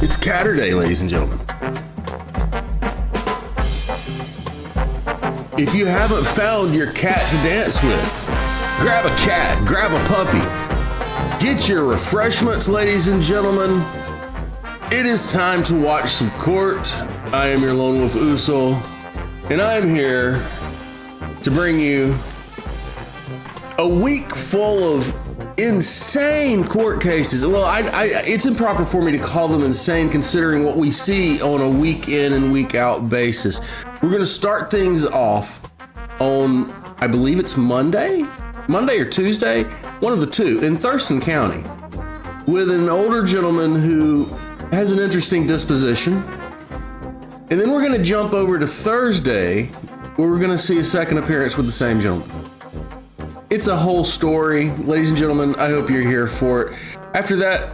It's Catterday, ladies and gentlemen. If you haven't found your cat to dance with, grab a cat, grab a puppy, get your refreshments, ladies and gentlemen. It is time to watch some court. I am your lone wolf Usul, and I'm here to bring you a week full of insane court cases. Well, it's improper for me to call them insane considering what we see on a week in and week out basis. We're going to start things off on, I believe it's Monday or Tuesday, one of the two, in Thurston County, with an older gentleman who has an interesting disposition. And then we're going to jump over to Thursday, where we're going to see a second appearance with the same gentleman. It's a whole story. Ladies and gentlemen, I hope you're here for it. After that,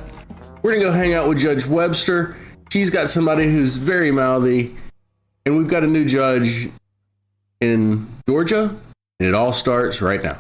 we're going to go hang out with Judge Webster. She's got somebody who's very mouthy. And we've got a new judge in Georgia. And it all starts right now.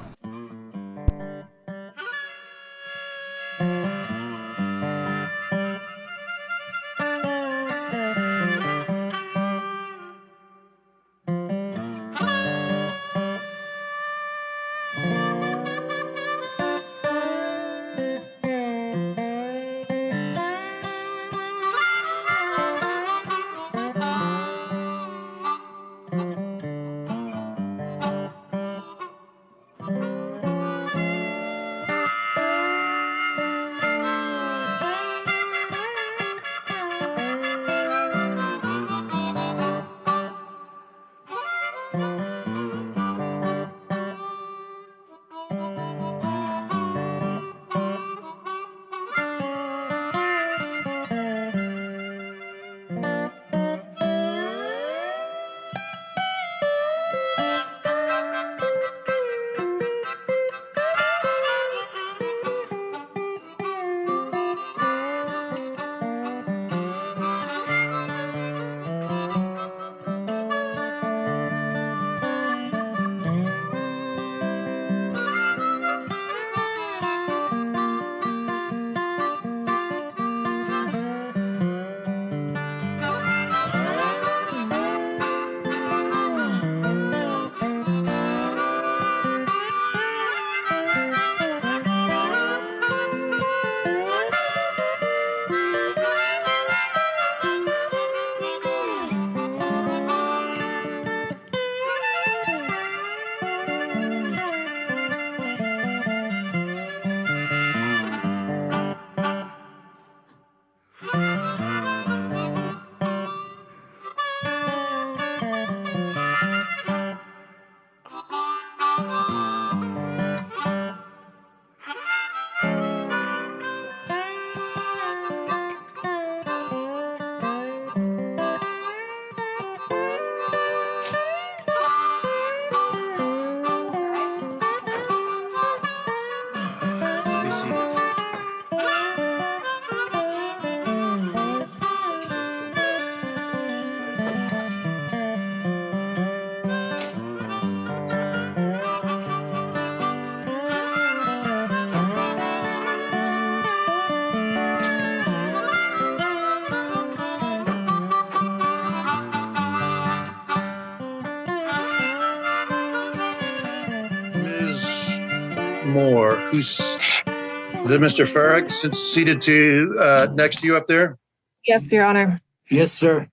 Moore. Is it Mr. Farag seated to next to you up there? Yes, Your Honor. Yes, sir.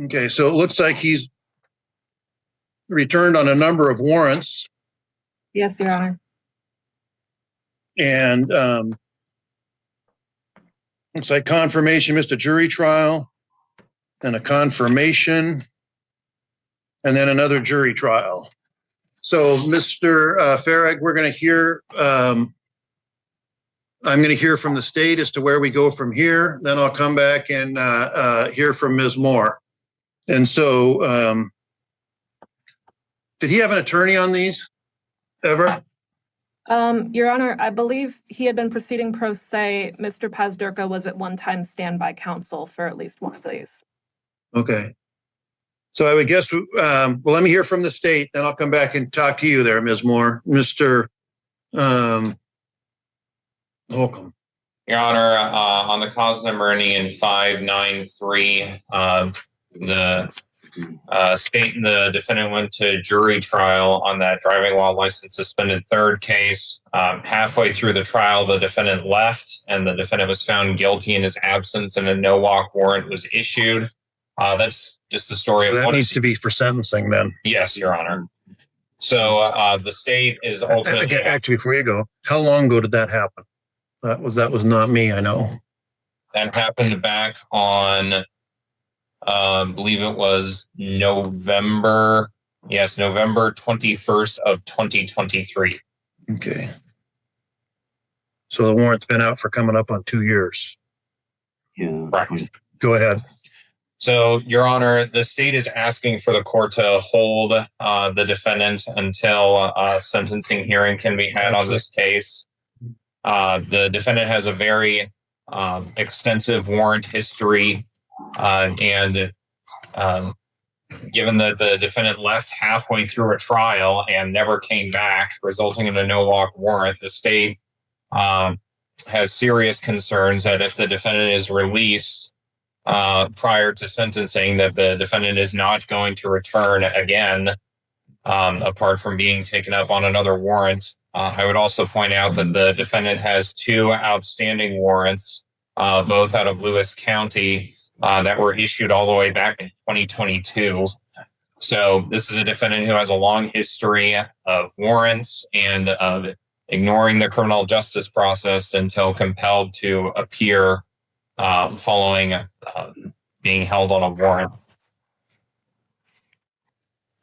Okay, so it looks like he's returned on a number of warrants. Yes, Your Honor. And looks like confirmation missed a jury trial and a confirmation and then another jury trial. So, Mr. Farag, we're going to hear, I'm going to hear from the state as to where we go from here. Then I'll come back and hear from Ms. Moore. And so, did he have an attorney on these ever? Your Honor, I believe he had been proceeding pro se. Mr. Pazderka was at one time standby counsel for at least one of these. Okay. So I would guess, well, let me hear from the state, then I'll come back and talk to you there, Ms. Moore. Mr. Holcomb. Your Honor, on the cause number ending in 593, the state and the defendant went to jury trial on that driving while license suspended third case. Halfway through the trial, the defendant left and the defendant was found guilty in his absence and a no walk warrant was issued. That's just the story of That what needs to be for sentencing then. Yes, Your Honor. So the state is ultimately Actually, before you go, how long ago did that happen? That was not me, I know. that happened back on I believe it was November 21st of 2023. Okay. So the warrant's been out for coming up on 2 years. Yeah. Correct. Go ahead. So, Your Honor, the state is asking for the court to hold the defendant until a sentencing hearing can be had on this case. The defendant has a very extensive warrant history, and given that the defendant left halfway through a trial and never came back, resulting in a no-walk warrant, the state has serious concerns that if the defendant is released prior to sentencing, that the defendant is not going to return again, apart from being taken up on another warrant. I would also point out that the defendant has 2 outstanding warrants, both out of Lewis County, that were issued all the way back in 2022. So this is a defendant who has a long history of warrants and of ignoring the criminal justice process until compelled to appear following being held on a warrant.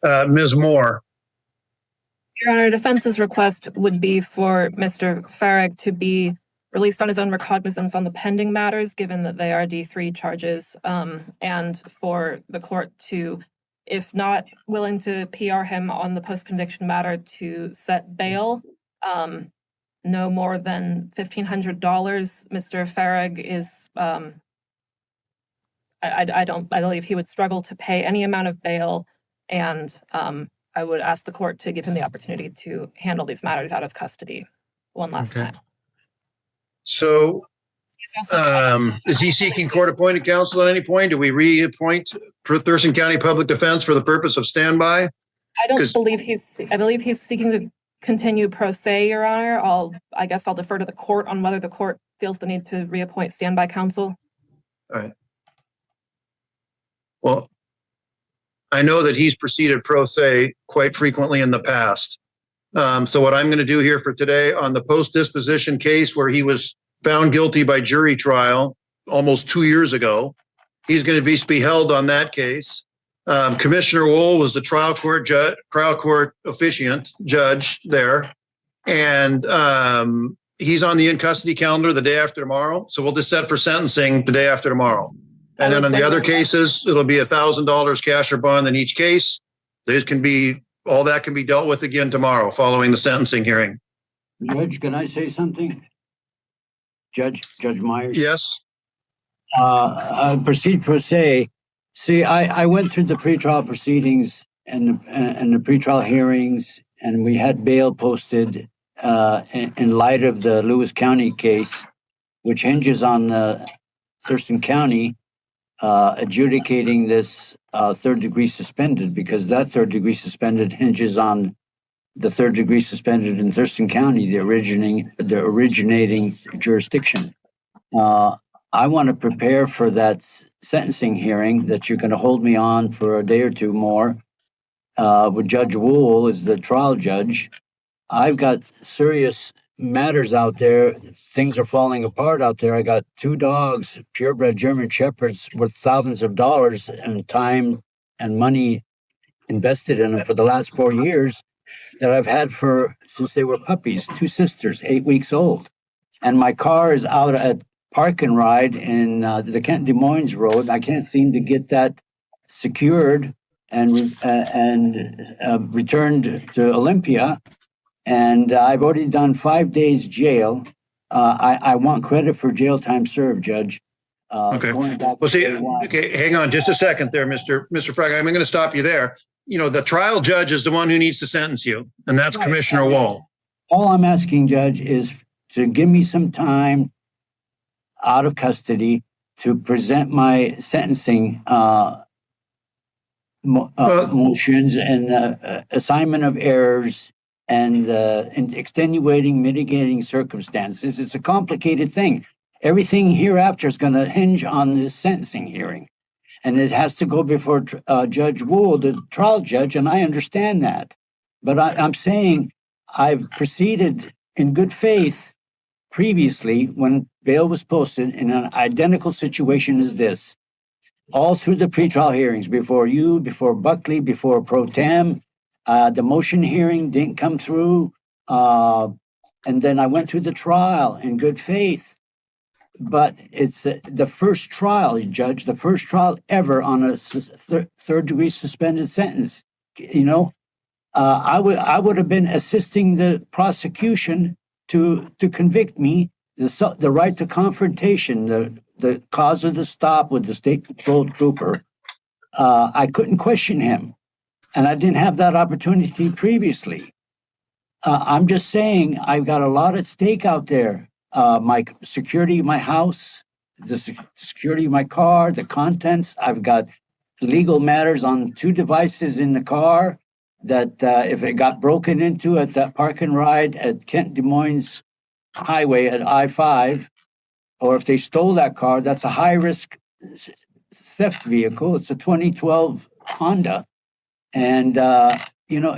Ms. Moore. Your Honor, defense's request would be for Mr. Farag to be released on his own recognizance on the pending matters, given that they are D3 charges, and for the court to, if not willing to PR him on the post-conviction matter, to set bail no more than $1,500. Mr. Farag is, I believe he would struggle to pay any amount of bail, and I would ask the court to give him the opportunity to handle these matters out of custody one last time. So, is he seeking court-appointed counsel at any point? Do we reappoint Thurston County Public Defense for the purpose of standby? I believe he's seeking to continue pro se, Your Honor. I guess I'll defer to the court on whether the court feels the need to reappoint standby counsel. All right. Well, I know that he's proceeded pro se quite frequently in the past. So what I'm going to do here for today on the post-disposition case where he was found guilty by jury trial almost 2 years ago, he's going to be held on that case. Commissioner Wool was the trial court officiant judge there. And he's on the in-custody calendar the day after tomorrow. So we'll just set for sentencing the day after tomorrow. And then on the other cases, it'll be $1,000 cash or bond in each case. All that can be dealt with again tomorrow following the sentencing hearing. Judge, can I say something? Judge Myers? Yes. Proceed pro se. See, I went through the pretrial proceedings and the pretrial hearings, and we had bail posted in light of the Lewis County case, which hinges on Thurston County adjudicating this third degree suspended, because that third degree suspended hinges on the third degree suspended in Thurston County, the originating jurisdiction. I want to prepare for that sentencing hearing that you're going to hold me on for a day or two more. With Judge Wool as the trial judge. I've got serious matters out there. Things are falling apart out there. I got 2 dogs, purebred German Shepherds, worth thousands of dollars and time and money invested in them for the last 4 years that I've had since they were puppies, 2 sisters, 8 weeks old. And my car is out at Park and Ride in the Kent Des Moines Road. I can't seem to get that secured and returned to Olympia. And I've already done 5 days jail. I want credit for jail time served, Judge. Okay. Going back Well, to see, day one. okay, hang on just a second there, Mr. Frag. I'm going to stop you there. You know, the trial judge is the one who needs to sentence you, and that's Right. Commissioner Wall. All I'm asking, Judge, is to give me some time out of custody to present my sentencing motions and assignment of errors and extenuating, mitigating circumstances. It's a complicated thing. Everything hereafter is going to hinge on this sentencing hearing. And it has to go before Judge Wool, the trial judge, and I understand that. But I'm saying I've proceeded in good faith previously when bail was posted in an identical situation as this. All through the pretrial hearings, before you, before Buckley, before Pro Tem, the motion hearing didn't come through. And then I went through the trial in good faith. But it's the first trial, Judge, the first trial ever on a third degree suspended sentence. You know, I would have been assisting the prosecution to convict me, the right to confrontation, the cause of the stop with the state patrol trooper. I couldn't question him, and I didn't have that opportunity previously. I'm just saying I've got a lot at stake out there. My security of my house, the security of my car, the contents. I've got legal matters on 2 devices in the car that if it got broken into at that Park and Ride at Kent Des Moines Highway at I-5, or if they stole that car, that's a high-risk theft vehicle. It's a 2012 Honda. And, you know,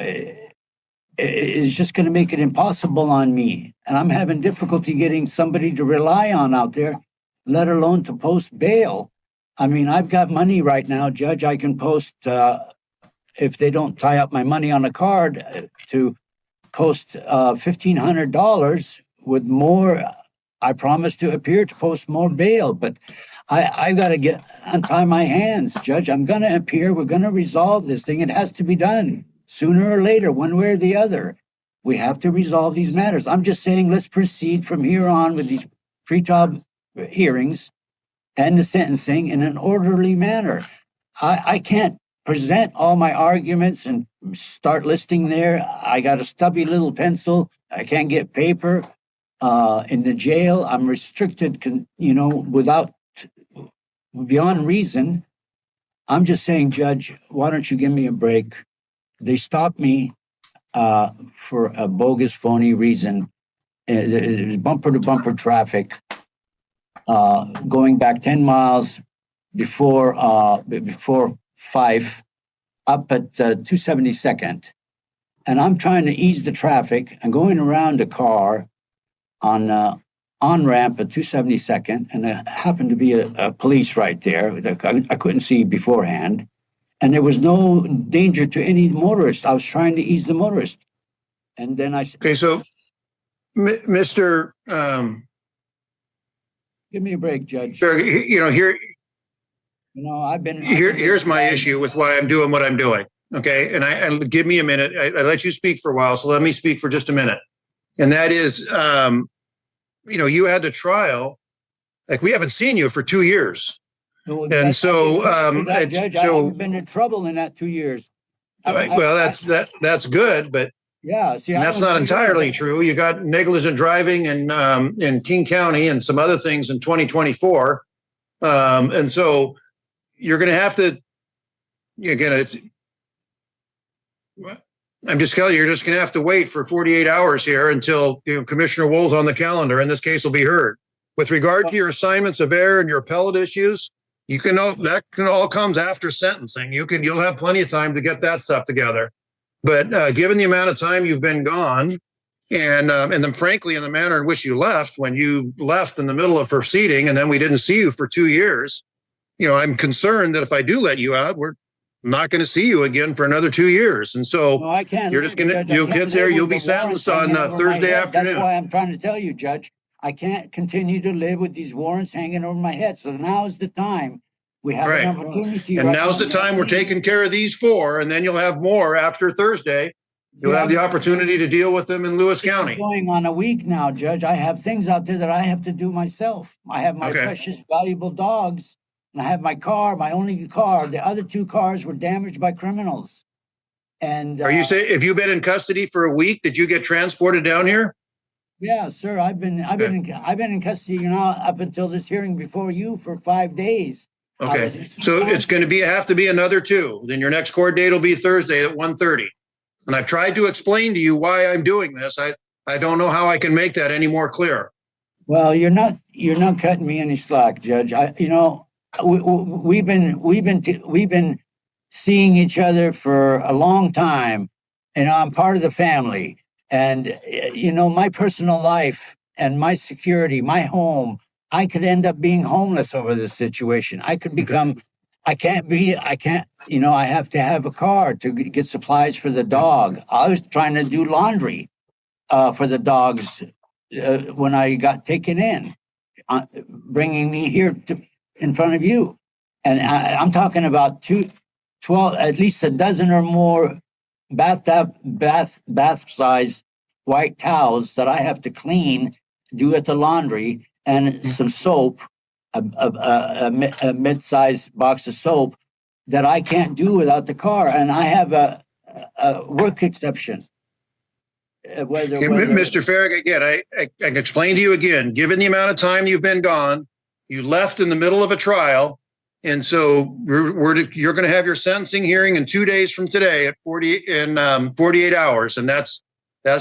it's just going to make it impossible on me. And I'm having difficulty getting somebody to rely on out there, let alone to post bail. I mean, I've got money right now, Judge. I can post, if they don't tie up my money on a card, to post $1,500 with more. I promise to appear to post more bail, but I've got to untie my hands, Judge. I'm going to appear. We're going to resolve this thing. It has to be done sooner or later, one way or the other. We have to resolve these matters. I'm just saying, let's proceed from here on with these pre-trial hearings and the sentencing in an orderly manner. I can't present all my arguments and start listing there. I got a stubby little pencil. I can't get paper. In the jail, I'm restricted, beyond reason. I'm just saying, Judge, why don't you give me a break? They stopped me for a bogus, phony reason. It was bumper-to-bumper traffic going back 10 miles before Fife up at 272nd. And I'm trying to ease the traffic. I'm going around a car on ramp at 272nd, and there happened to be a police right there that I couldn't see beforehand. And there was no danger to any motorist. I was trying to ease the motorist. And then Okay, so, Mr. Give me a break, Judge. Sure, I've been... Here's my issue with why I'm doing what I'm doing, okay? And give me a minute. I let you speak for a while, so let me speak for just a minute. And that is, you had the trial, like we haven't seen you for 2 years. And so, Judge, I haven't been in trouble in that 2 years. That's good, but yeah, see, that's not entirely true. You got negligent driving in King County and some other things in 2024, and so you're going to have to. I'm just telling you, you're just going to have to wait for 48 hours here until Commissioner Wool's on the calendar, and this case will be heard. With regard to your assignments of error and your appellate issues, that can all comes after sentencing. You'll have plenty of time to get that stuff together. But given the amount of time you've been gone, and then frankly, in the manner in which you left, when you left in the middle of proceeding, and then we didn't see you for 2 years, I'm concerned that if I do let you out, we're not going to see you again for another 2 years. And so No, I can't. you're just going to, you'll get there, you'll be sentenced on Thursday afternoon. That's why I'm trying to tell you, Judge, I can't continue to live with these warrants hanging over my head. So now is the time. We have Right. an opportunity. And right now's now the to time we're see- taking care of these 4, and then you'll have more after Thursday. You'll have the opportunity to deal with them in Lewis This is County. going on a week now, Judge. I have things out there that I have to do myself. I have my Okay. precious, valuable dogs, and I have my car, my only car. The other 2 cars were damaged by criminals. And Are you saying, if you've been in custody for a week, did you get transported down here? yeah, sir. I've been in custody now up until this hearing before you for 5 days. I was Okay, in- so it's going to have to be another 2. Then your next court date will be Thursday at 1:30. And I've tried to explain to you why I'm doing this. I don't know how I can make that any more clear. Well, you're not cutting me any slack, Judge. We've been seeing each other for a long time, and I'm part of the family. And my personal life and my security, my home, I could end up being homeless over this situation. I could become. I have to have a car to get supplies for the dog. I was trying to do laundry for the dogs when I got taken in, bringing me here in front of you. And I'm talking about 12, at least a dozen or more bath size white towels that I have to clean, do at the laundry, and some soap, a mid-sized box of soap that I can't do without the car. And I have a work exception. Mr. Farragut, again, I can explain to you again, given the amount of time you've been gone, you left in the middle of a trial. And so you're going to have your sentencing hearing in 2 days from today at 48 hours. And that's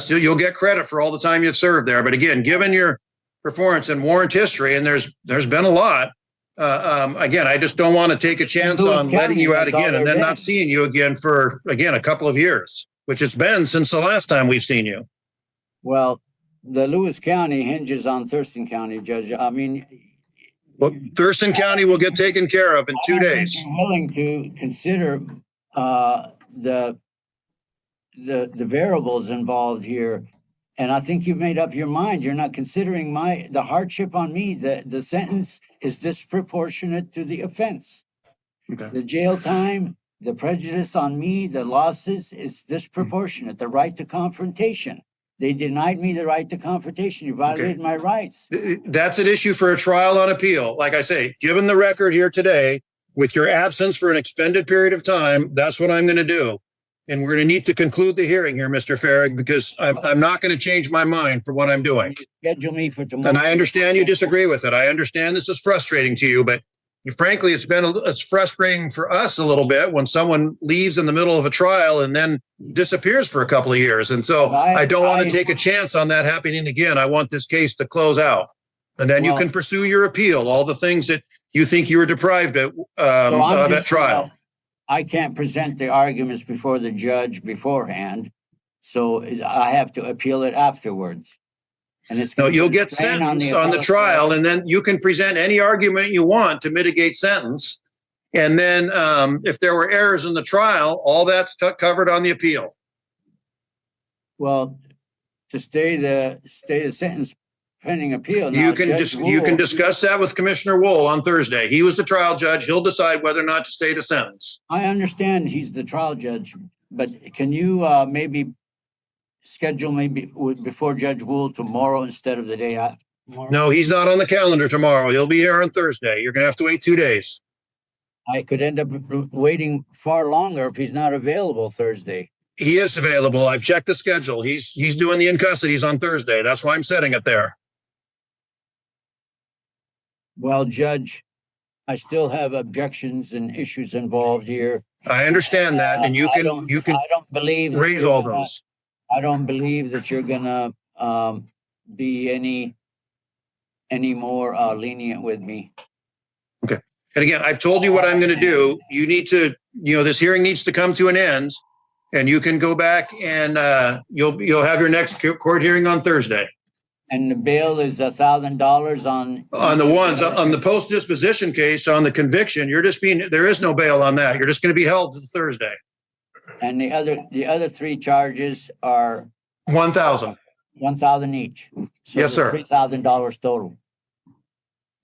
you'll get credit for all the time you've served there. But again, given your performance and warrant history, and there's been a lot, again, I just don't want to take a chance on letting you out again and then not seeing you again for, again, a couple of years, which it's been since the last time we've seen you. Well, the Lewis County hinges on Thurston County, Judge. I mean, Well, Thurston County will get taken care of in 2 days. I'm willing to consider the variables involved here. And I think you've made up your mind. You're not considering the hardship on me. The sentence is disproportionate to the offense. Okay. The jail time, the prejudice on me, the losses is disproportionate. The right to confrontation. They denied me the right to confrontation. You violated my rights. That's an issue for a trial on appeal. Like I say, given the record here today, with your absence for an extended period of time, that's what I'm going to do. And we're going to need to conclude the hearing here, Mr. Farrig, because I'm not going to change my mind for what I'm doing. Schedule me for tomorrow. And I understand you disagree with it. I understand this is frustrating to you, but frankly, it's frustrating for us a little bit when someone leaves in the middle of a trial and then disappears for a couple of years. And so I don't want to take a chance on that happening again. I want this case to close out. And then you can pursue your appeal, all the things that you think you were deprived of at trial. I can't present the arguments before the judge beforehand, so I have to appeal it afterwards. And it's you'll get sentenced on the trial, and then you can present any argument you want to mitigate sentence. And then if there were errors in the trial, all that's covered on the appeal. Well, to stay the sentence pending appeal. You can discuss that with Commissioner Wool on Thursday. He was the trial judge. He'll decide whether or not to stay the sentence. I understand he's the trial judge, but can you maybe schedule before Judge Wool tomorrow instead of the day after? Tomorrow? No, he's not on the calendar tomorrow. He'll be here on Thursday. You're going to have to wait 2 days. I could end up waiting far longer if he's not available Thursday. He is available. I've checked the schedule. He's doing the in custodies on Thursday. That's why I'm setting it there. Well, Judge, I still have objections and issues involved here. I understand that, and you I can don't believe that raise you're all gonna- those. I don't believe that you're gonna be any more lenient with me. And again, I've told you what I'm going to do. You need to, this hearing needs to come to an end, and you can go back and you'll have your next court hearing on Thursday. And the bail is $1,000 On the post disposition case, on the conviction, there is no bail on that. You're just going to be held to Thursday. And the other three charges are 1,000. 1,000 each. So Yes, sir. $3,000 total.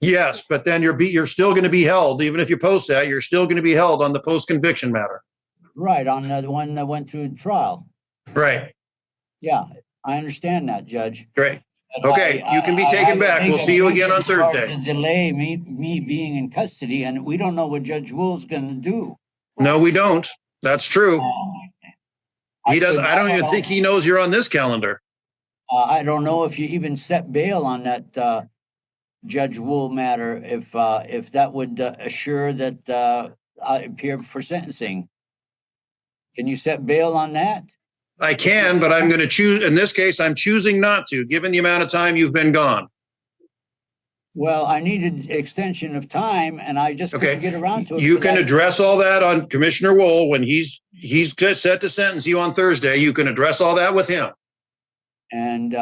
Yes, but then you're still going to be held, even if you post that, you're still going to be held on the post conviction matter. Right, on the one that went through trial. Right. Yeah, I understand that, Judge. Great. But Okay, you can be taken have a back. big We'll see you again on objection as far as Thursday. the delay, me being in custody, and we don't know what Judge Wool's gonna do. No, we don't. That's true. I He doesn't. could- I don't even think he knows you're on this calendar. I don't know if you even set bail on that Judge Wool matter, if that would assure that I appear for sentencing. Can you set bail on that? I can, but I'm going to choose. In this case, I'm choosing not to, given the amount of time you've been gone. Well, I needed extension of time, and I just couldn't Okay. get around to it. You because can I- address all that on Commissioner Wool when he's just set to sentence you on Thursday. You can address all that with him. And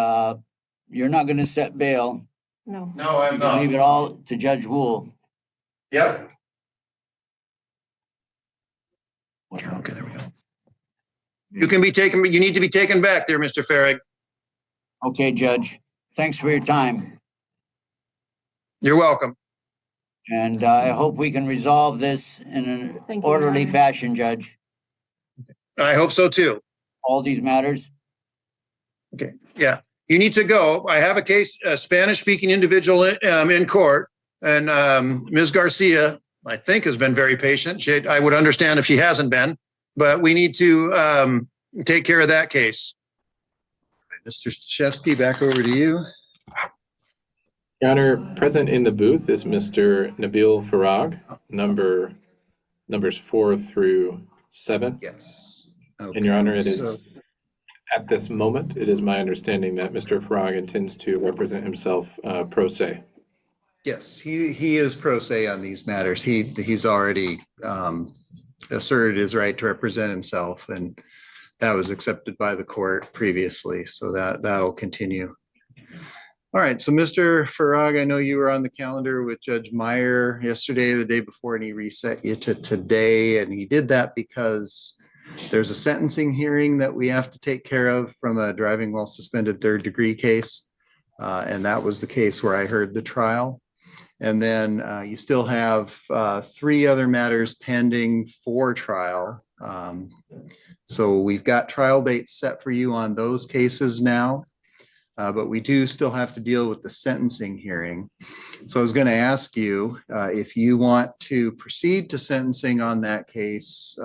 you're not gonna set bail. No. No, I'm You can leave it all to Judge Wool. Yep. Okay, there we go. You need to be taken back there, Mr. Farrig. Okay, Judge. Thanks for your time. You're welcome. And I hope we can resolve this in an Thank you, orderly Your Honor. fashion, Judge. I hope so too. All these matters. Okay, yeah. You need to go. I have a Spanish-speaking individual in court, and Ms. Garcia, I think, has been very patient. I would understand if she hasn't been, but we need to take care of that case. Mr. Stashevsky, back over to you. Your Honor, present in the booth is Mr. Nabil Farag, numbers 4 through 7. Yes. And Your Honor, it is, So- at this moment, it is my understanding that Mr. Farag intends to represent himself pro se. Yes, he is pro se on these matters. He's already asserted his right to represent himself, and that was accepted by the court previously, so that'll continue. All right, so Mr. Farag, I know you were on the calendar with Judge Meyer yesterday, the day before, and he reset you to today, and he did that because there's a sentencing hearing that we have to take care of from a driving while suspended third-degree case, and that was the case where I heard the trial. And then you still have 3 other matters pending for trial. So we've got trial dates set for you on those cases now, but we do still have to deal with the sentencing hearing. So I was going to ask you if you want to proceed to sentencing on that case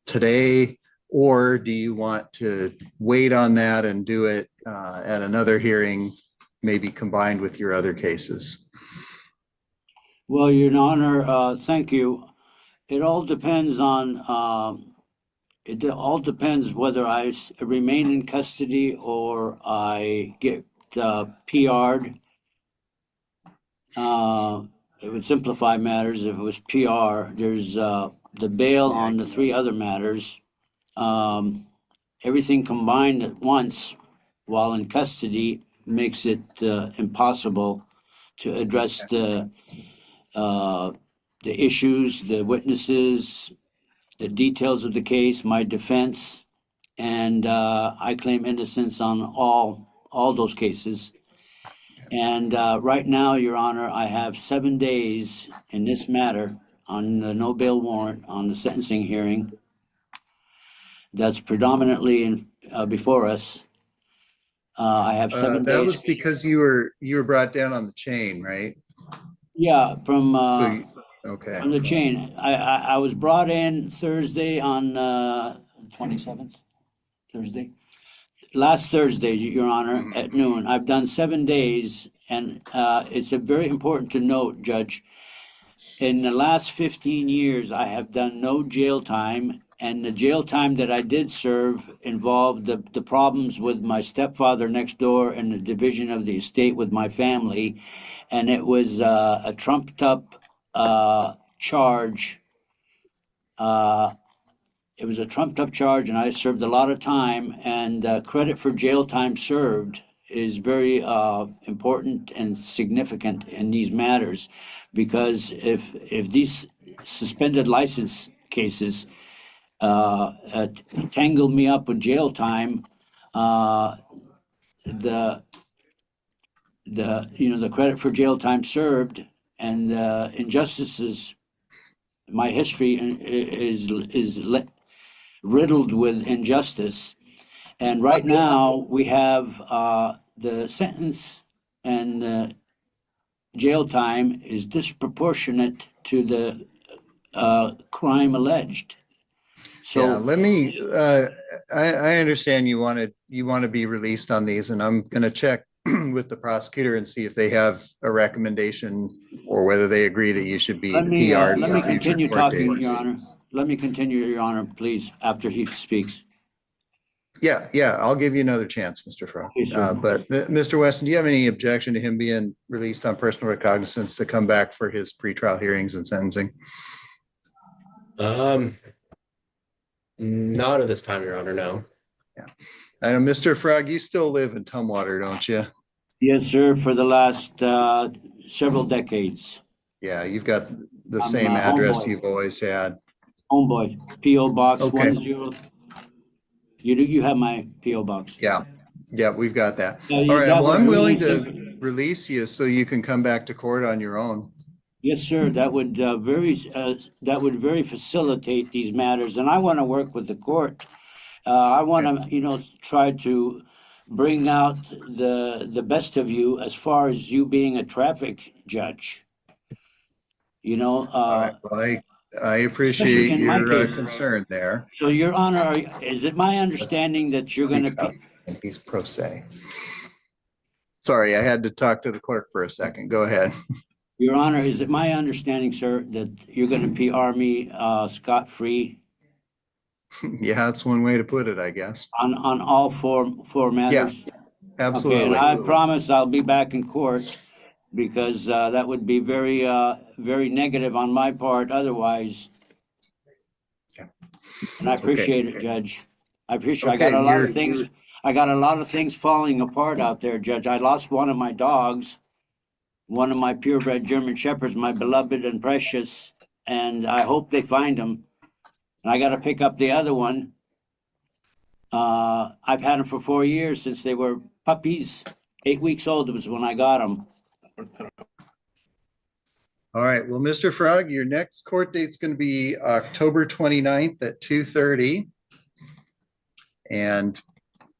today, or do you want to wait on that and do it at another hearing, maybe combined with your other cases? Well, Your Honor, thank you. It all depends on, it all depends whether I remain in custody or I get PR'd. It would simplify matters if it was PR. There's the bail on the 3 other matters. Everything combined at once while in custody makes it impossible to address the issues, the witnesses, the details of the case, my defense, and I claim innocence on all those cases. And right now, Your Honor, I have 7 days in this matter on the no bail warrant on the sentencing hearing that's predominantly before us. I have 7 days. That was because you were brought down on the chain, right? Yeah, from Okay. on the chain. I was brought in Thursday on 27th, Thursday. Last Thursday, Your Honor, at noon. I've done 7 days, and it's very important to note, Judge, in the last 15 years, I have done no jail time, and the jail time that I did serve involved the problems with my stepfather next door and the division of the estate with my family, and it was a trumped up charge. It was a trumped up charge, and I served a lot of time, and credit for jail time served is very important and significant in these matters, because if these suspended license cases tangle me up with jail time, the the credit for jail time served and injustices. My history is riddled with injustice, and right now we have the sentence and the jail time is disproportionate to the crime alleged. So Yeah, let me, I understand you want to be released on these, and I'm going to check with the prosecutor and see if they have a recommendation or whether they agree that you should be let me PR'd let for me future continue court talking, dates. Your Honor. Let me continue, Your Honor, please, after he speaks. Yeah, I'll give you another chance, Mr. Frog. Okay, sir. But Mr. Weston, do you have any objection to him being released on personal recognizance to come back for his pretrial hearings and sentencing? Not at this time, Your Honor, no. I know, Mr. Frog, you still live in Tumwater, don't you? Yes, sir, for the last several decades. Yeah, you've got the I'm same a address homeboy. you've always had. Homeboy, P.O. Box Okay. 10. You have my P.O. Box. Yeah, we've got that. Yeah, All right, that well, would I'm willing really to release you so you can come back to court on your own. Yes, sir. That would very facilitate these matters, and I want to work with the court. I want to, try to bring out the best of you as far as you being a traffic judge. All right, well, I Especially appreciate in my your case. concern there. So, Your Honor, is it my understanding that you're going to? And he's pro se. Sorry, I had to talk to the clerk for a second. Go ahead. Your Honor, is it my understanding, sir, that you're going to PR me scot-free Yeah, that's one way to put it, I guess. on all four matters? Okay, Absolutely. and I promise I'll be back in court because that would be very, very negative on my part otherwise. Okay. And I appreciate it, Judge. I appreciate. Okay, I got a lot of things falling apart out there, Judge. I lost one of my dogs, one of my purebred German Shepherds, my beloved and precious, and I hope they find him. And I got to pick up the other one. I've had them for 4 years since they were puppies. 8 weeks old was when I got them. All right, well, Mr. Frog, your next court date's going to be October 29th at 2:30. And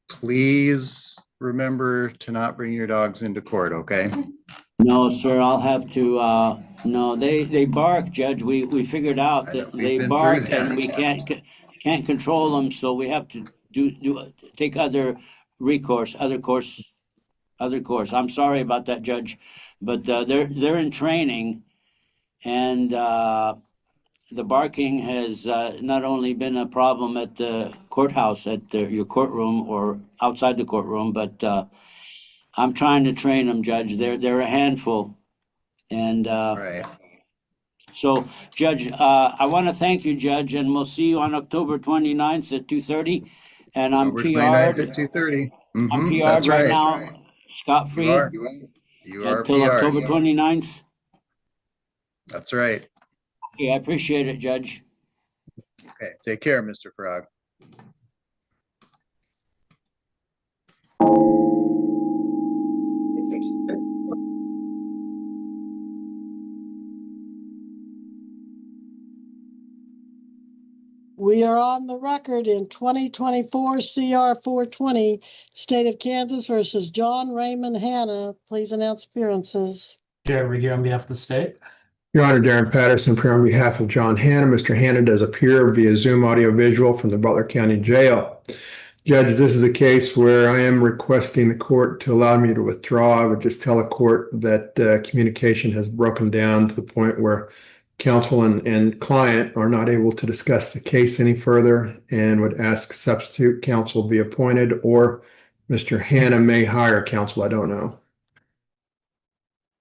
please remember to not bring your dogs into court, okay? No, sir, I'll have to, no, they bark, Judge. We figured out I know, that we've they been bark through that. and we can't control them, so we have to take other recourse, other course. I'm sorry about that, Judge, but they're in training, and the barking has not only been a problem at the courthouse, at your courtroom or outside the courtroom, but I'm trying to train them, Judge. They're a handful, and All right. so, Judge, I want to thank you, Judge, and we'll see you on October 29th at 2:30. And I'm October 29th PR'd. at 2:30. I'm PR'd That's right right. now, scot-free. You are Until PR. October 29th. That's right. Okay, I appreciate it, Judge. Okay, take care, Mr. Frog. We are on the record in 2024 CR 420, State of Kansas versus John Raymond Hanna. Please announce appearances. Chair Review on behalf of the state. Your Honor, Darren Patterson, appearing on behalf of John Hanna. Mr. Hanna does appear via Zoom audio visual from the Butler County Jail. Judge, this is a case where I am requesting the court to allow me to withdraw. I would just tell the court that communication has broken down to the point where counsel and client are not able to discuss the case any further and would ask substitute counsel be appointed, or Mr. Hannah may hire counsel. I don't know.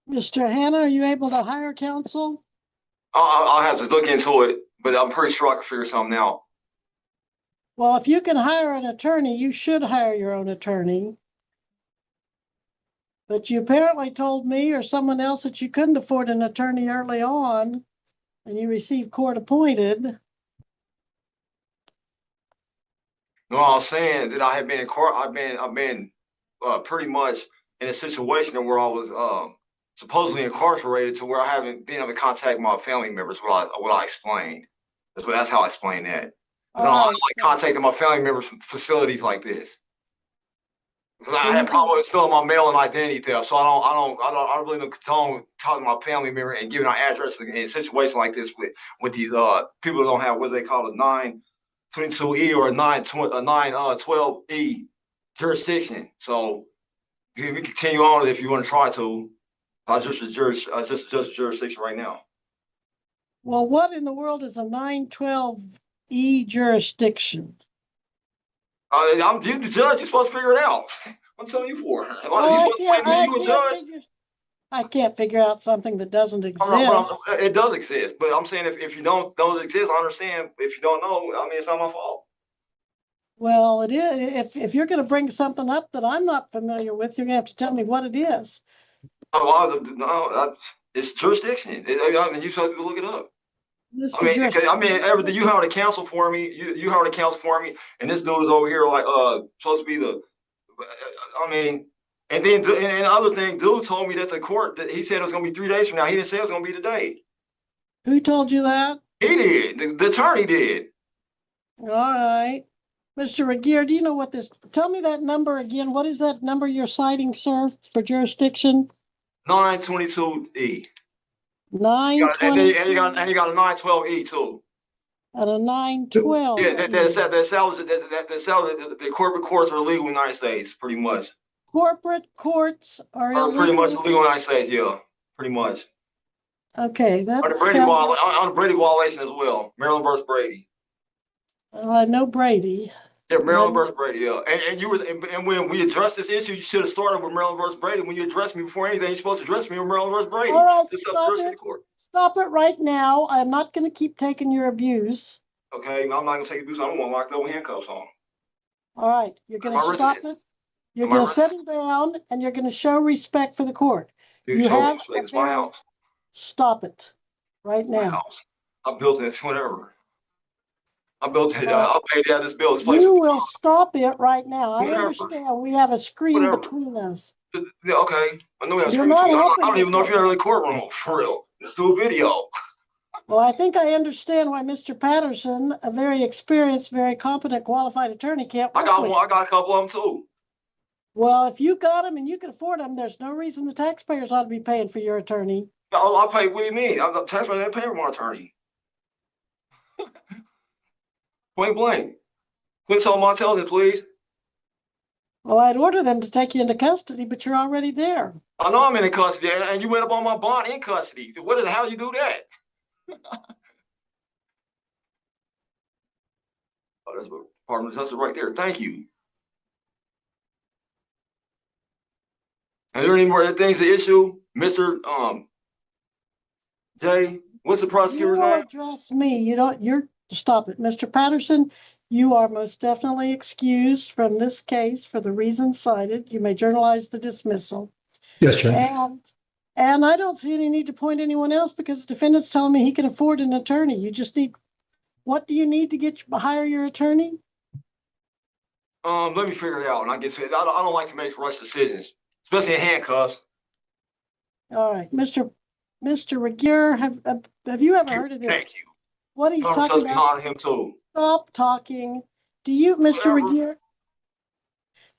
Mr. Hannah, are you able to hire counsel? I'll have to look into it, but I'm pretty sure I can figure something out. Well, if you can hire an attorney, you should hire your own attorney. But you apparently told me or someone else that you couldn't afford an attorney early on, and you received court appointed. No, I was saying that I had been in court. I've been pretty much in a situation where I was supposedly incarcerated to where I haven't been able to contact my family members. What I explained. That's how I explained that. I don't like contacting my family members from facilities like this. Because I had problems still my mail and identity theft, so I really don't condone talking to my family member and giving out addresses in a situation like this with these people who don't have what they call a 922E or a 912E jurisdiction. So we can continue on if you want to try to. I just adjust jurisdiction right now. Well, what in the world is a 912E jurisdiction? I'm the judge. You're supposed to figure it out. I'm telling you for. I can't figure out something that doesn't exist. It does exist, but I'm saying if you don't exist, I understand. If you don't know, I mean, it's not my fault. Well, it is. If you're going to bring something up that I'm not familiar with, you're going to have to tell me what it is. No, it's jurisdiction. I mean, you supposed to look it up. You hired a counsel for me. You hired a counsel for me, and this dude is over here like supposed to be the. And then the other thing, dude told me that the court that he said it was going to be 3 days from now. He didn't say it was going to be today. Who told you that? He did. The attorney did. All right, Mr. Regier, do you know what this? Tell me that number again. What is that number you're citing, sir, for jurisdiction? 922E. 920. And you got a 912E too. And a 912. Yeah, that establishes that the corporate courts are illegal in the United States, pretty much. Corporate courts are illegal. Pretty much illegal in the United States, yeah, pretty much. Okay, that's on a Brady violation as well. Maryland versus Brady. I know Brady. Yeah, Maryland versus Brady, yeah. And when we addressed this issue, you should have started with Maryland versus Brady. When you addressed me before anything, you're supposed to address me with Maryland versus Brady. All right, stop it right now. I'm not going to keep taking your abuse. Okay, I'm not going to take abuse. I don't want to lock no handcuffs on. All right, you're going to stop it. You're going to sit him down, and you're going to show respect for the court. You have it's my house. Stop it right now. My house. I built it. Whatever. I built it. I'll pay down this bill. You will stop it right now. I understand we have a screen between us. Okay. I know we have a screen between us. I don't even know if you're in the courtroom for real. Let's do a video. Well, I think I understand why Mr. Patterson, a very experienced, very competent, qualified attorney, can't work with you. I got a couple of them too. Well, if you got them and you can afford them, there's no reason the taxpayers ought to be paying for your attorney. No, I'll pay. What do you mean? The taxpayers ain't paying for my attorney. Point blank. Quit telling my intelligence, please. Well, I'd order them to take you into custody, but you're already there. I know I'm in custody, and you went up on my bond in custody. How do you do that? Oh, that's what Department of Justice right there. Thank you. Are there any more things to issue, Mr. Jay? What's the prosecutor's name? You don't address me. You're stop it. Mr. Patterson, you are most definitely excused from this case for the reasons cited. You may journalize the dismissal. Yes, Judge. And I don't see any need to point anyone else because the defendant's telling me he can afford an attorney. You just need, what do you need to hire your attorney? Let me figure it out and I get to it. I don't like to make rush decisions, especially in handcuffs. All right, Mr. Regier, have you ever heard of this? Thank you. What he's talking about? Him too. Stop talking. Do you, Mr. Regier?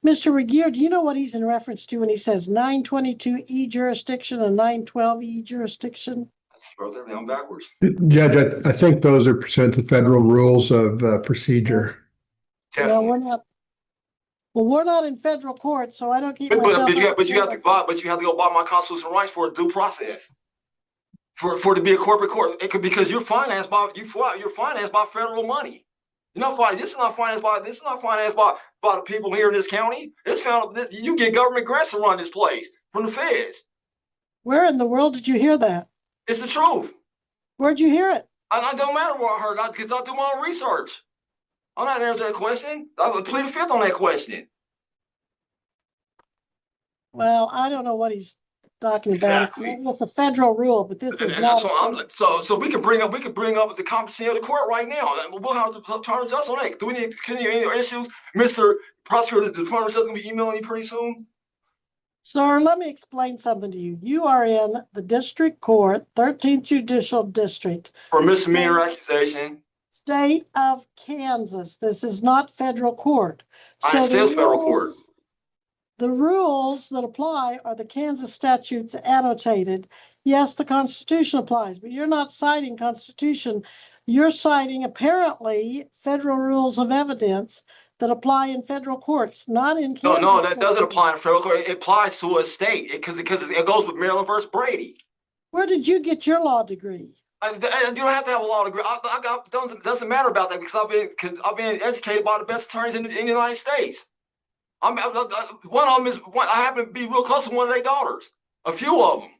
Mr. Regier, do you know what he's in reference to when he says 922E jurisdiction and 912E jurisdiction? I wrote that down backwards. Judge, I think those are pursuant to federal rules of procedure. Definitely. We're not in federal court, so I don't keep. But you have to go by my constitutional rights for a due process. for to be a corporate court. It could because you're financed by federal money. You're not financed. This is not financed by the people here in this county. You get government grants to run this place from the feds. Where in the world did you hear that? It's the truth. Where'd you hear it? I don't matter what I heard because I do my own research. I'm not answering that question. I would plead the fifth on that question. Well, I don't know what he's talking about. Exactly. It's a federal rule, but this is not. So we can bring up the competency of the court right now. We'll have to turn just on that. Do we need any issues, Mr. Prosecutor? The Department of Justice gonna be emailing you pretty soon. Sir, let me explain something to you. You are in the district court, 13th Judicial District. For misdemeanor accusation. State of Kansas. This is not federal court. I understand federal court. The rules that apply are the Kansas statutes annotated. Yes, the Constitution applies, but you're not citing Constitution. You're citing apparently federal rules of evidence that apply in federal courts, not in Kansas. No, that doesn't apply in federal court. It applies to a state because it goes with Maryland versus Brady. Where did you get your law degree? You don't have to have a law degree. Doesn't matter about that because I've been educated by the best attorneys in the United States. One of them is I happen to be real close to one of their daughters, a few of them,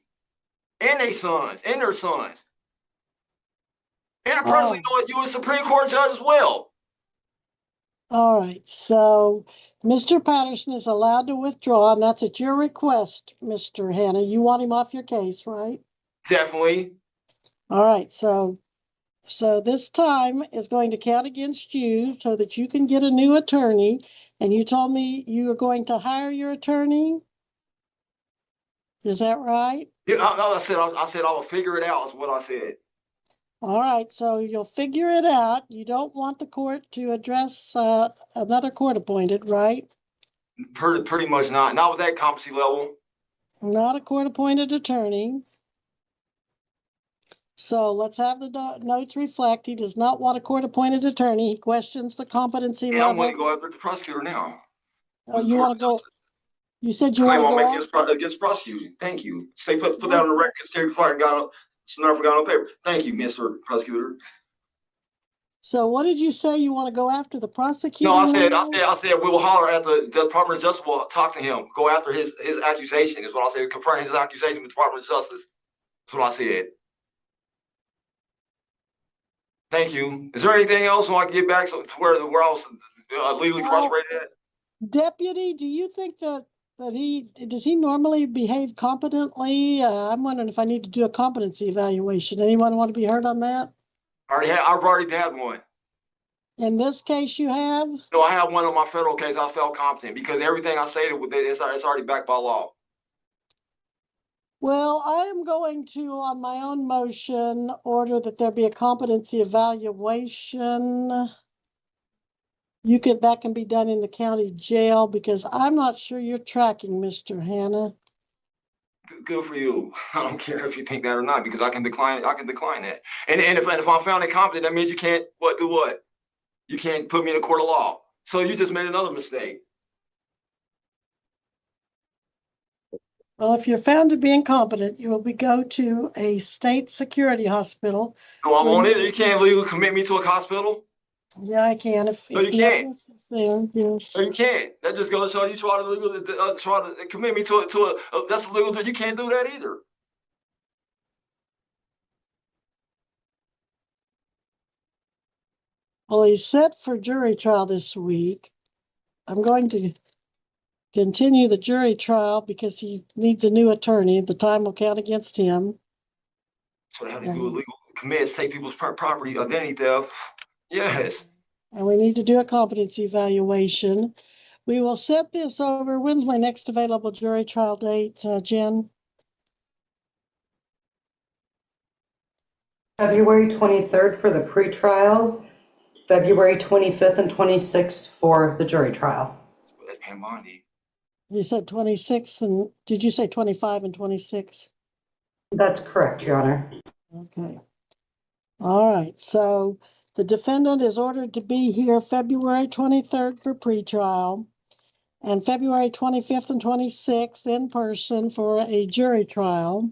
and their sons, and their sons. And I personally know a U.S. Supreme Court judge as well. All right, so Mr. Patterson is allowed to withdraw, and that's at your request, Mr. Hanna. You want him off your case, right? Definitely. All right, so this time is going to count against you so that you can get a new attorney. And you told me you were going to hire your attorney? Is that right? Yeah, I said I will figure it out is what I said. All right, so you'll figure it out. You don't want the court to address another court appointed, right? Pretty much not. Not with that competency level. Not a court appointed attorney. So let's have the notes reflect. He does not want a court appointed attorney. He questions the competency level. I want to go after the prosecutor now. Oh, you want to go? You said you want to go against prosecuting. Thank you. Say put that on the record. Terry Fire got never forgot on paper. Thank you, Mr. Prosecutor. So what did you say? You want to go after the prosecutor? No, I said we will holler at the Department of Justice. We'll talk to him. Go after his accusation is what I said. Confirm his accusation with the Department of Justice. That's what I said. Thank you. Is there anything else I can get back to where I was legally incarcerated at? Deputy, do you think that does he normally behave competently? I'm wondering if I need to do a competency evaluation. Anyone want to be heard on that? I've already had one. In this case, you have? No, I have one on my federal case. I felt competent because everything I say it's already backed by law. Well, I am going to, on my own motion, order that there be a competency evaluation. That can be done in the county jail because I'm not sure you're tracking, Mr. Hanna. Good for you. I don't care if you think that or not because I can decline it. I can decline that. And if I'm found incompetent, that means you can't do what? You can't put me in a court of law. So you just made another mistake. Well, if you're found to be incompetent, you will go to a state security hospital. No, I'm on it. You can't legally commit me to a hospital. Yeah, I can. No, you can't. There, yes. No, you can't. That just goes to show you try to legally try to commit me to a that's illegal. You can't do that either. Well, he's set for jury trial this week. I'm going to continue the jury trial because he needs a new attorney. The time will count against him. So how do you do illegal commits, take people's property, identity theft? Yes. And we need to do a competency evaluation. We will set this over. When's my next available jury trial date, Jen? February 23rd for the pretrial, February 25th and 26th for the jury trial. You said 26th, and did you say 25 and 26? That's correct, Your Honor. Okay. All right. So the defendant is ordered to be here February 23rd for pretrial and February 25th and 26th in person for a jury trial.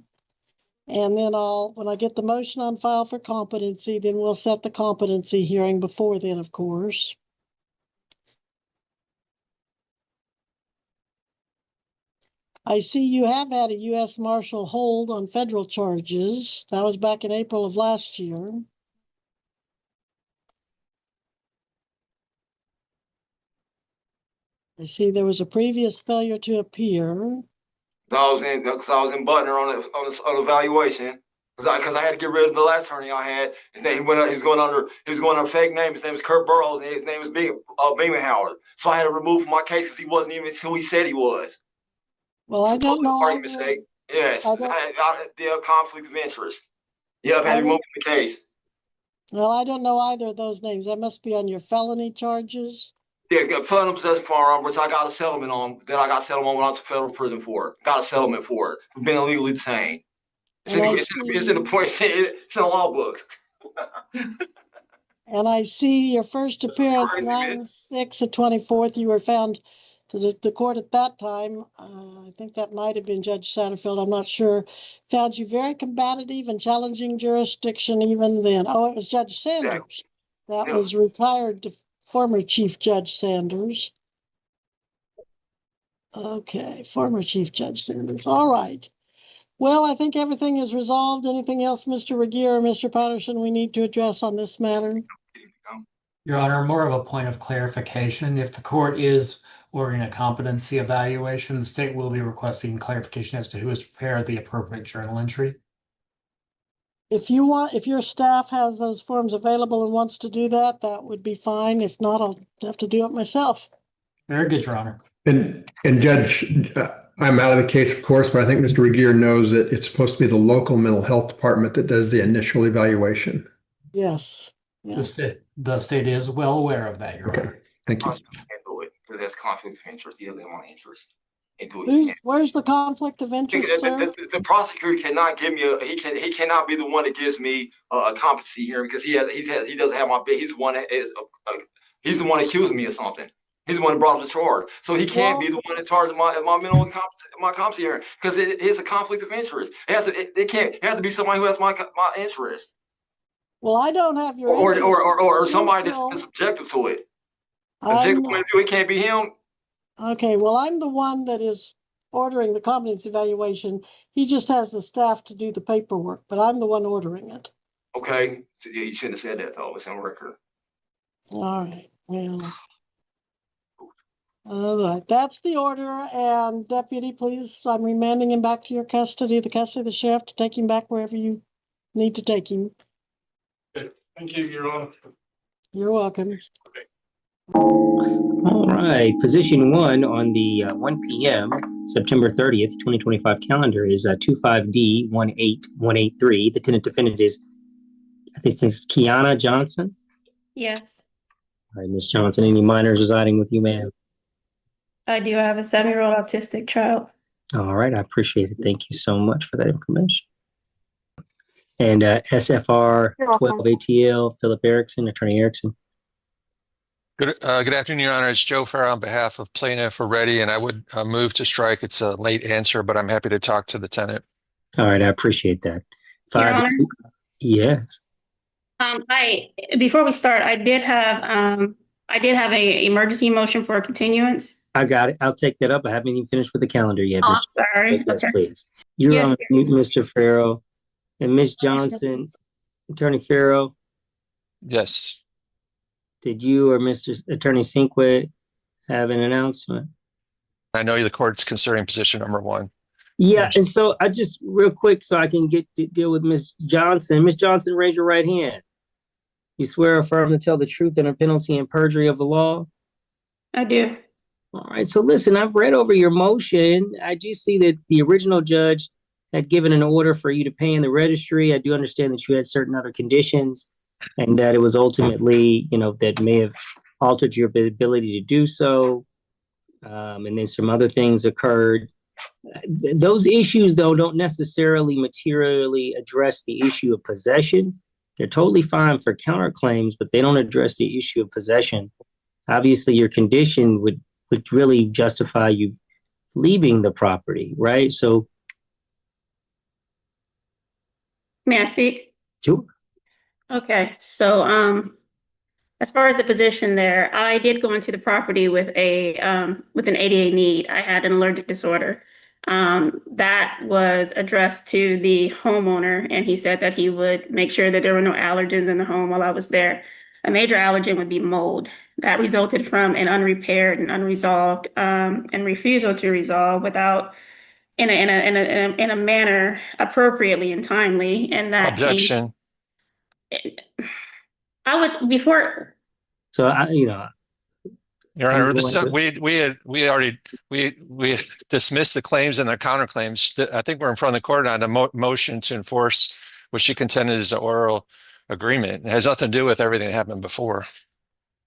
And then when I get the motion on file for competency, then we'll set the competency hearing before then, of course. I see you have had a U.S. Marshal hold on federal charges. That was back in April of last year. I see there was a previous failure to appear. I was in Butner on evaluation because I had to get rid of the last attorney I had. His name he was going under a fake name. His name was Kurt Burrows, and his name was Beeman Howard. So I had to remove from my case because he wasn't even who he said he was. Well, I don't know. Party mistake. Yes, conflict of interest. Yeah, I've had to remove from the case. Well, I don't know either of those names. That must be on your felony charges. Yeah, felon possession firearm, which I got a settlement on. Then I got a settlement when I was in federal prison for it. Got a settlement for it. I've been illegally detained. It's in the law book. And I see your first appearance, 9/6 of 24th. You were found to the court at that time. I think that might have been Judge Satterfield. I'm not sure. Found you very combative and challenging jurisdiction even then. Oh, it was Judge Sanders. That was retired former Chief Judge Sanders. Okay, former Chief Judge Sanders. All right. Well, I think everything is resolved. Anything else, Mr. Regier or Mr. Patterson, we need to address on this matter? Your Honor, more of a point of clarification. If the court is ordering a competency evaluation, the state will be requesting clarification as to who has prepared the appropriate journal entry. If your staff has those forms available and wants to do that, that would be fine. If not, I'll have to do it myself. Very good, Your Honor. And Judge, I'm out of the case, of course, but I think Mr. Regier knows that it's supposed to be the local mental health department that does the initial evaluation. Yes. The state is well aware of that, Your Honor. Thank you. There's conflict of interest. He doesn't want interest. Where's the conflict of interest, sir? The prosecutor cannot give me he cannot be the one that gives me a competency hearing because he doesn't have my he's the one that is he's the one accusing me of something. He's the one that brought up the charge, so he can't be the one in charge of my mental competency hearing because it is a conflict of interest. It has to be somebody who has my interest. Well, I don't have your or somebody that's objective to it. Objective point of view, it can't be him. Okay, well, I'm the one that is ordering the competence evaluation. He just has the staff to do the paperwork, but I'm the one ordering it. Okay, so, yeah, you shouldn't have said that though. It's on record. All right, well, all right, that's the order. And Deputy, please, I'm remanding him back to your custody, the custody of the sheriff, to take him back wherever you need to take him. Thank you, Your Honor. You're welcome. Okay. All right, position 1 on the 1 p.m. September 30th, 2025 calendar is 25D18183. The tenant defendant is, I think this is Kiana Johnson. Yes. All right, Ms. Johnson, any minors residing with you, ma'am? I do have a 7-year-old autistic child. All right, I appreciate it. Thank you so much for that information. And SFR 12 ATL, Philip Erickson, Attorney Erickson. Good afternoon, Your Honor. It's Joe Farr on behalf of plaintiff Reddy, and I would move to strike. It's a late answer, but I'm happy to talk to the tenant. All right, I appreciate that. Your Honor? Yes. Before we start, I did have a emergency motion for a continuance. I got it. I'll take that up. I haven't even finished with the calendar yet. Oh, I'm sorry. Yes, Okay. please. You're on mute, Mr. Farrell. And Ms. Johnson, Attorney Farrell. Yes. Did you or Mr. Attorney Sinquit have an announcement? I know the court's considering position number 1. Yeah, and so I just real quick so I can get to deal with Ms. Johnson. Ms. Johnson, raise your right hand. You swear or affirm to tell the truth under penalty and perjury of the law? I do. All right, so listen, I've read over your motion. I do see that the original judge had given an order for you to pay in the registry. I do understand that you had certain other conditions and that it was ultimately, that may have altered your ability to do so. And then some other things occurred. Those issues, though, don't necessarily materially address the issue of possession. They're totally fine for counterclaims, but they don't address the issue of possession. Obviously, your condition would really justify you leaving the property, right? So May I speak? Sure. Okay, so as far as the position there, I did go into the property with an ADA need. I had an allergic disorder. That was addressed to the homeowner, and he said that he would make sure that there were no allergens in the home while I was there. A major allergen would be mold. That resulted from an unrepaired and unresolved and refusal to resolve without in a manner appropriately and timely, and that Objection. I would before. So Your Honor, we dismissed the claims and the counterclaims. I think we're in front of the court on a motion to enforce what she contended is an oral agreement. It has nothing to do with everything that happened before.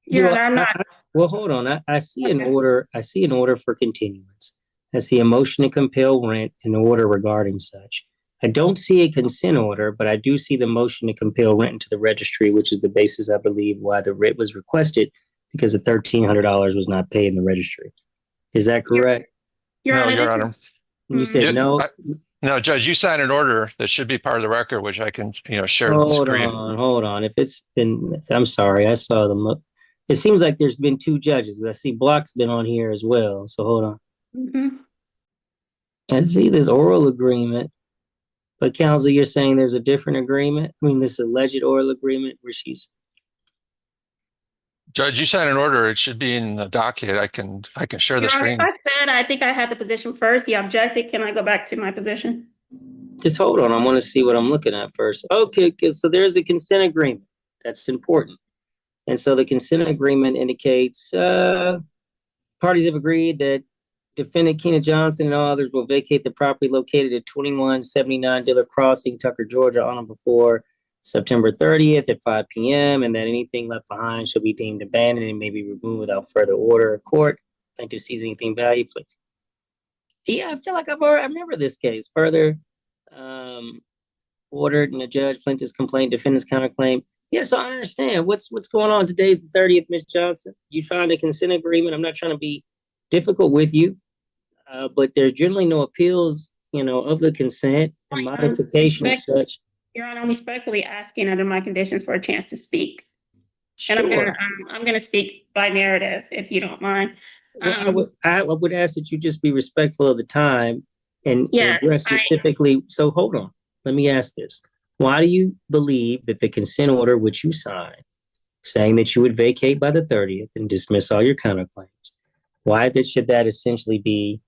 Your Honor, I'm not. Well, hold on. I see an order. I see an order for continuance. I see a motion to compel rent, an order regarding such. I don't see a consent order, but I do see the motion to compel rent into the registry, which is the basis, I believe, why the writ was requested, because the $1,300 was not paid in the registry. Is that correct? Your No, Honor, Your Honor. You said no. No, Judge, you signed an order that should be part of the record, which I can, share the screen. Hold on. If it's been, I'm sorry, I saw them. It seems like there's been two judges. I see Block's been on here as well. So hold on. Mm-hmm. I see this oral agreement, but counsel, you're saying there's a different agreement? I mean, this alleged oral agreement where she's. Judge, you signed an order. It should be in the docket. I can share the screen. I think I had the position first. He objected. Can I go back to my position? Just hold on. I want to see what I'm looking at first. Okay, so there's a consent agreement. That's important. And so the consent agreement indicates parties have agreed that defendant Keena Johnson and all others will vacate the property located at 2179 Diller Crossing, Tucker, Georgia, on or before September 30th at 5 p.m. and that anything left behind shall be deemed abandoned and may be removed without further order of court. Plaintiff sees anything valuable. Yeah, I feel like I remember this case. Further ordered and the judge, plaintiff's complaint, defendant's counterclaim. Yes, I understand. What's going on? Today's the 30th, Ms. Johnson. You found a consent agreement. I'm not trying to be difficult with you, but there's generally no appeals, of the consent and modification and such. Your Honor, I'm respectfully asking under my conditions for a chance to speak. Sure. And I'm gonna speak by narrative, if you don't mind. Well, I would ask that you just be respectful of the time and address specifically. So hold on. Let me ask this. Why do you believe that the consent order which you signed, saying that you would vacate by the 30th and dismiss all your counterclaims, why should that essentially be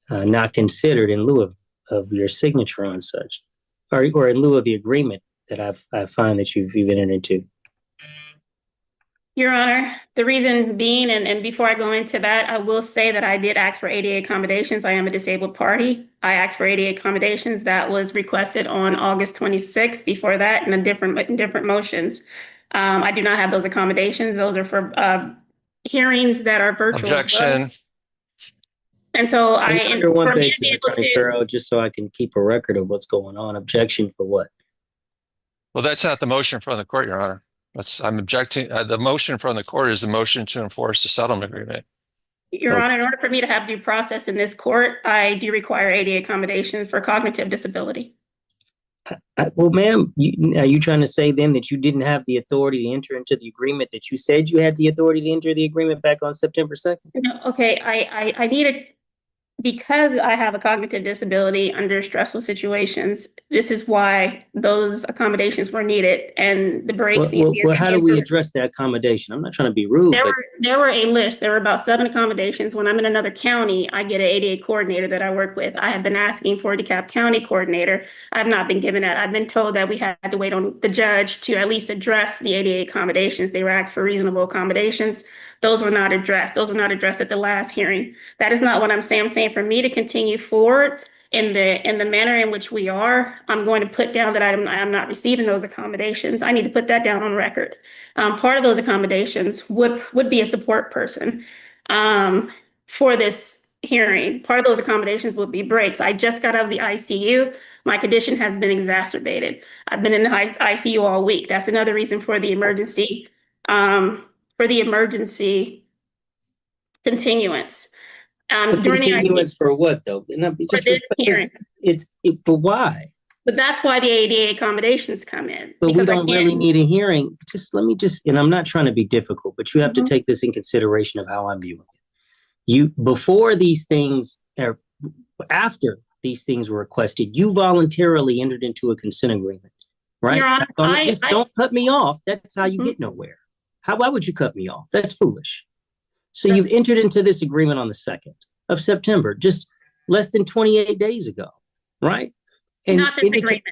not considered in lieu of your signature on such, or in lieu of the agreement that I find that you've entered into? Your Honor, the reason being, and before I go into that, I will say that I did ask for ADA accommodations. I am a disabled party. I asked for ADA accommodations. That was requested on August 26th. Before that, in different motions. I do not have those accommodations. Those are for hearings that are virtual. Objection. And so under one basis, Attorney Farrell, just so I can keep a record of what's going on. Objection for what? Well, that's not the motion from the court, Your Honor. I'm objecting. The motion from the court is the motion to enforce the settlement agreement. Your Honor, in order for me to have due process in this court, I do require ADA accommodations for cognitive disability. Well, ma'am, are you trying to say then that you didn't have the authority to enter into the agreement that you said you had the authority to enter the agreement back on September 2nd? No, okay, I needed, because I have a cognitive disability under stressful situations, this is why those accommodations were needed and the breaks. Well, how do we address that accommodation? I'm not trying to be rude. There were a list. There were about 7 accommodations. When I'm in another county, I get an ADA coordinator that I work with. I have been asking for a DeKalb County coordinator. I've not been given that. I've been told that we had to wait on the judge to at least address the ADA accommodations. They were asked for reasonable accommodations. Those were not addressed. Those were not addressed at the last hearing. That is not what I'm saying. I'm saying for me to continue forward in the manner in which we are, I'm going to put down that I am not receiving those accommodations. I need to put that down on record. Part of those accommodations would be a support person for this hearing. Part of those accommodations would be breaks. I just got out of the ICU. My condition has been exacerbated. I've been in the ICU all week. That's another reason for the emergency continuance. Continuance for what though? For this hearing. But why? But that's why the ADA accommodations come in. But we because I don't can't- really need a hearing. And I'm not trying to be difficult, but you have to Mhm. take this in consideration of how I'm viewing it. Before these things, or after these things were requested, you voluntarily entered into a consent agreement, right? Your Honor, Don't cut me off. That's how you Mhm. get nowhere. Why would you cut me off? That's foolish. So you've entered into this agreement on the 2nd of September, just less than 28 days ago, right? And Not this agreement.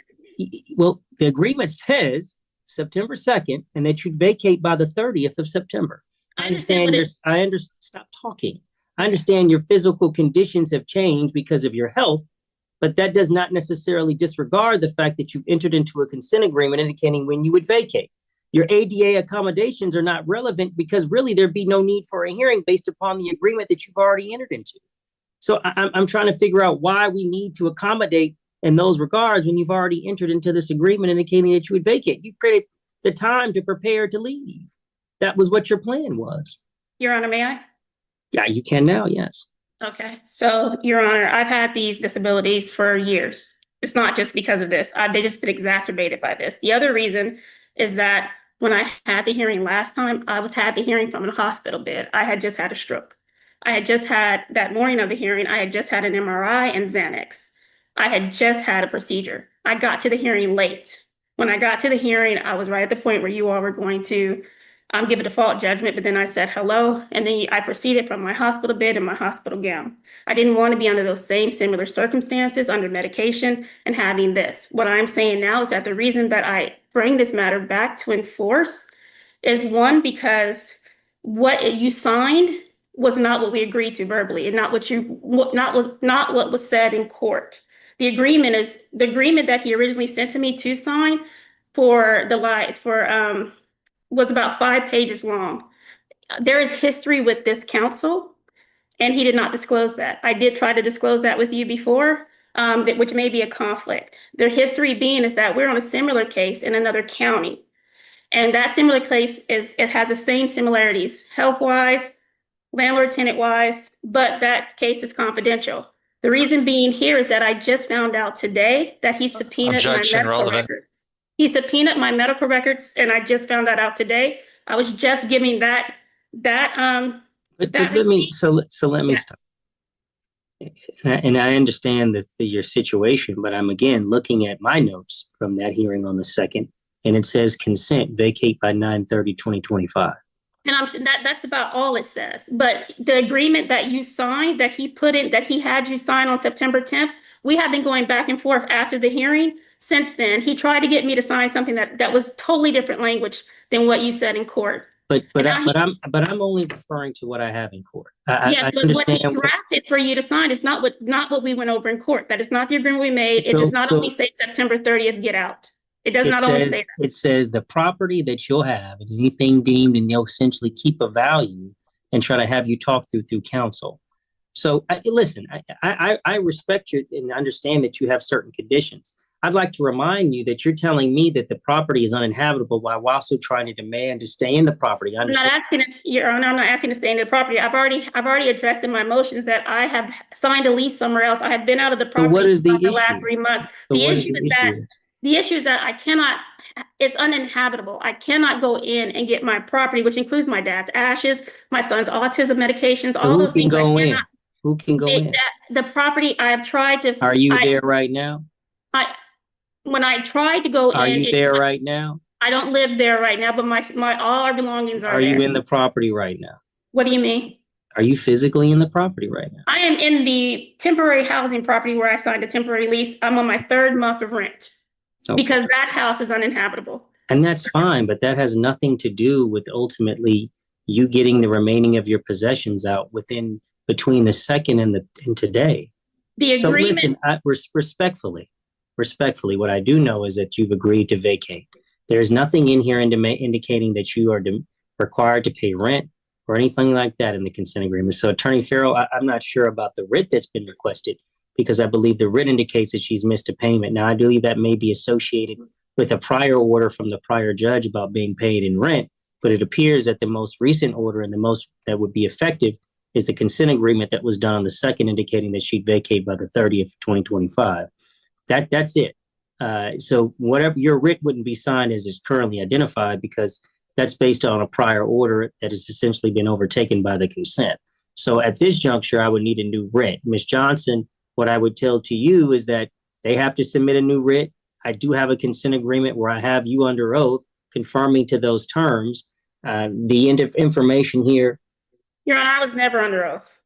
Well, the agreement says September 2nd, and that you vacate by the 30th of September. I understand. Stop talking. I understand your physical conditions have changed because of your health, but that does not necessarily disregard the fact that you've entered into a consent agreement indicating when you would vacate. Your ADA accommodations are not relevant because really there'd be no need for a hearing based upon the agreement that you've already entered into. So I'm trying to figure out why we need to accommodate in those regards when you've already entered into this agreement indicating that you would vacate. You've created the time to prepare to leave. That was what your plan was. Your Honor, may I? Yeah, you can now, yes. Okay, so Your Honor, I've had these disabilities for years. It's not just because of this. They've just been exacerbated by this. The other reason is that when I had the hearing last time, had the hearing from a hospital bed. I had just had a stroke. I had just had, that morning of the hearing, I had just had an MRI and Xanax. I had just had a procedure. I got to the hearing late. When I got to the hearing, I was right at the point where you all were going to give a default judgment, but then I said hello, and then I proceeded from my hospital bed and my hospital gown. I didn't want to be under those same similar circumstances, under medication, and having this. What I'm saying now is that the reason that I bring this matter back to enforce is, one, because what you signed was not what we agreed to verbally, and not what was said in court. The agreement that he originally sent to me to sign was about 5 pages long. There is history with this counsel, and he did not disclose that. I did try to disclose that with you before, which may be a conflict. The history being is that we're on a similar case in another county, and that similar case it has the same similarities, health-wise, landlord-tenant-wise, but that case is confidential. The reason being here is that I just found out today that he subpoenaed my medical records. He subpoenaed my medical records, and I just found that out today. I was just giving that. Let me stop. And I understand your situation, but I'm again looking at my notes from that hearing on the 2nd, and it says consent vacate by 9/30/2025. And that's about all it says. But the agreement that you signed, that he had you sign on September 10th, we have been going back and forth after the hearing. Since then, he tried to get me to sign something that was totally different language than what you said in court. But I'm only referring to what I have in court. Yes, but what he drafted for you to sign is not what we went over in court. That is not the agreement we made. It does not only say September 30th, get out. It does not only say that. It says the property that you'll have and anything deemed, and they'll essentially keep a value and try to have you talk through counsel. So listen, I respect you and understand that you have certain conditions. I'd like to remind you that you're telling me that the property is uninhabitable while also trying to demand to stay in the property. I'm not asking to stay in the property. I've already addressed in my motions that I have signed a lease somewhere else. I have been out of the property for the last 3 months. The issue is that I cannot, it's uninhabitable. I cannot go in and get my property, which includes my dad's ashes, my son's autism medications, all those things. Who can go in? The property I have tried to. Are you there right now? When I tried to go in. Are you there right now? I don't live there right now, but all our belongings are there. Are you in the property right now? What do you mean? Are you physically in the property right now? I am in the temporary housing property where I signed a temporary lease. I'm on my 3rd month of rent because that house is uninhabitable. And that's fine, but that has nothing to do with ultimately you getting the remaining of your possessions out between the 2nd and today. The agreement. So listen, respectfully, what I do know is that you've agreed to vacate. There's nothing in here indicating that you are required to pay rent or anything like that in the consent agreement. So Attorney Farrell, I'm not sure about the writ that's been requested because I believe the writ indicates that she's missed a payment. Now, I believe that may be associated with a prior order from the prior judge about being paid in rent, but it appears that the most recent order and the most that would be effective is the consent agreement that was done on the 2nd indicating that she'd vacate by the 30th of 2025. That's it. So whatever your writ wouldn't be signed as is currently identified because that's based on a prior order that has essentially been overtaken by the consent. So at this juncture, I would need a new writ. Ms. Johnson, what I would tell to you is that they have to submit a new writ. I do have a consent agreement where I have you under oath confirming to those terms. The end of information here. Your Honor, I was never under oath.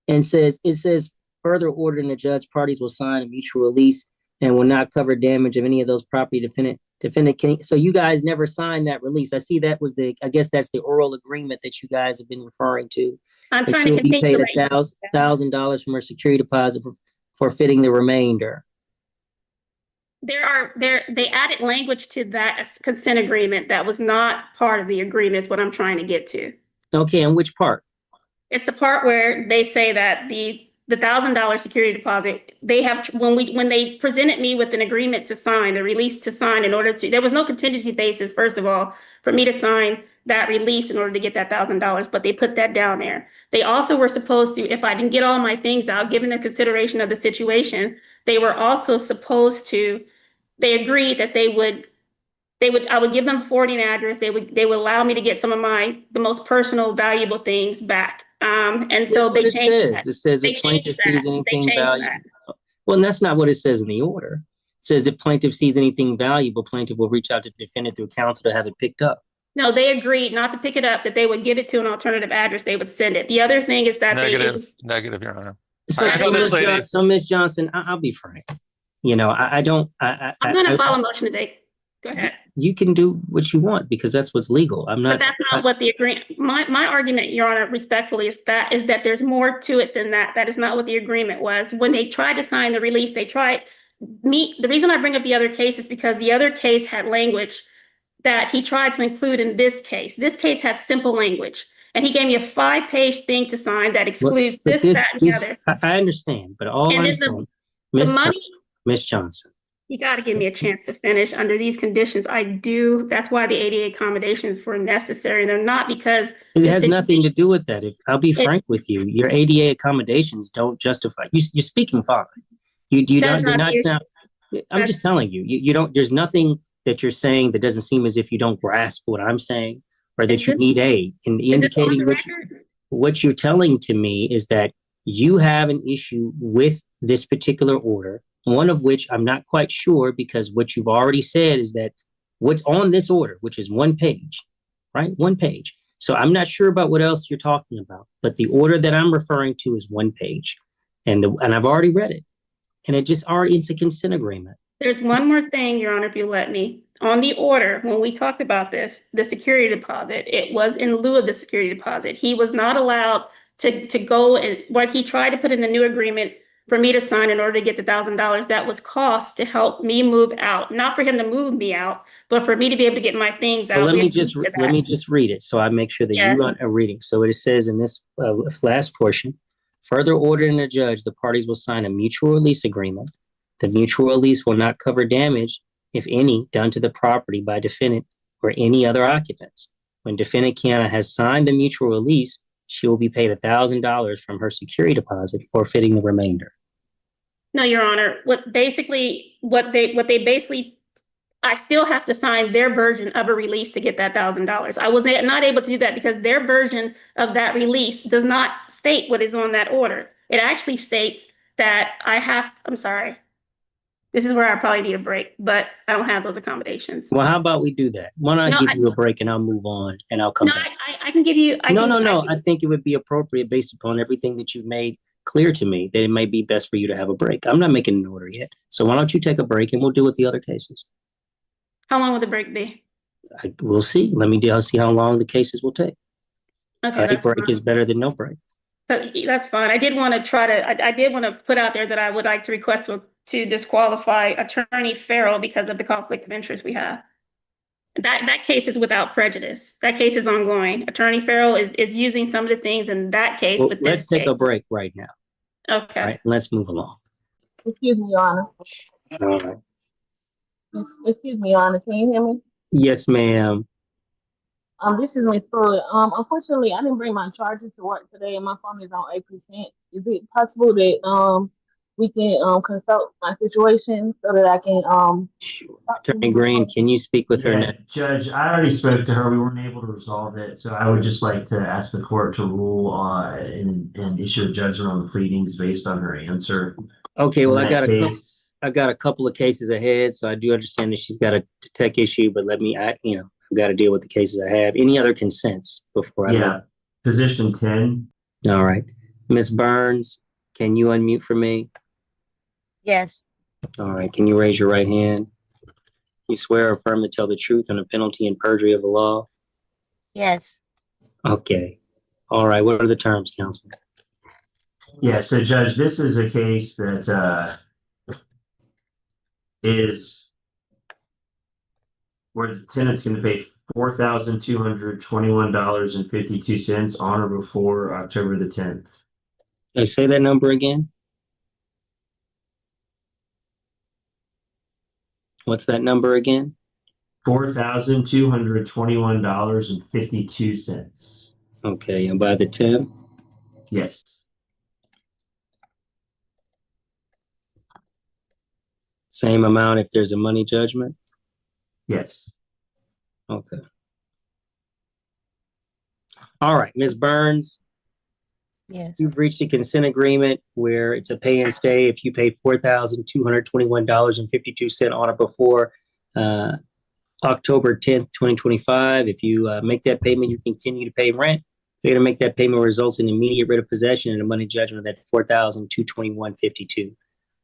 And it says further ordering the judge parties will sign a mutual release and will not cover damage of any of those property defendant can. So you guys never signed that release. I see that was I guess that's the oral agreement that you guys have been referring to. I'm trying to be continue. paid $1,000 from her security deposit for fitting the remainder. They added language to that consent agreement that was not part of the agreement is what I'm trying to get to. Okay, and which part? It's the part where they say that the $1,000 security deposit, they have, when they presented me with an agreement to sign, the release to sign in order to, there was no contingency basis, first of all, for me to sign that release in order to get that $1,000, but they put that down there. They also were supposed to, if I didn't get all my things out, given the consideration of the situation, they were also supposed to, they agreed that I would give them a forwarding address. They would allow me to get some of the most personal, valuable things back. And so they changed that. It says if plaintiff sees anything valuable. Well, and that's not what it says in the order. It says if plaintiff sees anything valuable, plaintiff will reach out to defendant through counsel to have it picked up. No, they agreed not to pick it up, that they would give it to an alternative address. They would send it. The other thing is that negative, Your Honor. So Ms. Johnson, I'll be frank. You know, I'm going to file a motion today. Go ahead. You can do what you want because that's what's legal. I'm not. But that's not what the agreement. My argument, Your Honor, respectfully, is that there's more to it than that. That is not what the agreement was. When they tried to sign the release, the reason I bring up the other case is because the other case had language that he tried to include in this case. This case had simple language, and he gave me a 5-page thing to sign that excludes that, and the other. I understand, but all I'm saying, Miss Johnson. You got to give me a chance to finish under these conditions. I do. That's why the ADA accommodations were necessary. They're not because it has nothing to do with that. I'll be frank with you, your ADA accommodations don't justify. You're speaking fine. You don't sound. I'm just telling you. You don't. There's nothing that you're saying that doesn't seem as if you don't grasp what I'm saying or that you need aid. And indicating what you're telling to me is that you have an issue with this particular order. One of which I'm not quite sure because what you've already said is that what's on this order, which is 1 page, right? 1 page. So I'm not sure about what else you're talking about, but the order that I'm referring to is 1 page. And I've already read it. And it's a consent agreement. There's one more thing, Your Honor, if you let me. On the order, when we talked about this, the security deposit, it was in lieu of the security deposit. He was not allowed to go and what he tried to put in the new agreement for me to sign in order to get the $1,000, that was cost to help me move out, not for him to move me out, but for me to be able to get my things out. Well, let me just read it so I make sure that you are reading. So it says in this last portion, further ordering the judge, the parties will sign a mutual release agreement. The mutual release will not cover damage, if any, done to the property by defendant or any other occupants. When defendant Kiana has signed the mutual release, she will be paid $1,000 from her security deposit, forfeiting the remainder. No, Your Honor. What they basically, I still have to sign their version of a release to get that $1,000. I was not able to do that because their version of that release does not state what is on that order. It actually states that I'm sorry. This is where I probably need a break, but I don't have those accommodations. Well, how about we do that? Why don't I give you a break and I'll move on and I'll come back. I can give you. I think it would be appropriate based upon everything that you've made clear to me that it might be best for you to have a break. I'm not making an order yet. So why don't you take a break and we'll deal with the other cases. How long will the break be? We'll see. I'll see how long the cases will take. Okay, a break is better than no break. That's fine. I did want to put out there that I would like to request to disqualify Attorney Farrell because of the conflict of interest we have. That case is without prejudice. That case is ongoing. Attorney Farrell is using some of the things in that case. Well, let's take a break right now. Okay. All right, let's move along. Excuse me, Your Honor. All right. Excuse me, Your Honor. Can you hear me? Yes, ma'am. This is Miss Floyd. Unfortunately, I didn't bring my charger to work today, and my phone is on 8%. Is it possible that we can consult my situation so that I can Sure. Attorney Green, can you speak with her now? Judge, I already spoke to her. We weren't able to resolve it, so I would just like to ask the court to rule on and issue a judgment on the pleadings based on her answer. Okay, well, In that case, I've got a couple of cases ahead, so I do understand that she's got a tech issue, but I've got to deal with the cases I have. Any other consents before I yeah, position 10. All right. Ms. Burns, can you unmute for me? Yes. All right. Can you raise your right hand? You swear or affirm to tell the truth under penalty and perjury of the law? Yes. Okay. All right. What are the terms, counsel? Yeah, so Judge, this is a case that is where the tenant's going to pay $4,221.52 on or before October the 10th. Can you say that number again? What's that number again? $4,221.52. Okay, and by the 10th? Yes. Same amount if there's a money judgment? Yes. Okay. All right, Ms. Burns. Yes. You've reached a consent agreement where it's a pay and stay if you pay $4,221.52 on or before October 10th, 2025. If you make that payment, you continue to pay rent. Failure to make that payment results in immediate writ of possession and a money judgment of that $4,221.52.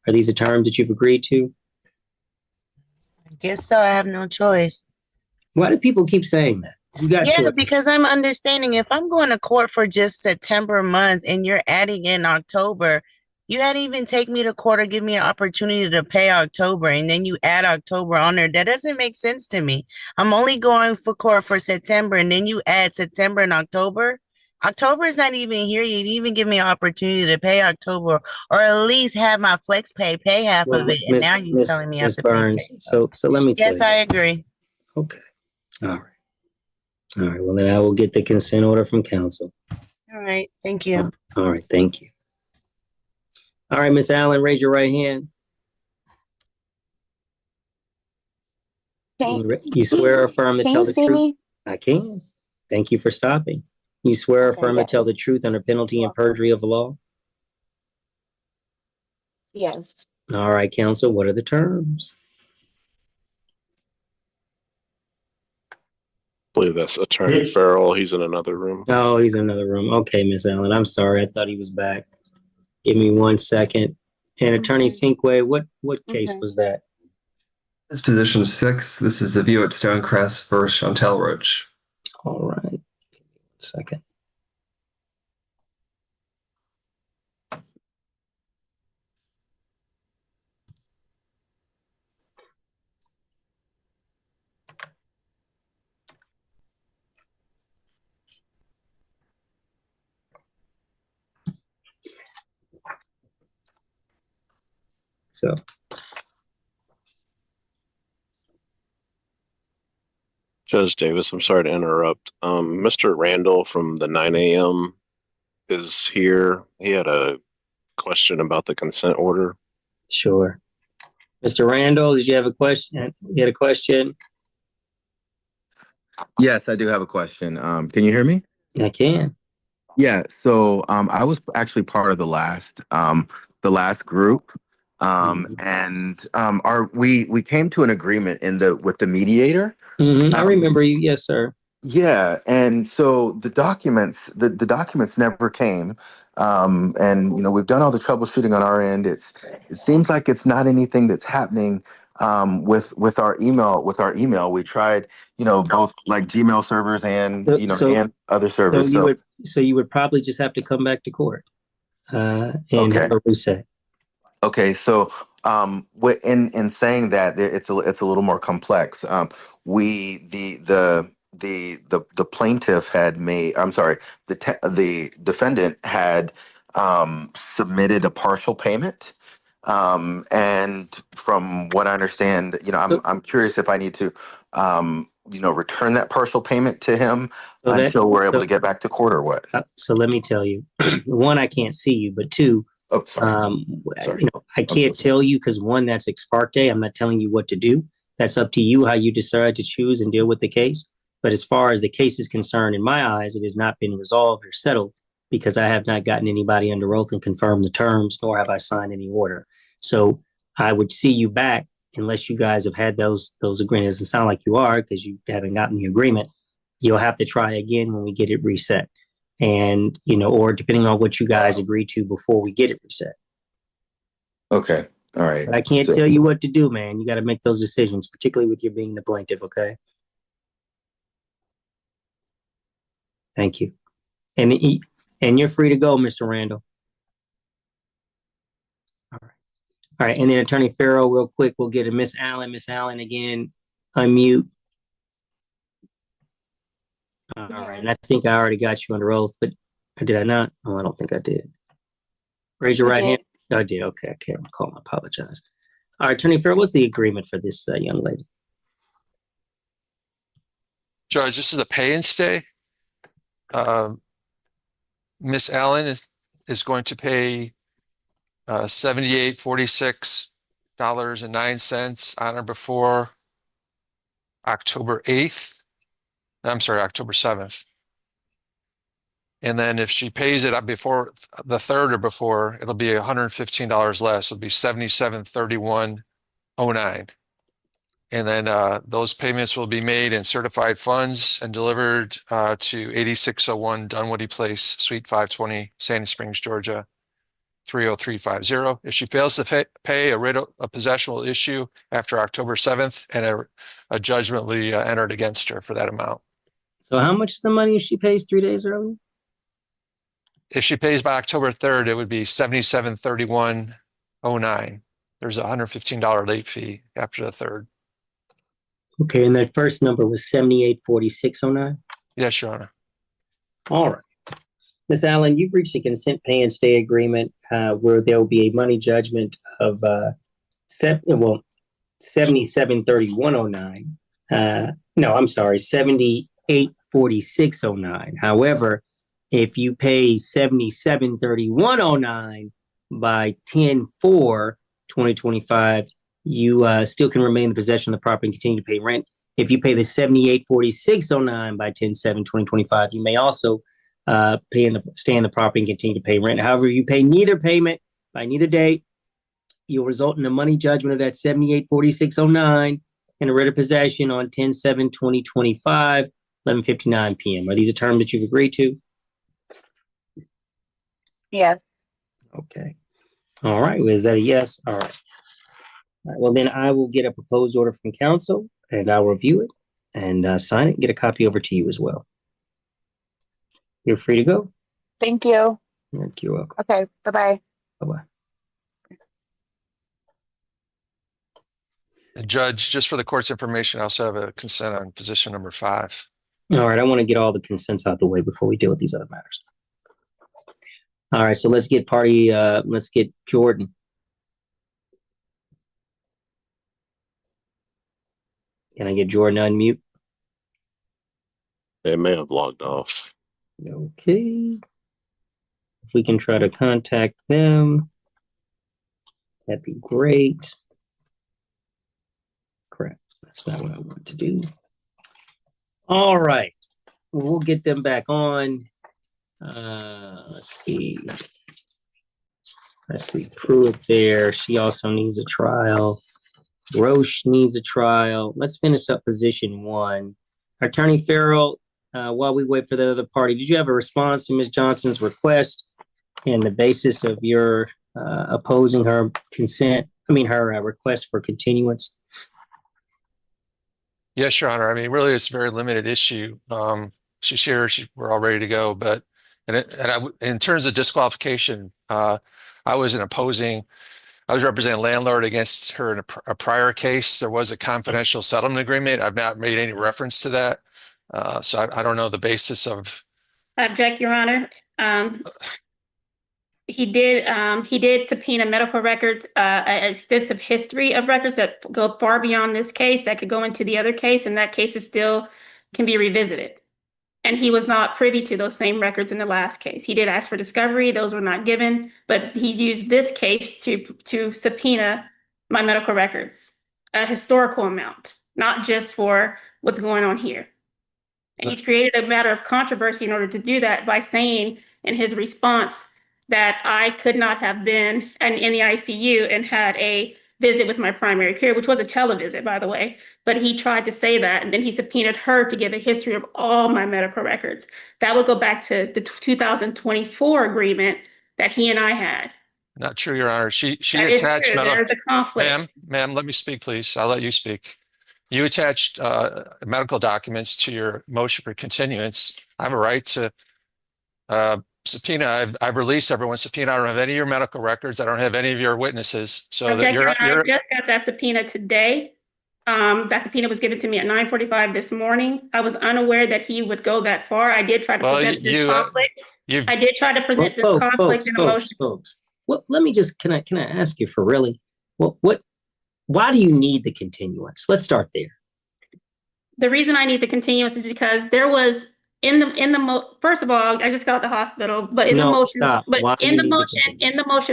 Are these the terms that you've agreed to? I guess so. I have no choice. Why do people keep saying that? You got choices. Because I'm understanding if I'm going to court for just September month and you're adding in October, you hadn't even take me to court or give me an opportunity to pay October, and then you add October on there. That doesn't make sense to me. I'm only going for court for September, and then you add September and October. October is not even here. You didn't even give me an opportunity to pay October, or at least have my flex pay half of it. And now you're telling me I have to Burns, pay. So let me tell you. Yes, I agree. Okay. All right. All right. Well, then I will get the consent order from counsel. All right. Thank you. All right. Thank you. All right, Miss Allen, raise your right hand. You swear or affirm to tell the truth? Me? I can. Thank you for stopping. You swear or affirm to tell the truth under penalty and perjury of the law? Yes. All right, counsel, what are the terms? I believe that's Attorney Farrell. He's in another room. Oh, he's in another room. Okay, Miss Allen, I'm sorry. I thought he was back. Give me 1 second. And Attorney Cinque, what case was that? This is position 6. This is the view at Stonecrest versus Chantel Roach. All right. Give me 1 second. So Judge Davis, I'm sorry to interrupt. Mr. Randall from the 9 a.m. is here. He had a question about the consent order. Sure. Mr. Randall, did you have a question? You had a question? Yes, I do have a question. Can you hear me? I can. Yeah. So I was actually part of the last group. And we came to an agreement with the mediator. I remember you. Yes, sir. Yeah, and so the documents never came, and we've done all the troubleshooting on our end. It seems like it's not anything that's happening with our email. We tried both like Gmail servers and and other servers. So you would probably just have to come back to court and have a reset. Okay, so in saying that, it's a little more complex. The plaintiff had made, I'm sorry, the defendant had submitted a partial payment, and from what I understand, I'm curious if I need to return that partial payment to him until we're able to get back to court or what. So let me tell you, one, I can't see you, but two, Oh, sorry. Sorry. I can't tell you because one, that's ex parte. I'm not telling you what to do. That's up to you how you decide to choose and deal with the case. But as far as the case is concerned, in my eyes, it has not been resolved or settled because I have not gotten anybody under oath and confirmed the terms, nor have I signed any order. So I would see you back unless you guys have had those agreements. It doesn't sound like you are because you haven't gotten the agreement. You'll have to try again when we get it reset. And, or depending on what you guys agree to before we get it reset. Okay. All right. But I can't tell you what to do, man. You got to make those decisions, particularly with you being the plaintiff, okay? Thank you. And you're free to go, Mr. Randall. All right. And then Attorney Farrell, real quick, we'll get to Miss Allen. Miss Allen, again, unmute. All right. And I think I already got you under oath, but did I not? Oh, I don't think I did. Raise your right hand. I did. Okay. I can't recall. I apologize. All right. Attorney Farrell, what's the agreement for this young lady? Judge, this is a pay and stay. Miss Allen is going to pay $78.46.09 on or before October 8th. I'm sorry, October 7th. And then if she pays it up before the 3rd or before, it'll be $115 less. It'll be $77.31.09. And then those payments will be made in certified funds and delivered to 8601 Dunwoody Place, Suite 520, Sandy Springs, Georgia, 30350. If she fails to pay, a writ of possession will issue after October 7th, and a judgment will be entered against her for that amount. So how much is the money if she pays 3 days early? If she pays by October 3rd, it would be $77.31.09. There's a $115 late fee after the 3rd. Okay, and that first number was 78.46.09? Yes, Your Honor. All right. Ms. Allen, you've reached a consent pay and stay agreement where there will be a money judgment of $77.31.09. No, I'm sorry, $78.46.09. However, if you pay $77.31.09 by 10/4/2025, you still can remain in possession of the property and continue to pay rent. If you pay the $78.46.09 by 10/7/2025, you may also stay in the property and continue to pay rent. However, if you pay neither payment by neither date, you'll result in a money judgment of that $78.46.09 and a writ of possession on 10/7/2025, 11:59 p.m. Are these a term that you've agreed to? Yes. Okay. All right. Well, is that a yes? All right. All right. Well, then I will get a proposed order from counsel and I'll review it and sign it and get a copy over to you as well. You're free to go. Thank you. You're welcome. Okay. Bye-bye. Bye-bye. Judge, just for the court's information, I also have a consent on position number 5. All right. I want to get all the consents out the way before we deal with these other matters. All right. So let's get Jordan. Can I get Jordan to unmute? They may have logged off. Okay. If we can try to contact them, that'd be great. Crap, that's not what I want to do. All right. We'll get them back on. Let's see. Pruitt there. She also needs a trial. Roche needs a trial. Let's finish up position 1. Attorney Farrell, while we wait for the other party, did you have a response to Ms. Johnson's request and the basis of your opposing her her request for continuance? Yes, Your Honor. I mean, really, it's a very limited issue. She's here. We're all ready to go. But in terms of disqualification, I was representing a landlord against her in a prior case. There was a confidential settlement agreement. I've not made any reference to that. So I don't know the basis of. I object, Your Honor. He did subpoena medical records, an extensive history of records that go far beyond this case that could go into the other case, and that case is still can be revisited. And he was not privy to those same records in the last case. He did ask for discovery. Those were not given, but he's used this case to subpoena my medical records, a historical amount, not just for what's going on here. And he's created a matter of controversy in order to do that by saying in his response that I could not have been in the ICU and had a visit with my primary care, which was a televisit, by the way. But he tried to say that, and then he subpoenaed her to give a history of all my medical records. That would go back to the 2024 agreement that he and I had. Not true, Your Honor. She That is attached true. There's a conflict. Ma'am, let me speak, please. I'll let you speak. You attached medical documents to your motion for continuance. I have a right to subpoena. I've released everyone's subpoena. I don't have any of your medical records. I don't have any of your witnesses. So that Your Honor, I just got that subpoena today. That subpoena was given to me at 9:45 this morning. I was unaware that he would go that far. I did try to present this conflict. I did try to present this conflict in a motion. Folks. Well, let me just, can I ask you for really, why do you need the continuance? Let's start there. The reason I need the continuance is because there was first of all, I just got out the hospital, but in the motion,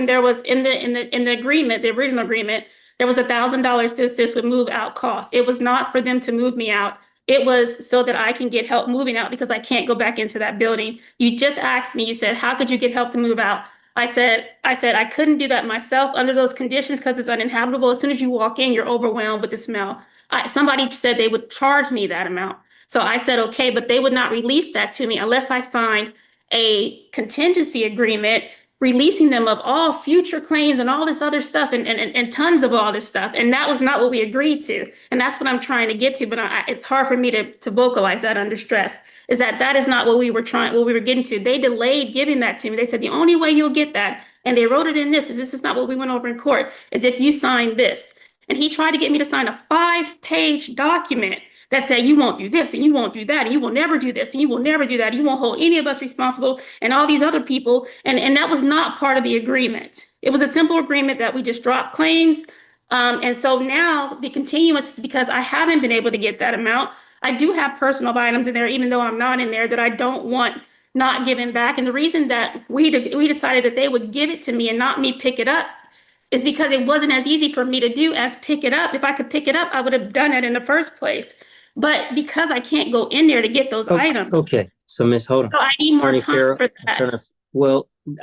there was in the agreement, the original agreement, there was $1,000 to assist with move out costs. It was not for them to move me out. It was so that I can get help moving out because I can't go back into that building. You just asked me, you said, how could you get help to move out? I said I couldn't do that myself under those conditions because it's uninhabitable. As soon as you walk in, you're overwhelmed with the smell. Somebody said they would charge me that amount. So I said, okay, but they would not release that to me unless I signed a contingency agreement releasing them of all future claims and all this other stuff and tons of all this stuff. And that was not what we agreed to. And that's what I'm trying to get to. But it's hard for me to vocalize that under stress, is that is not what we were getting to. They delayed giving that to me. They said, the only way you'll get that, and they wrote it in this is not what we went over in court, is if you sign this. And he tried to get me to sign a 5-page document that said, you won't do this and you won't do that, and you will never do this and you will never do that. And you won't hold any of us responsible and all these other people. And that was not part of the agreement. It was a simple agreement that we just dropped claims. And so now the continuance is because I haven't been able to get that amount. I do have personal items in there, even though I'm not in there, that I don't want not given back. And the reason that we decided that they would give it to me and not me pick it up is because it wasn't as easy for me to do as pick it up. If I could pick it up, I would have done it in the first place. But because I can't go in there to get those items. Okay, so Miss, hold on. So I need more time for that.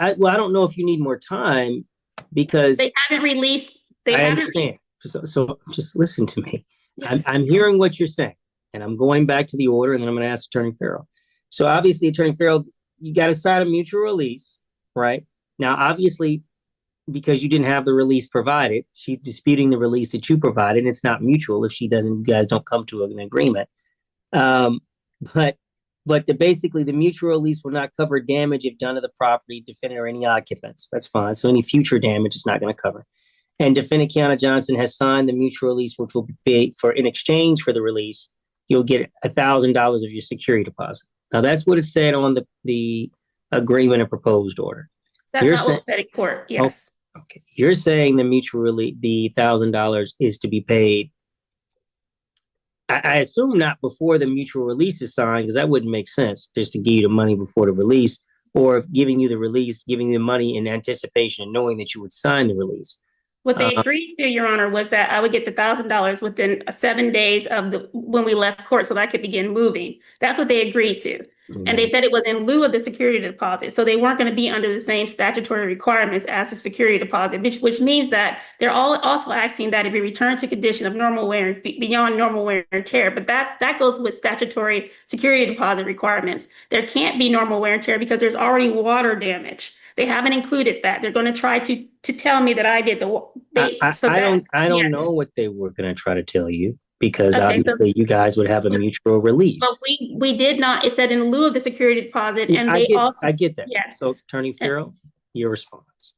I don't know if you need more time because they haven't released. I understand. So just listen to me. Yes. I'm hearing what you're saying, and I'm going back to the order, and then I'm going to ask Attorney Farrell. So obviously, Attorney Farrell, you got to sign a mutual release, right? Now, obviously, because you didn't have the release provided, she's disputing the release that you provided. It's not mutual if you guys don't come to an agreement. But basically the mutual release will not cover damage if done to the property, defendant, or any occupants. That's fine. So any future damage is not going to cover. And defendant Kiana Johnson has signed the mutual release, which will be in exchange for the release, you'll get $1,000 of your security deposit. Now that's what it said on the agreement and proposed order. That's not what said in court. Yes. Okay. You're saying the mutual release, the $1,000 is to be paid. I assume not before the mutual release is signed, because that wouldn't make sense just to give you the money before the release, or if giving you the release, giving you the money in anticipation, knowing that you would sign the release. What they agreed to, Your Honor, was that I would get the $1,000 within 7 days of when we left court, so that I could begin moving. That's what they agreed to. Mm-hmm. And they said it was in lieu of the security deposit. So they weren't going to be under the same statutory requirements as the security deposit, which means that they're all also asking that it be returned to condition of normal wear beyond normal wear and tear. But that goes with statutory security deposit requirements. There can't be normal wear and tear because there's already water damage. They haven't included that. They're going to try to tell me that I did I don't know what they were going to try to tell you, because obviously you guys would have a mutual release. But we did not. It said in lieu of the security deposit, and I get that. Yes. So Attorney Farrell, your response.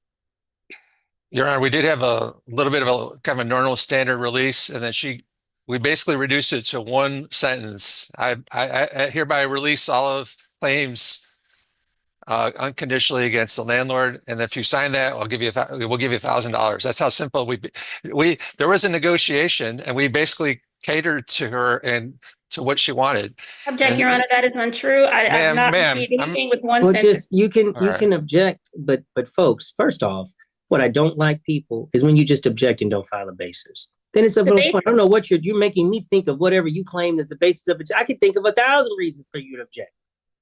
Your Honor, we did have a little bit of a kind of a normal standard release, and then we basically reduced it to one sentence. I hereby release all of claims unconditionally against the landlord, and if you sign that, we'll give you $1,000. That's how simple there was a negotiation, and we basically catered to her and to what she wanted. Object, And- Your Honor, that is untrue. I've Ma'am, not ma'am, received I'm- anything with one Well, sentence. just you can All right. object, but folks, first off, what I don't like people is when you just object and don't file a basis. Then it's a little point. I don't know what you're making me think of whatever you claim is the basis of it. I could think of 1,000 reasons for you to object,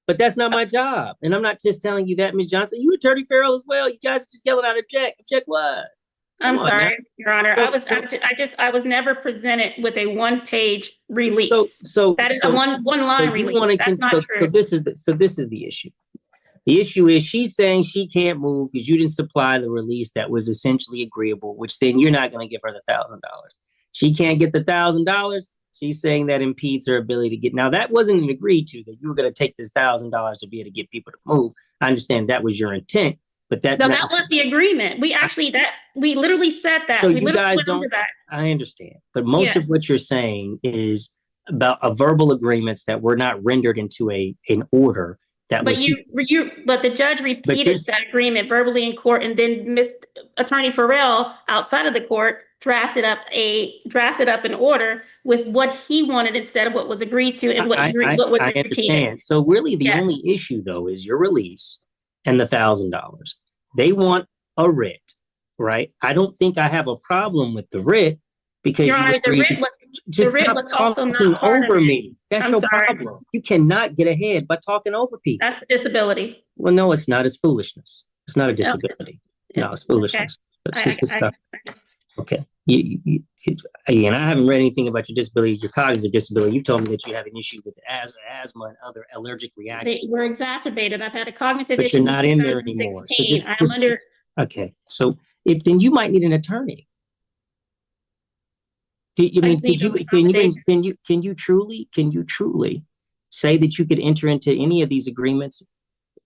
but that's not my job. And I'm not just telling you that, Ms. Johnson. You Attorney Farrell as well. You guys are just yelling out object. Object what? I'm Come on sorry, now. Your Honor. I was never presented with a one-page release. So that is a one line you release. wanna That's not so true. this is the issue. The issue is she's saying she can't move because you didn't supply the release that was essentially agreeable, which then you're not going to give her the $1,000. She can't get the $1,000. She's saying that impedes her ability to get. Now that wasn't agreed to, that you were going to take this $1,000 to be able to get people to move. I understand that was your intent, but that was the agreement. We literally said that. So we you literally guys went over that. I understand, but most of what you're saying is about a verbal agreements that were not rendered into an order. That But was but the judge repeated that agreement verbally in court, and then Attorney Farrell, outside of the court, drafted up an order with what he wanted instead of what was agreed to and what was I repeated. understand. So really, the only issue though is your release and the $1,000. They want a writ, right? I don't think I have a problem with the writ because Your Honor, the writ was also not part over of it. me. That's your problem. You cannot get ahead by talking over people. That's a disability. Well, no, it's not. It's foolishness. It's not a disability. No, it's foolishness. Okay. Again, I haven't read anything about your disability, your cognitive disability. You told me that you have an issue with asthma and other allergic reactions. They were exacerbated. I've had a cognitive But issue. you're not in there anymore. So I'm under. Okay. So then you might need an attorney. Can you truly say that you could enter into any of these agreements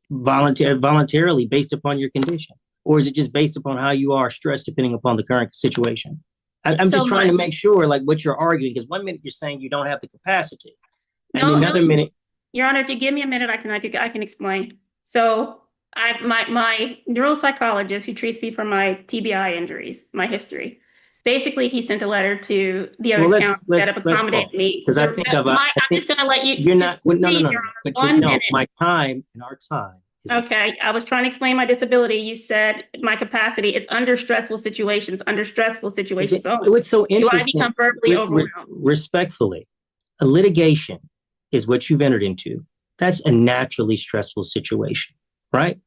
voluntarily based upon your condition? Or is it just based upon how you are stressed depending upon the current situation? I'm just trying to make sure like what you're arguing, because 1 minute you're saying you don't have the capacity. And another minute. Your Honor, if you give me a minute, I can explain. So my neuropsychologist who treats me for my TBI injuries, my history, basically he sent a letter to the other county that have accommodated me. Because I think I'm just going to let you. You're not. No. But minute. My time and our time. Okay, I was trying to explain my disability. You said my capacity. It's under stressful situations. Under stressful situations. What's so interesting? Do I become verbally overwhelmed? Respectfully, a litigation is what you've entered into. That's a naturally stressful situation, right?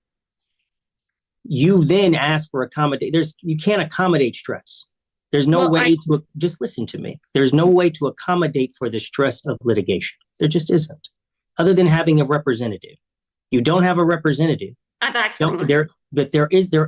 You then ask for accommodate. You can't accommodate stress. There's no way to just listen to me. There's no way to accommodate for the stress of litigation. There just isn't, other than having a representative. You don't have a representative. There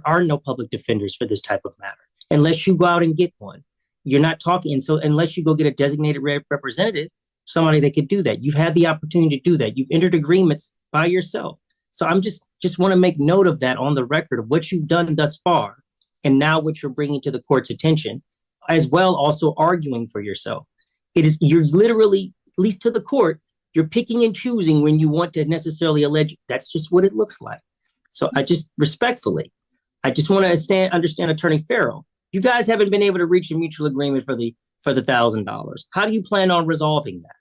are no public defenders for this type of matter unless you go out and get one. You're not talking. And so unless you go get a designated representative, somebody that could do that, you've had the opportunity to do that. You've entered agreements by yourself. So I'm just want to make note of that on the record of what you've done thus far. And now what you're bringing to the court's attention, as well also arguing for yourself. You're literally, at least to the court, you're picking and choosing when you want to necessarily allege. That's just what it looks like. So I just respectfully, I just want to understand Attorney Farrell. You guys haven't been able to reach a mutual agreement for the $1,000. How do you plan on resolving that?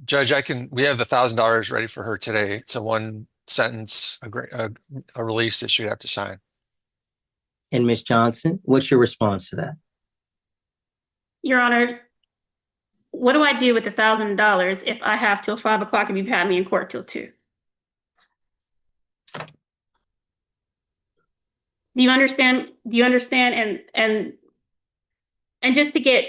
Judge, we have the $1,000 ready for her today. It's a one sentence, a release that she'd have to sign. And Ms. Johnson, what's your response to that? Your Honor, what do I do with the $1,000 if I have till 5 o'clock and you've had me in court till 2? Do you understand? And just to get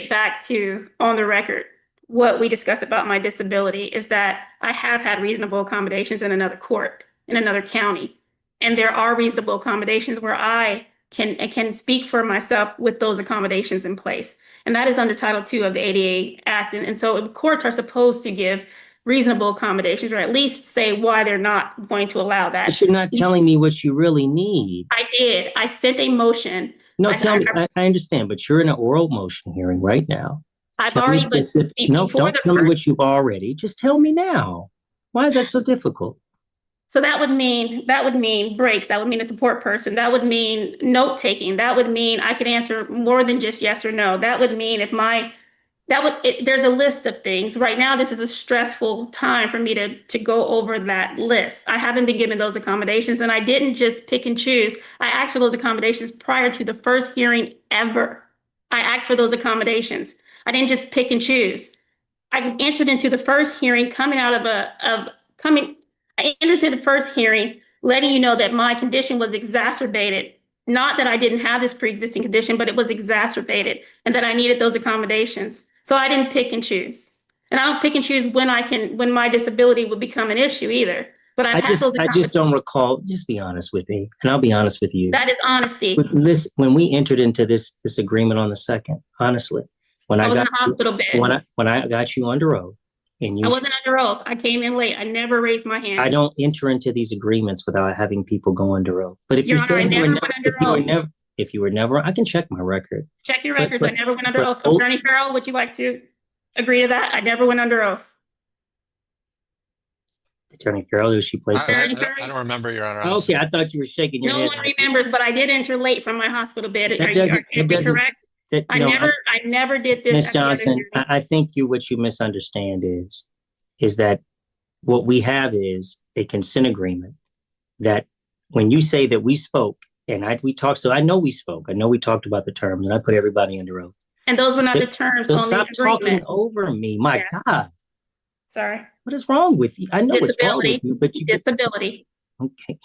back to on the record, what we discussed about my disability is that I have had reasonable accommodations in another court, in another county. And there are reasonable accommodations where I can speak for myself with those accommodations in place. And that is under Title II of the ADA Act. And so courts are supposed to give reasonable accommodations, or at least say why they're not going to allow that. But you're not telling me what you really need. I did. I sent a motion. No, tell me. I understand, but you're in an oral motion hearing right now. I've already been. No, don't tell me what you've already. Just tell me now. Why is that so difficult? So that would mean breaks. That would mean a support person. That would mean note taking. That would mean I could answer more than just yes or no. That would mean there's a list of things. Right now, this is a stressful time for me to go over that list. I haven't been given those accommodations, and I didn't just pick and choose. I asked for those accommodations prior to the first hearing ever. I asked for those accommodations. I didn't just pick and choose. I entered into the first hearing I entered into the first hearing letting you know that my condition was exacerbated. Not that I didn't have this pre-existing condition, but it was exacerbated and that I needed those accommodations. So I didn't pick and choose. And I don't pick and choose when my disability would become an issue either. But I just don't recall. Just be honest with me, and I'll be honest with you. That is honesty. Listen, when we entered into this agreement on the 2nd, honestly, I was in a hospital bed. when I got you under oath, and I wasn't under oath. I came in late. I never raised my hand. I don't enter into these agreements without having people go under oath. But if Your Honor, I never went under oath. If you were never, I can check my record. Check your records. I never went under oath. Attorney Farrell, would you like to agree to that? I never went under oath. Attorney Farrell, who she placed. I don't remember, Your Honor. Honestly. Okay, I thought you were shaking your head. No one remembers, but I did enter late from my hospital bed. Are you correct? I never did this. Ms. Johnson, I think what you misunderstand is that what we have is a consent agreement that when you say that we spoke and we talked, so I know we spoke. I know we talked about the terms and I put everybody under oath. And those were not the terms on the stop agreement. talking over me. My God. Sorry. What is wrong with you? I know what's wrong with you, but you disability. Okay.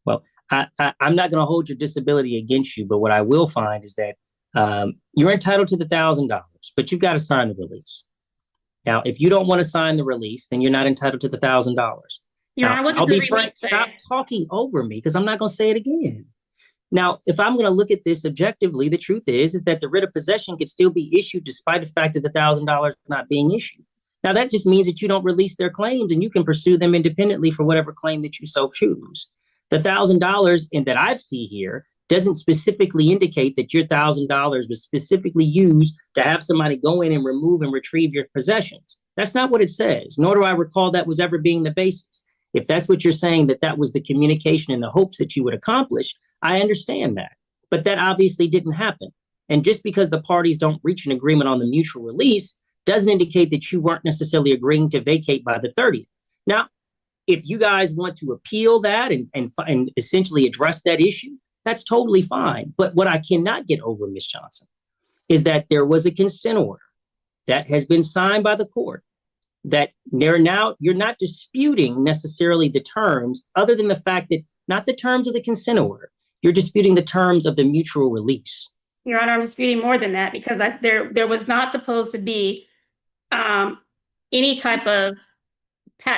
Well, I'm not going to hold your disability against you, but what I will find is that you're entitled to the $1,000, but you've got to sign the release. Now, if you don't want to sign the release, then you're not entitled to the $1,000. I'll be frank. Stop talking over me because I'm not going to say it again. Now, if I'm going to look at this objectively, the truth is that the writ of possession could still be issued despite the fact of the $1,000 not being issued. Now, that just means that you don't release their claims and you can pursue them independently for whatever claim that you so choose. The $1,000 that I've seen here doesn't specifically indicate that your $1,000 was specifically used to have somebody go in and remove and retrieve your possessions. That's not what it says, nor do I recall that was ever being the basis. If that's what you're saying, that was the communication and the hopes that you would accomplish, I understand that. But that obviously didn't happen. And just because the parties don't reach an agreement on the mutual release doesn't indicate that you weren't necessarily agreeing to vacate by the 30th. Now, if you guys want to appeal that and essentially address that issue, that's totally fine. But what I cannot get over, Ms. Johnson, is that there was a consent order that has been signed by the court that you're not disputing necessarily the terms other than the fact that not the terms of the consent order, you're disputing the terms of the mutual release. Your Honor, I'm disputing more than that because there was not supposed to be any type of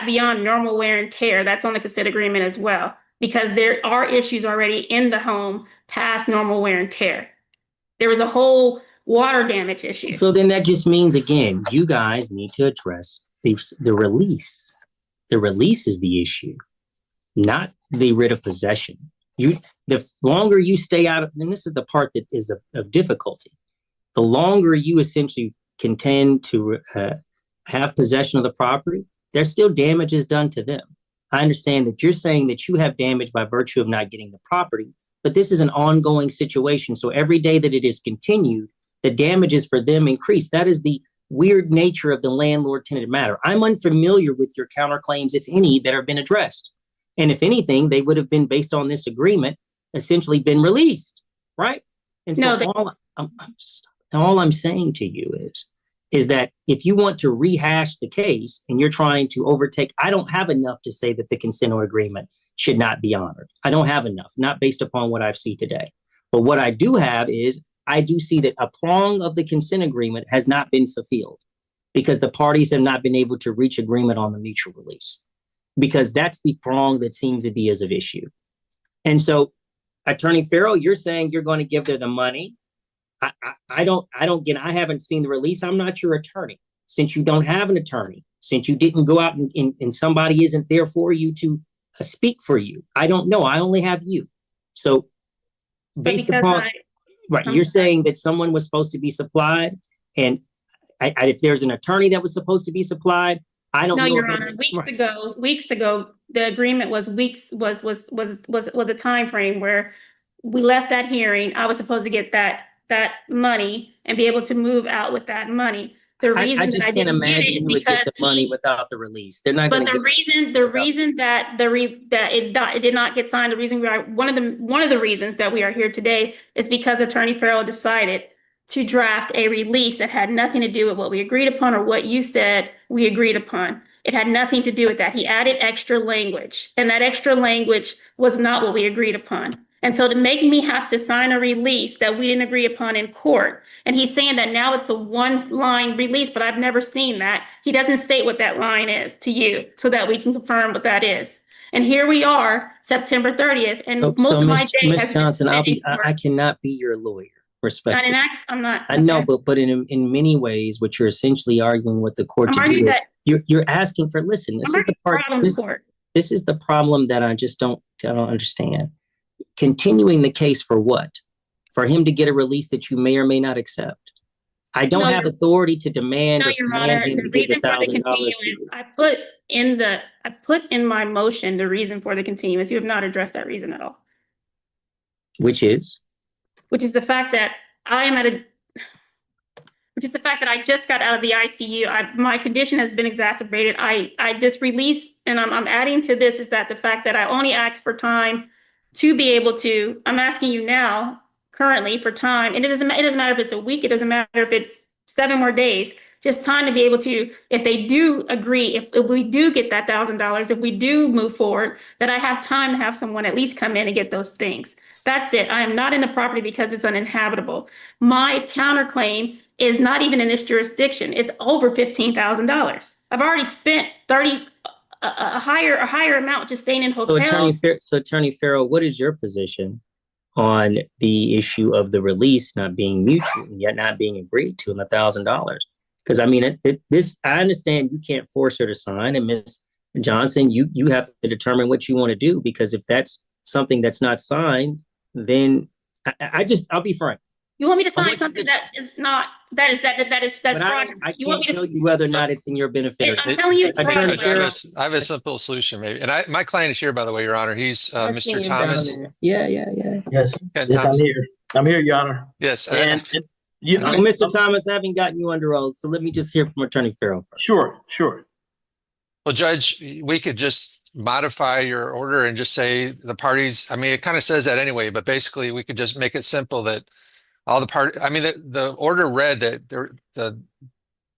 beyond normal wear and tear. That's on the consent agreement as well, because there are issues already in the home past normal wear and tear. There was a whole water damage issue. So then that just means, again, you guys need to address the release. The release is the issue, not the writ of possession. The longer you stay out of, and this is the part that is of difficulty, the longer you essentially contend to have possession of the property, there's still damages done to them. I understand that you're saying that you have damage by virtue of not getting the property, but this is an ongoing situation. So every day that it is continued, the damages for them increase. That is the weird nature of the landlord-tenant matter. I'm unfamiliar with your counterclaims, if any, that have been addressed. And if anything, they would have been based on this agreement, essentially been released, right? And so all I'm saying to you is that if you want to rehash the case and you're trying to overtake, I don't have enough to say that the consent agreement should not be honored. I don't have enough, not based upon what I've seen today. But what I do have is I do see that a prong of the consent agreement has not been fulfilled because the parties have not been able to reach agreement on the mutual release, because that's the prong that seems to be as of issue. And so, Attorney Farrell, you're saying you're going to give them the money. I haven't seen the release. I'm not your attorney. Since you don't have an attorney, since you didn't go out and somebody isn't there for you to speak for you, I don't know. I only have you. So based upon, you're saying that someone was supposed to be supplied, and if there's an attorney that was supposed to be supplied, I don't No, know. Your if Honor, it- weeks ago, the agreement was a time frame where we left that hearing. I was supposed to get that money and be able to move out with that money. The I reason that just I can't didn't get imagine it you would get because the money without the release. They're not going but to the reason that it did not get signed, the reason one of the reasons that we are here today is because Attorney Farrell decided to draft a release that had nothing to do with what we agreed upon or what you said we agreed upon. It had nothing to do with that. He added extra language, and that extra language was not what we agreed upon. And so to make me have to sign a release that we didn't agree upon in court, and he's saying that now it's a one-line release, but I've never seen that. He doesn't state what that line is to you so that we can confirm what that is. And here we are, September 30th, and most of my day Ms. has Johnson, been I cannot be your lawyer, respectfully. I'm not. I know, but in many ways, what you're essentially arguing with the court I'm to arguing do, that you're asking for, listen, this is the part, this is the problem that I don't understand. Continuing the case for what? For him to get a release that you may or may not accept. I don't have authority to demand or command him to give $1,000 to you. I put in my motion the reason for the continuance. You have not addressed that reason at all. Which is the fact that I just got out of the ICU. My condition has been exacerbated. This release, and I'm adding to this, is that the fact that I only asked for time to be able to, I'm asking you now, currently, for time, and it doesn't matter if it's a week, it doesn't matter if it's 7 more days, just time to be able to, if they do agree, if we do get that $1,000, if we do move forward, that I have time to have someone at least come in and get those things. That's it. I am not in the property because it's uninhabitable. My counterclaim is not even in this jurisdiction. It's over $15,000. I've already spent a higher amount just staying in hotels. So Attorney Farrell, what is your position on the issue of the release not being mutual, yet not being agreed to, and $1,000? Because I mean, I understand you can't force her to sign, and Ms. Johnson, you have to determine what you want to do, because if that's something that's not signed, then I'll be frank. You want me to sign something that is not, that's fraudulent? I can't tell you whether or not it's in your benefit. I'm telling you it's fraudulent. I have a simple solution, maybe. And my client is here, by the way, Your Honor. He's Mr. Thomas. Yeah. Yes, Ken yes, Thomas. I'm here, Your Honor. Yes. Mr. Thomas, I haven't gotten you under oath, so let me just hear from Attorney Farrell first. Sure. Well, Judge, we could just modify your order and just say the parties, I mean, it kind of says that anyway, but basically we could just make it simple that all the parties, I mean, the order read that the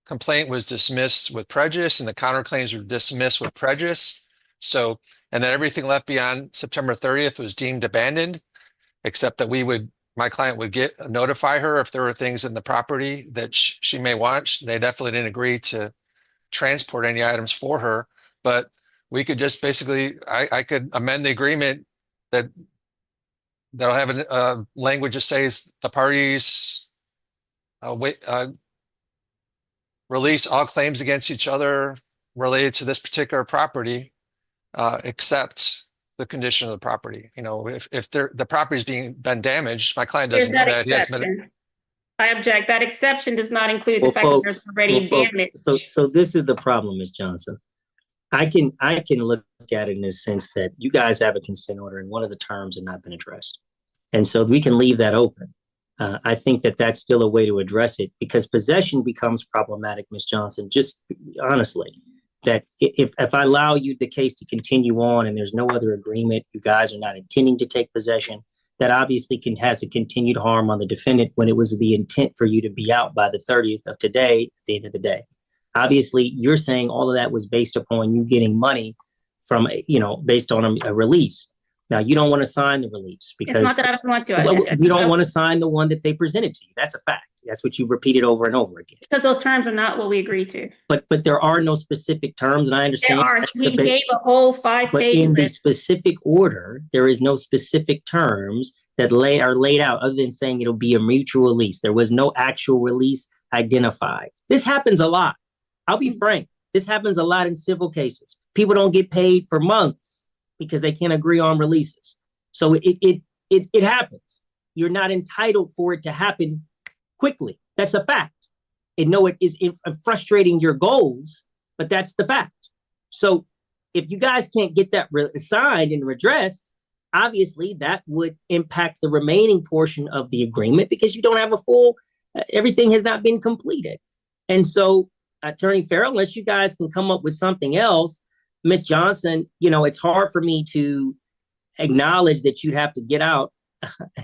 complaint was dismissed with prejudice and the counterclaims were dismissed with prejudice. So, and then everything left beyond September 30th was deemed abandoned, except that my client would notify her if there were things in the property that she may want. They definitely didn't agree to transport any items for her, but we could just basically, I could amend the agreement that'll have a language that says the parties release all claims against each other related to this particular property, except the condition of the property. You know, if the property's been damaged, my client doesn't know that. He hasn't been. I object. That exception does not include the fact that there's already damage. So this is the problem, Ms. Johnson. I can look at it in the sense that you guys have a consent order and one of the terms have not been addressed. And so we can leave that open. I think that that's still a way to address it, because possession becomes problematic, Ms. Johnson, just honestly, that if I allow the case to continue on and there's no other agreement, you guys are not intending to take possession, that obviously has a continued harm on the defendant when it was the intent for you to be out by the 30th of today, at the end of the day. Obviously, you're saying all of that was based upon you getting money from, based on a release. Now, you don't want to sign the release because it's not that I don't want to. You don't want to sign the one that they presented to you. That's a fact. That's what you've repeated over and over again. Because those terms are not what we agreed to. But there are no specific terms, and I understand. There are. He gave a whole 5-page But in the specific order, there is no specific terms that are laid out other than saying it'll be a mutual release. There was no actual release identified. This happens a lot. I'll be frank. This happens a lot in civil cases. People don't get paid for months because they can't agree on releases. So it happens. You're not entitled for it to happen quickly. That's a fact. And no, it is frustrating your goals, but that's the fact. So if you guys can't get that signed and redressed, obviously that would impact the remaining portion of the agreement because you don't have a full, everything has not been completed. And so Attorney Farrell, unless you guys can come up with something else, Ms. Johnson, you know, it's hard for me to acknowledge that you'd have to get out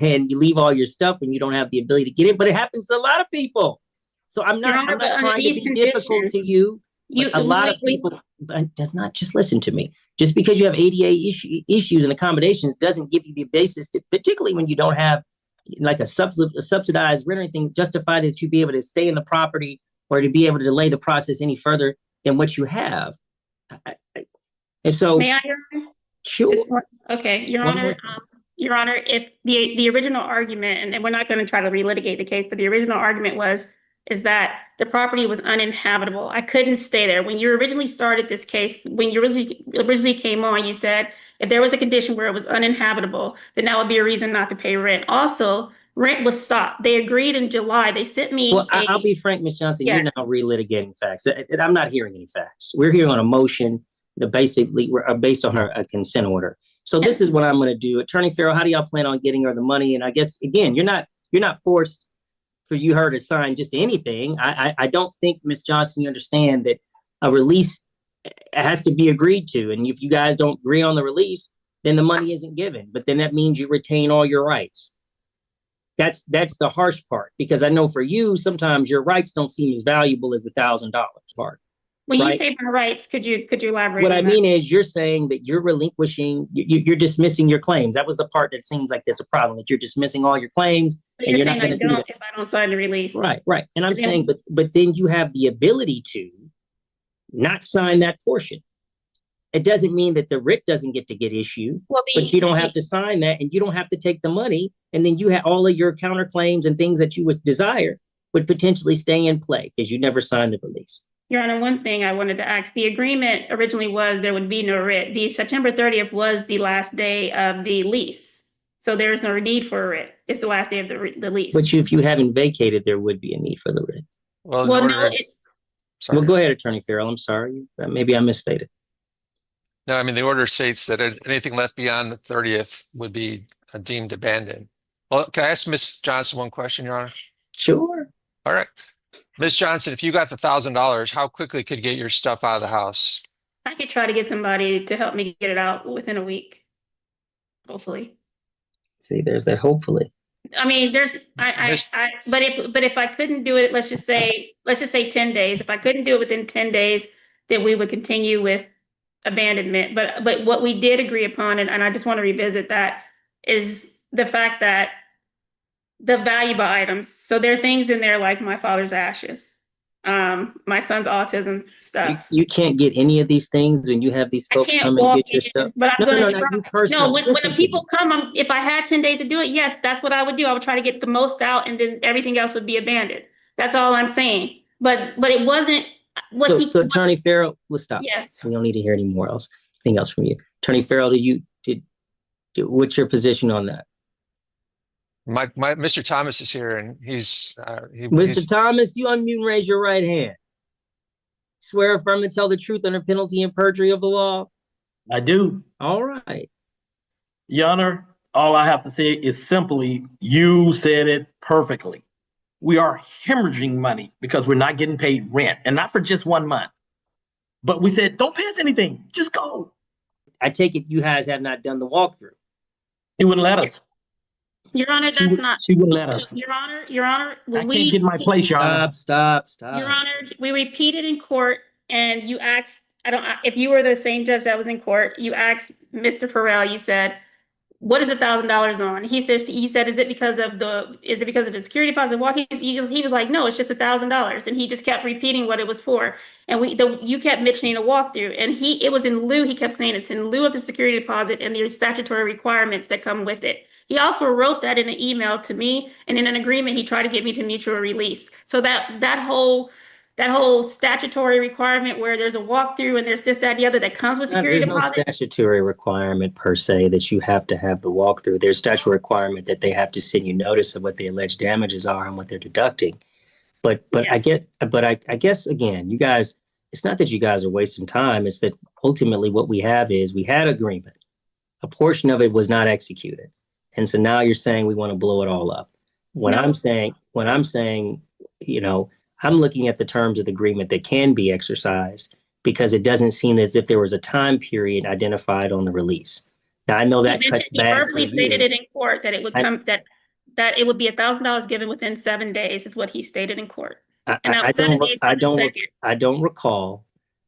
and you leave all your stuff when you don't have the ability to get in, but it happens to a lot of people. So I'm not trying to be difficult to you. A lot of people, but not just listen to me. Just because you have ADA issues and accommodations doesn't give you the basis to, particularly when you don't have like a subsidized rent or anything justified that you'd be able to stay in the property or to be able to delay the process any further than what you have. And so, may I, Your Honor? Sure. Okay, Your Honor. Your Honor, if the original argument, and we're not going to try to relitigate the case, but the original argument is that the property was uninhabitable. I couldn't stay there. When you originally started this case, when you originally came on, you said if there was a condition where it was uninhabitable, then that would be a reason not to pay rent. Also, rent was stopped. They agreed in July. They sent me. Well, I'll be frank, Ms. Johnson, You're now relitigating facts. I'm not hearing any facts. We're hearing on a motion that basically based on a consent order. So this is what I'm going to do. Attorney Farrell, how do y'all plan on getting her the money? And I guess, again, you're not forced for her to sign just anything. I don't think, Ms. Johnson, you understand that a release has to be agreed to. And if you guys don't agree on the release, then the money isn't given. But then that means you retain all your rights. That's the harsh part, because I know for you, sometimes your rights don't seem as valuable as the $1,000 part. When you say my rights, could you elaborate? What I mean is you're saying that you're relinquishing, you're dismissing your claims. That was the part that seems like there's a problem, that you're dismissing all your claims. But and you're not saying going to do that. if I don't sign the release. Right. And I'm saying, but then you have the ability to not sign that portion. It doesn't mean that the writ doesn't get issued, but you don't have to sign that, and you don't have to take the money. And then you have all of your counterclaims and things that you would desire would potentially stay in play because you never signed the release. Your Honor, one thing I wanted to ask, the agreement originally was there would be no writ. The September 30th was the last day of the lease. So there's no need for a writ. It's the last day of the lease. But if you haven't vacated, there would be a need for the writ. Well, Well, go ahead, Attorney Farrell. I'm sorry. Maybe I misstated. No, I mean, the order states that anything left beyond the 30th would be deemed abandoned. Well, can I ask Ms. Johnson one question, Your Honor? Sure. All right. Ms. Johnson, if you got the $1,000, how quickly could you get your stuff out of the house? I could try to get somebody to help me get it out within a week. Hopefully. See, there's that hopefully. I mean, but if I couldn't do it, let's just say 10 days. If I couldn't do it within 10 days, then we would continue with abandonment. But what we did agree upon, and I just want to revisit that, is the fact that the valuable items. So there are things in there like my father's ashes, my son's autism stuff. You can't get any of these things when you have these folks come and get your stuff. But I'm going to not you personally. No, when the people come, if I had 10 days to do it, yes, that's what I would do. I would try to get the most out, and then everything else would be abandoned. That's all I'm saying. But it wasn't what So Attorney Farrell, let's stop. Yes. We don't need to hear anything else from you. Attorney Farrell, what's your position on that? My Mr. Thomas is here, and he's Mr. Thomas, you unmute and raise your right hand. Swear, affirm, and tell the truth under penalty and perjury of the law. I do. All right. Your Honor, all I have to say is simply, you said it perfectly. We are hemorrhaging money because we're not getting paid rent, and not for just 1 month. But we said, don't pay us anything, just go. I take it you guys have not done the walkthrough. He wouldn't let us. Your Honor, She wouldn't let us. Your Honor, I can't get my place, Your Honor. Stop. Your Honor, we repeated in court, and you asked, if you were the same judge that was in court, you asked Mr. Farrell, you said, what is $1,000 on? He said, is it because of the security deposit walk? He was like, no, it's just $1,000. And he just kept repeating what it was for. And you kept mentioning a walkthrough, and it was in lieu. He kept saying it's in lieu of the security deposit and the statutory requirements that come with it. He also wrote that in an email to me, and in an agreement, he tried to get me to mutual release. So that whole statutory requirement where there's a walkthrough and there's this, that, and the other that comes with security deposit. There's no statutory requirement per se that you have to have the walkthrough. There's statutory requirement that they have to send you notice of what the alleged damages are and what they're deducting. But yes. I guess again, you guys it's not that you guys are wasting time. It's that ultimately what we have is we had agreement. A portion of it was not executed. And so now you're saying we want to blow it all up. When I'm saying, you know, I'm looking at the terms of the agreement that can be exercised because it doesn't seem as if there was a time period identified on the release. Now I know that cuts He back for verbally stated you. it in court that it would come that it would be $1,000 given within 7 days is what he stated in court. And that was 7 days for the second. I don't recall.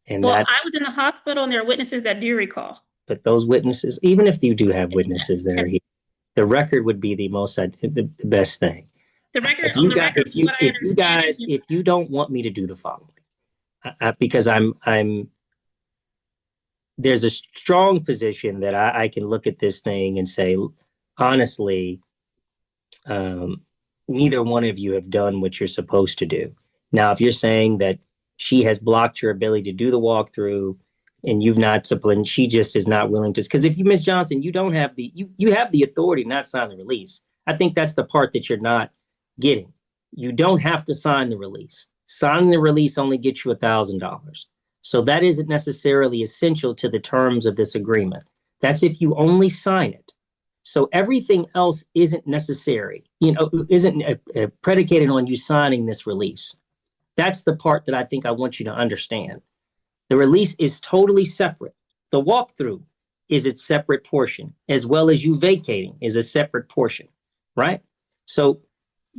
And Well, that, I was in the hospital and there are witnesses that do recall. but those witnesses, even if you do have witnesses that are here, the record would be the most, the best thing. The record, If you the guys, record, if you, what I if you understand guys, is if you don't want me to do the following, because there's a strong position that I can look at this thing and say, honestly, neither one of you have done what you're supposed to do. Now, if you're saying that she has blocked your ability to do the walkthrough and you've not, and she just is not willing to, because if you, Ms. Johnson, you don't have you have the authority to not sign the release. I think that's the part that you're not getting. You don't have to sign the release. Signing the release only gets you $1,000. So that isn't necessarily essential to the terms of this agreement. That's if you only sign it. So everything else isn't necessary, isn't predicated on you signing this release. That's the part that I think I want you to understand. The release is totally separate. The walkthrough is its separate portion, as well as you vacating is a separate portion, right? So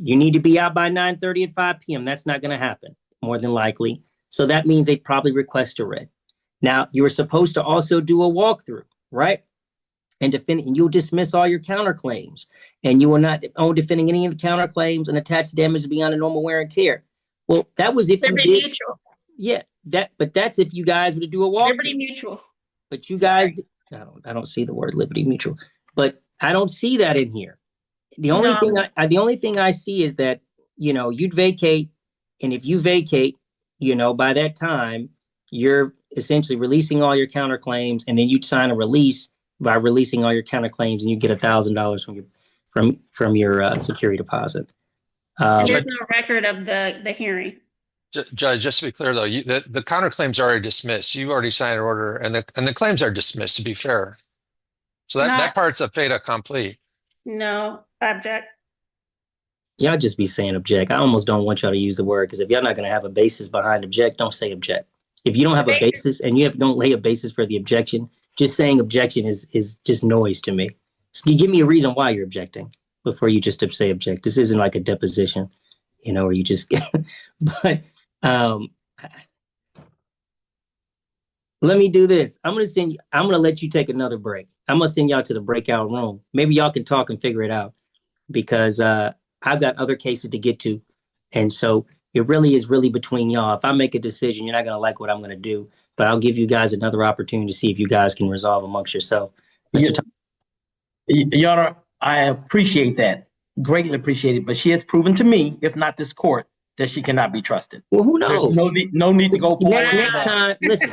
you need to be out by 9:30 at 5 p.m. That's not going to happen, more than likely. So that means they probably request a writ. Now, you were supposed to also do a walkthrough, right? And you'll dismiss all your counterclaims, and you will not own defending any of the counterclaims and attach damage beyond a normal wear and tear. Well, that was if you did. Mutual. Yeah, but that's if you guys were to do a walkthrough. Liberty Mutual. But you guys, I don't see the word Liberty Mutual, but I don't see that in here. The only thing I see is that, you'd vacate, and if you vacate, by that time, you're essentially releasing all your counterclaims, and then you'd sign a release by releasing all your counterclaims, and you get $1,000 from your security deposit. And there's no record of the hearing. Judge, just to be clear though, the counterclaims are already dismissed. You already signed an order, and the claims are dismissed. To be fair, so that part's a fait accompli. No, I object. Y'all just be saying object. I almost don't want y'all to use the word, because if y'all not going to have a basis behind object, don't say object. If you don't have a basis and don't lay a basis for the objection, just saying objection is just noise to me. So you give me a reason why you're objecting before you just say object. This isn't like a deposition, where you just but let me do this. I'm gonna let you take another break. I'm gonna send y'all to the breakout room. Maybe y'all can talk and figure it out, because I've got other cases to get to. And so it really is between y'all. If I make a decision, you're not gonna like what I'm gonna do, but I'll give you guys another opportunity to see if you guys can resolve amongst yourself. Your Honor, I appreciate that. Greatly appreciate it. But she has proven to me, if not this court, that she cannot be trusted. Well, who knows? There's no need to go forward. Next time, listen.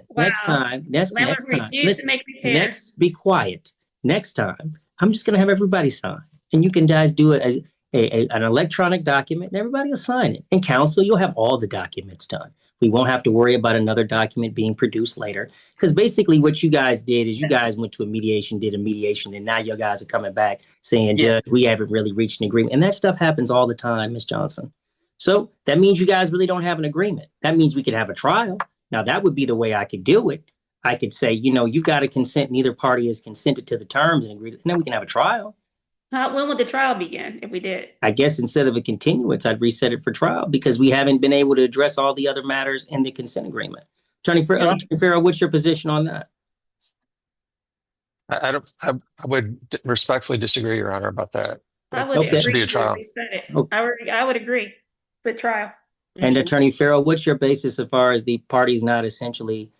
Wow. Next time, listen. Repairs. Be quiet. Next time, I'm just gonna have everybody sign, and you can guys do it as an electronic document, and everybody will sign it. And counsel, you'll have all the documents done. We won't have to worry about another document being produced later, because basically what you guys did is you guys went to did a mediation, and now you guys are coming back saying, Judge, we haven't really reached an agreement. And that stuff happens all the time, Ms. Johnson. So that means you guys really don't have an agreement. That means we could have a trial. Now, that would be the way I could do it. I could say, you've got to consent. Neither party has consented to the terms and agreed. And then we can have a trial. When would the trial begin if we did? I guess instead of a continuance, I'd reset it for trial, because we haven't been able to address all the other matters in the consent agreement. Attorney Farrell, what's your position on that? I would respectfully disagree, Your Honor, about that. I would It should be a trial. I would agree with trial. And Attorney Farrell, what's your basis as far as the parties not essentially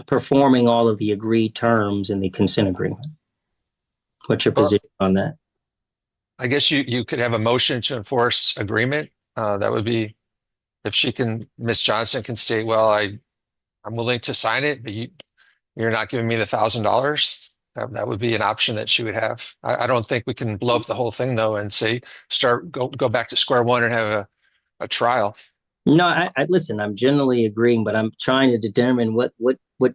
performing all of the agreed terms in the consent agreement? What's your position on that? I guess you could have a motion to enforce agreement. That would be, if Ms. Johnson can state, well, I'm willing to sign it, but you're not giving me the $1,000. That would be an option that she would have. I don't think we can blow up the whole thing though and say, go back to square one and have a trial. No, I listen, I'm generally agreeing, but I'm trying to determine what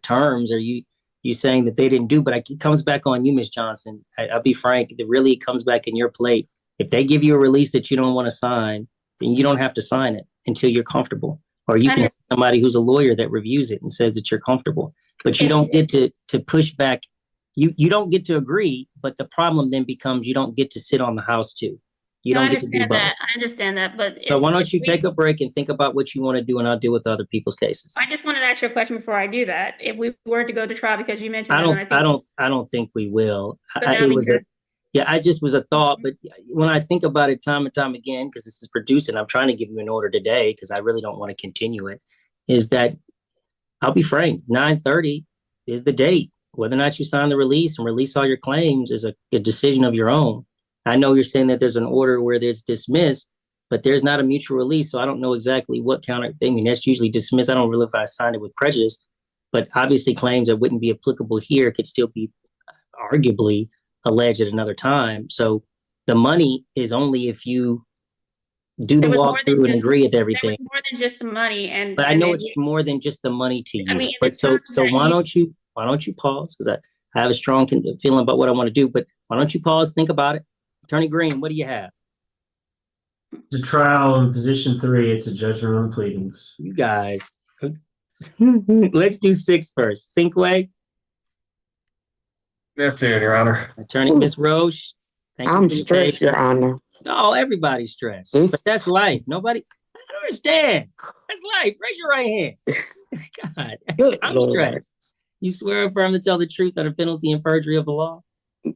terms are you saying that they didn't do, but it comes back on you, Ms. Johnson. I'll be frank, it really comes back in your plate. If they give you a release that you don't want to sign, then you don't have to sign it until you're comfortable. Or you can have somebody who's a lawyer that reviews it and says that you're comfortable. But you don't get to push back. You don't get to agree, but the problem then becomes you don't get to sit on the house too. You No, don't I get to do understand both. that. I understand that, but So why don't you take a break and think about what you want to do, and I'll deal with other people's cases. I just wanted to ask you a question before I do that. If we were to go to trial, because you mentioned I that, and I don't think we will. So now I just was a thought, but when I think about it time and time again, because this is producing, I'm trying to give you an order today because I really don't want to continue it. Is that I'll be frank, 9:30 is the date. Whether or not you sign the release and release all your claims is a decision of your own. I know you're saying that there's an order where there's dismissed, but there's not a mutual release. So I don't know exactly what counter thing. I mean, that's usually dismissed. I don't really know if I signed it with prejudice, but obviously claims that wouldn't be applicable here could still be arguably alleged at another time. So the money is only if you do the walkthrough and agree with everything. More than just the money, but I know it's more than just the money to you. I mean, but so why don't you pause? Because I have a strong feeling about what I want to do. But why don't you pause? Think about it. Attorney Green, what do you have? The trial in position 3, it's a judgment on pleadings. You guys, let's do 6 first. Cinque. Good afternoon, Your Honor. Attorney Ms. Roche. I'm stressed, Your Honor. No, everybody's stressed. But that's life. Nobody, I don't understand. That's life. Raise your right hand. God, I'm Lord. stressed. You swear or affirm to tell the truth under penalty and perjury of the law?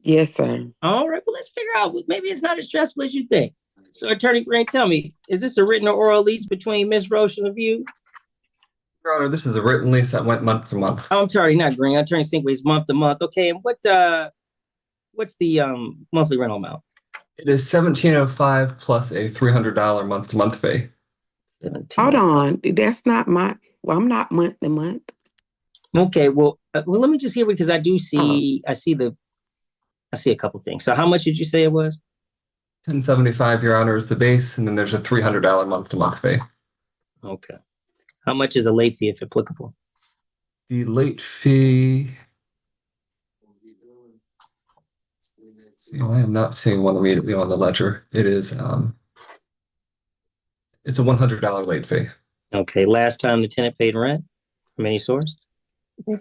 Yes, sir. All right, well, let's figure out. Maybe it's not as stressful as you think. So, Attorney Green, tell me, is this a written or oral lease between Ms. Roche and you? Your Honor, this is a written lease that went month to month. Oh, I'm sorry, not Green. Attorney Cinque is month to month. Okay, and what's the monthly rental amount? It is $1,705 plus a $300 month to month fee. Hold on, that's not my. Well, I'm not month to month. Okay, well, let me just hear because I do see. I see a couple things. So, how much did you say it was? $1,075, Your Honor, is the base, and then there's a $300 month to month fee. Okay. How much is a late fee if applicable? The late fee. I am not seeing one immediately on the ledger. It is it's a $100 late fee. Okay. Last time the tenant paid rent from any source?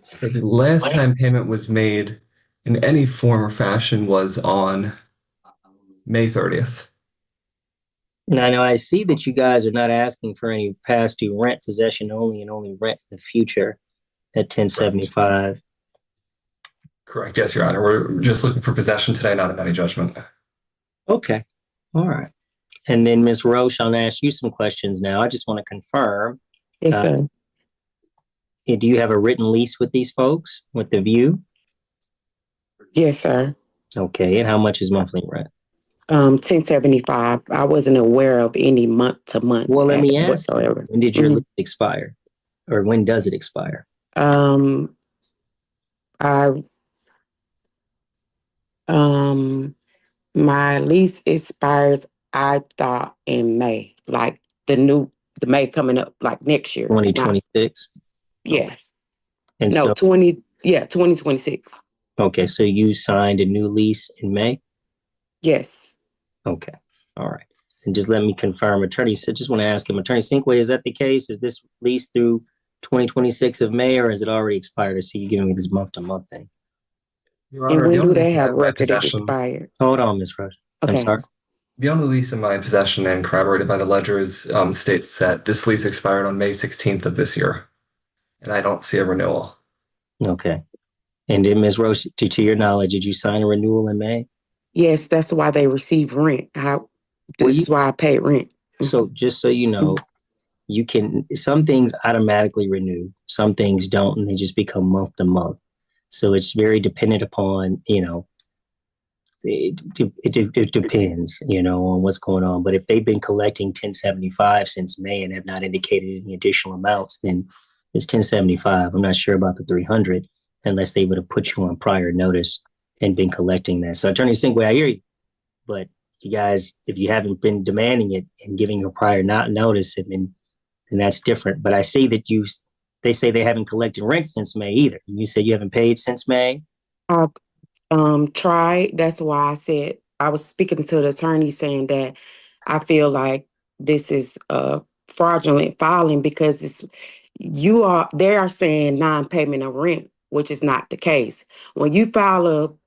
So the last time payment was made in any form or fashion was on May 30th. Now, I see that you guys are not asking for any past due rent, possession only, and only rent in the future at 1075. Correct. Yes, Your Honor. We're just looking for possession today, not a money judgment. Okay. All right. And then, Ms. Roche, I'll ask you some questions now. I just want to confirm. Yes, sir. Do you have a written lease with these folks, with the View? Yes, sir. Okay. And how much is monthly rent? 1075. I wasn't aware of any month to month. Well, let me ask whatsoever. When did your lease expire? Or when does it expire? My lease expires, I thought, in May, like the May coming up, like next year. 2026? Yes. And no, 2026. Okay, so you signed a new lease in May? Yes. Okay, all right. And just let me confirm, Attorney, so just want to ask him, Attorney Cinque, is that the case? Is this lease through 2026 of May, or has it already expired? I see you giving me this month-to-month thing. Your Honor, And when the do only they lease have in my record it possession- expired? Hold on, Ms. Rush. I'm Okay. sorry. The only lease in my possession and corroborated by the ledger is states that this lease expired on May 16th of this year, and I don't see a renewal. Okay. And then, Ms. Roche, to your knowledge, did you sign a renewal in May? Yes, that's why they receive rent. This is why I pay rent. So just so you know, you can, some things automatically renew, some things don't, and they just become month to month. So it's very dependent upon, it depends, on what's going on. But if they've been collecting 1075 since May and have not indicated any additional amounts, then it's 1075. I'm not sure about the 300 unless they would have put you on prior notice and been collecting that. So Attorney Cinque, I hear you, but you guys, if you haven't been demanding it and giving a prior notice and been then that's different. But I see that they say they haven't collected rent since May either. You said you haven't paid since May? Tried. That's why I said I was speaking to the attorney saying that I feel like this is fraudulent filing because they are saying non-payment of rent, which is not the case. When you file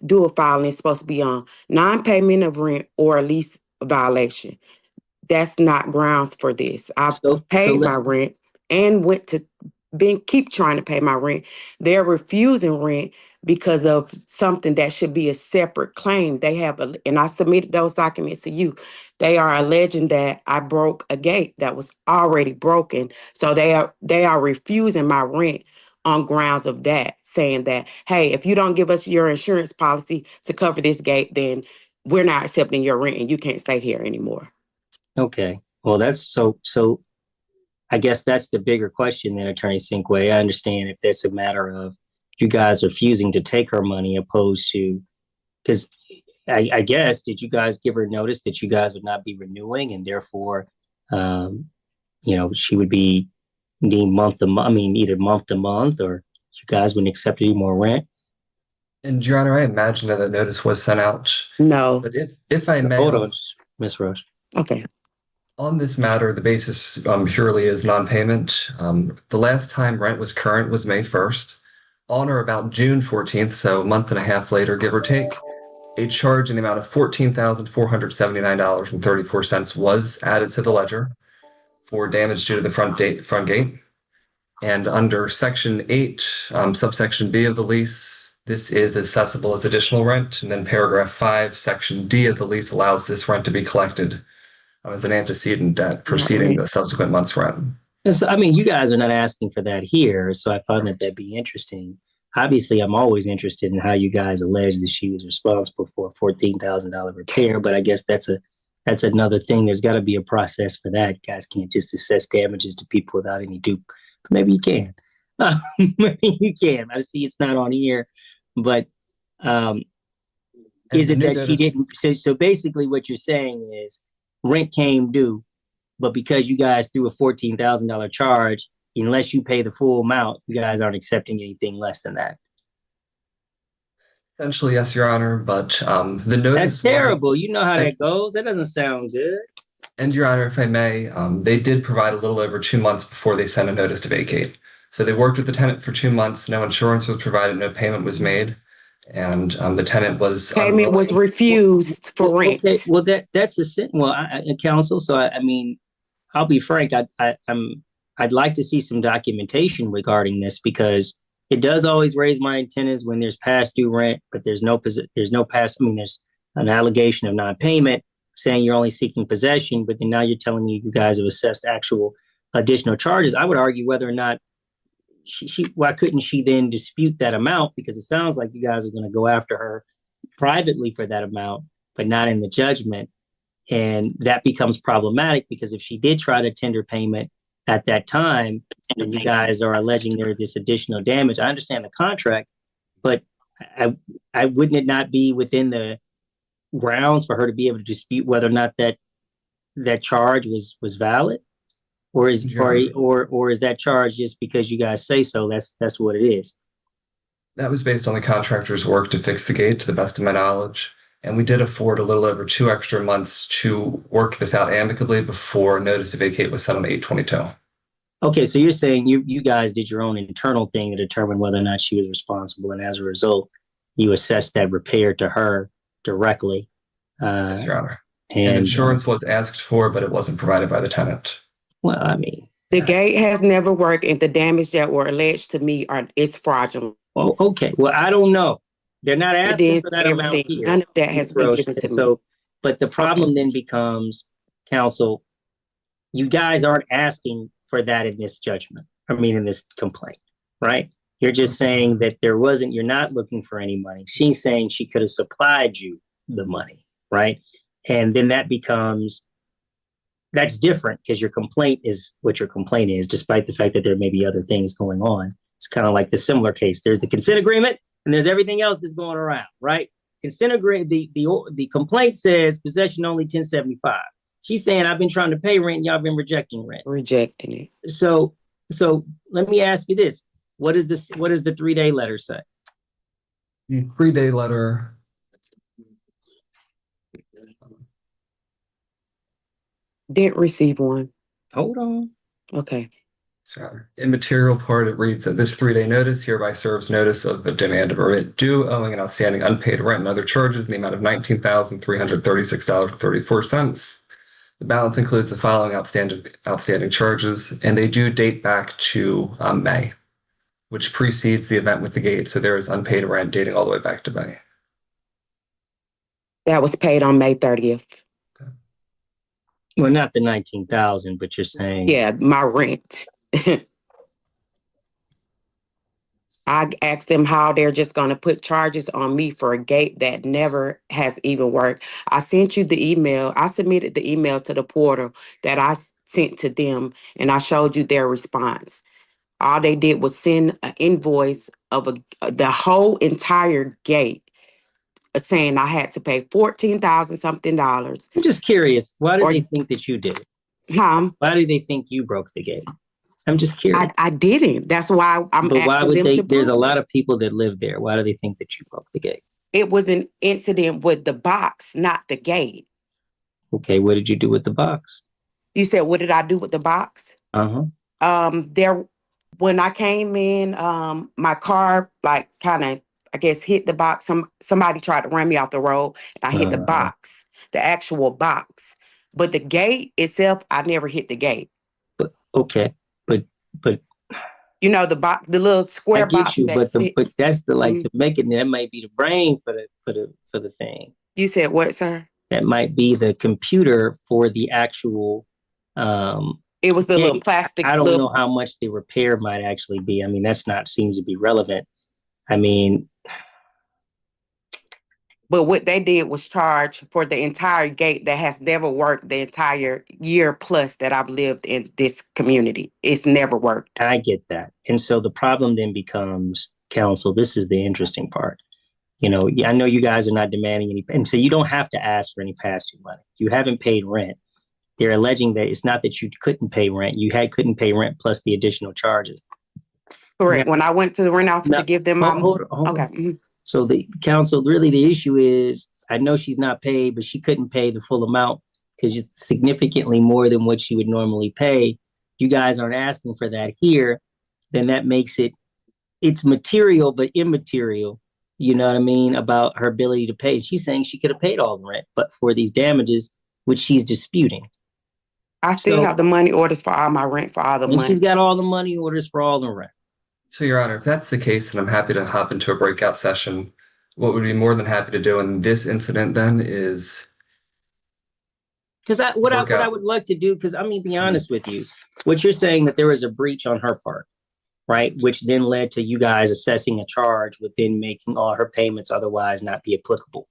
do a filing, it's supposed to be on non-payment of rent or a lease violation. That's not grounds for this. I've paid my rent and keep trying to pay my rent. They're refusing rent because of something that should be a separate claim. They have and I submitted those documents to you. They are alleging that I broke a gate that was already broken. So they are refusing my rent on grounds of that, saying that, hey, if you don't give us your insurance policy to cover this gate, then we're not accepting your rent and you can't stay here anymore. Okay. Well, that's so I guess that's the bigger question then, Attorney Sinquay. I understand if that's a matter of you guys refusing to take her money opposed to, because I guess, did you guys give her notice that you guys would not be renewing and therefore, she would be deemed either month to month, or you guys wouldn't accept any more rent? And Your Honor, I imagine that the notice was sent out. No. But if I may. Hold on, Ms. Roche. Okay. On this matter, the basis purely is non-payment. The last time rent was current was May 1st. On or about June 14th, so a month and a half later, give or take, a charge in the amount of $14,479.34 was added to the ledger for damage due to the front gate. And under Section 8, subsection B of the lease, this is accessible as additional rent. And then paragraph 5, section D of the lease allows this rent to be collected as an antecedent debt preceding the subsequent month's rent. So, you guys are not asking for that here, so I found that'd be interesting. Obviously, I'm always interested in how you guys allege that she was responsible for a $14,000 repair, but I guess that's another thing. There's got to be a process for that. You guys can't just assess damages to people without any due. Maybe you can. Maybe you can. I see it's not on here, but is it that she didn't? So basically, what you're saying is rent came due, but because you guys threw a $14,000 charge, unless you pay the full amount, you guys aren't accepting anything less than that. Essentially, yes, Your Honor, but the notice. That's terrible. You know how that goes. That doesn't sound good. And Your Honor, if I may, they did provide a little over 2 months before they sent a notice to vacate. So they worked with the tenant for 2 months. No insurance was provided. No payment was made. And the tenant was payment was refused for rent. Okay, well, that's a sin. Well, counsel. So I'll be frank. I'd like to see some documentation regarding this because it does always raise my antennas when there's past due rent, but there's there's an allegation of non-payment saying you're only seeking possession, but then now you're telling me you guys have assessed actual additional charges. I would argue whether or not why couldn't she then dispute that amount? Because it sounds like you guys are going to go after her privately for that amount, but not in the judgment. And that becomes problematic because if she did try to tender payment at that time, and you guys are alleging there's this additional damage, I understand the contract, but I wouldn't it not be within the grounds for her to be able to dispute whether or not that charge was valid? Or is that charge just because you guys say so? That's what it is. That was based on the contractor's work to fix the gate, to the best of my knowledge. And we did afford a little over 2 extra months to work this out amicably before notice to vacate was sent on 8/22. Okay, so you're saying you guys did your own internal thing to determine whether or not she was responsible, and as a result, you assessed that repair to her directly. Yes, Your Honor. And insurance was asked for, but it wasn't provided by the tenant. Well, the gate has never worked, and the damage that were alleged to me is fraudulent. Oh, okay. Well, I don't know. They're not asking for that amount here. None of that has been given to me. But the problem then becomes, counsel, you guys aren't asking for that in this judgment. In this complaint, right? You're just saying that you're not looking for any money. She's saying she could have supplied you the money, right? And then that's different because your complaint is what your complaint is, despite the fact that there may be other things going on. It's kind of like the similar case. There's the consent agreement and there's everything else that's going around, right? Consent agreement, the complaint says possession only 1075. She's saying I've been trying to pay rent and y'all been rejecting rent. Rejecting it. So let me ask you this. What does the 3-day letter say? The 3-day letter. Didn't receive one. Hold on. Okay. Sorry. In material part, it reads that this 3-day notice hereby serves notice of the demand of a rent due, owing an outstanding unpaid rent and other charges in the amount of $19,336.34. The balance includes the following outstanding charges, and they do date back to May, which precedes the event with the gate. So there is unpaid rent dating all the way back to May. That was paid on May 30th. Well, not the 19,000, but you're saying. Yeah, my rent. I asked them how they're just going to put charges on me for a gate that never has even worked. I sent you the email. I submitted the email to the portal that I sent to them, and I showed you their response. All they did was send an invoice of the whole entire gate, saying I had to pay $14,000 something. I'm just curious. Why did they think that you did it? Huh? Why did they think you broke the gate? I'm just curious. I didn't. That's why I'm But why asking would them they? to There's a prove lot it. of people that live there. Why do they think that you broke the gate? It was an incident with the box, not the gate. Okay, what did you do with the box? You said, what did I do with the box? There, when I came in, my car like kind of, I guess, hit the box. Somebody tried to run me off the road, and I hit the box, the actual box. But the gate itself, I never hit the gate. Okay, but you know the box, the little square I get box. you, that but sits. but that's the the making that might be the brain for the thing. You said what, sir? That might be the computer for the actual. It was the little plastic. I don't know how much the repair might actually be. I mean, that's not seems to be relevant. I mean, but what they did was charge for the entire gate that has never worked the entire year plus that I've lived in this community. It's never worked. I get that. And so the problem then becomes, counsel, this is the interesting part. You know, I know you guys are not demanding any, and so you don't have to ask for any past due money. You haven't paid rent. They're alleging that it's not that you couldn't pay rent. You couldn't pay rent plus the additional charges. Correct. Now, when I went to the rent office to give them my hold okay. On. So the counsel, really the issue is, I know she's not paid, but she couldn't pay the full amount because it's significantly more than what she would normally pay. You guys aren't asking for that here, then that makes it's material but immaterial. You know what I mean? About her ability to pay. She's saying she could have paid all the rent, but for these damages, which she's disputing. I still have the money orders for all my rent for all the months. She's got all the money orders for all the rent. So, Your Honor, if that's the case, then I'm happy to hop into a breakout session. What we'd be more than happy to do in this incident then is... Because what I would like to do, because I'm going to be honest with you, what you're saying that there was a breach on her part, right? Which then led to you guys assessing a charge within making all her payments otherwise not be applicable.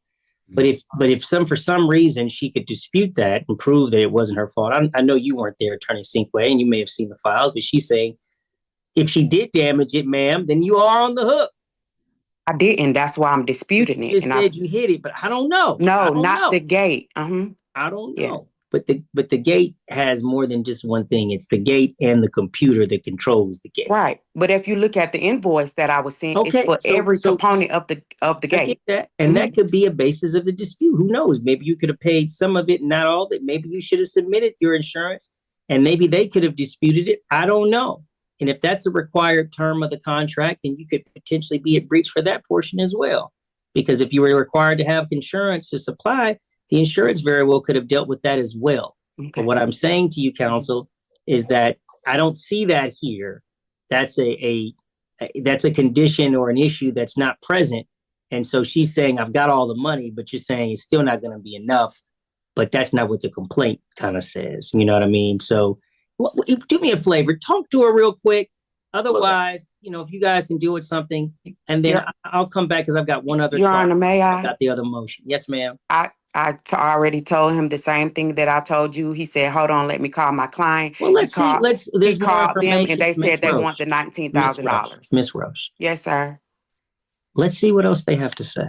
But if for some reason she could dispute that and prove that it wasn't her fault, I know you weren't there, Attorney Sinkway, and you may have seen the files, but she's saying if she did damage it, ma'am, then you are on the hook. I didn't. That's why I'm disputing it. You said you hit it, but I don't know. No, not the gate. I don't know. But the gate has more than just one thing. It's the gate and the computer that controls the gate. Right. But if you look at the invoice that I was seeing, it's for every component of the gate. That. And that could be a basis of the dispute. Who knows? Maybe you could have paid some of it, not all of it. Maybe you should have submitted your insurance and maybe they could have disputed it. I don't know. And if that's a required term of the contract, then you could potentially be at breach for that portion as well. Because if you were required to have insurance to supply, the insurance very well could have dealt with that as well. Okay. But what I'm saying to you, counsel, is that I don't see that here. That's that's a condition or an issue that's not present. And so she's saying, I've got all the money, but you're saying it's still not going to be enough. But that's not what the complaint kind of says. You know what I mean? So do me a favor, talk to her real quick. Otherwise, if you guys can deal with something, and then I'll come back because I've got one other. Your Honor, may I? I've got the other motion. Yes, ma'am. I already told him the same thing that I told you. He said, "Hold on, let me call my client." Well, let's see. There's more called them, information. and they Ms. said they Roche. want the $19,000. Miss Roche. Yes, sir. Let's see what else they have to say.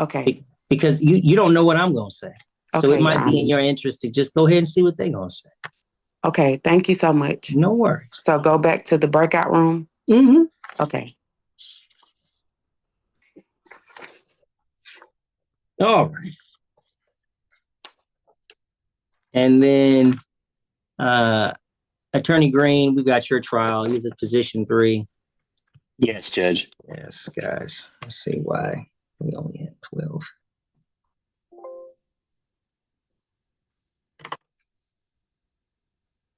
Okay. Because you don't know what I'm going to say. So it Okay, Your might be in Honor. your interest to just go ahead and see what they're gonna say. Okay, thank you so much. No worries. So go back to the breakout room. Mm-hmm. Okay. All right. And then Attorney Green, we got your trial. He's at position 3. Yes, Judge. Yes, guys. Let's see why we only had 12.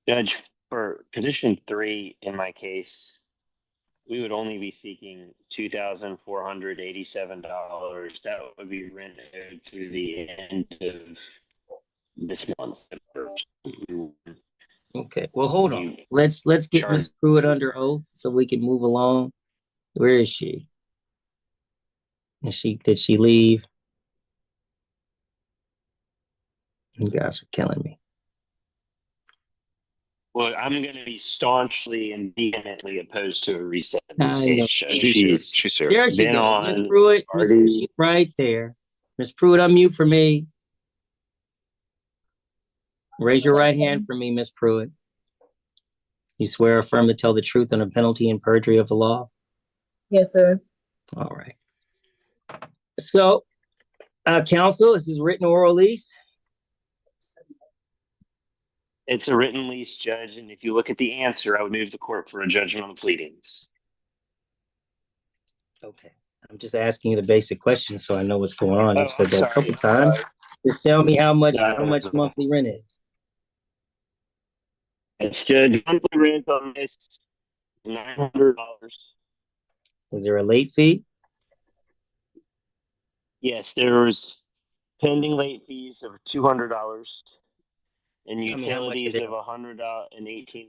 Judge, for position 3 in my case, we would only be seeking $2,487. That would be rent owed through the end of this month. Okay. Well, hold on. Let's get Ms. Pruitt under oath so we can move along. Where is she? Did she leave? You guys are killing me. Well, I'm going to be staunchly and vehemently opposed to a reset in this I know. case, Judge. She's here. There she been goes. Ms. on Pruitt. already. She's right there. Ms. Pruitt, unmute for me. Raise your right hand for me, Ms. Pruitt. You swear or affirm to tell the truth under penalty and perjury of the law? Yes, sir. All right. So, counsel, this is written oral lease. It's a written lease, Judge, and if you look at the answer, I would move the court for a judgment on the pleadings. Okay. I'm just asking you the basic questions so I know what's going on. Oh, You've said I'm that a sorry. couple times. Just tell me how much No. monthly rent is. It's Judge, monthly rent on this is $900. Is there a late fee? Yes, there was pending late fees of $200 and I mean, how much utilities is it? of $118.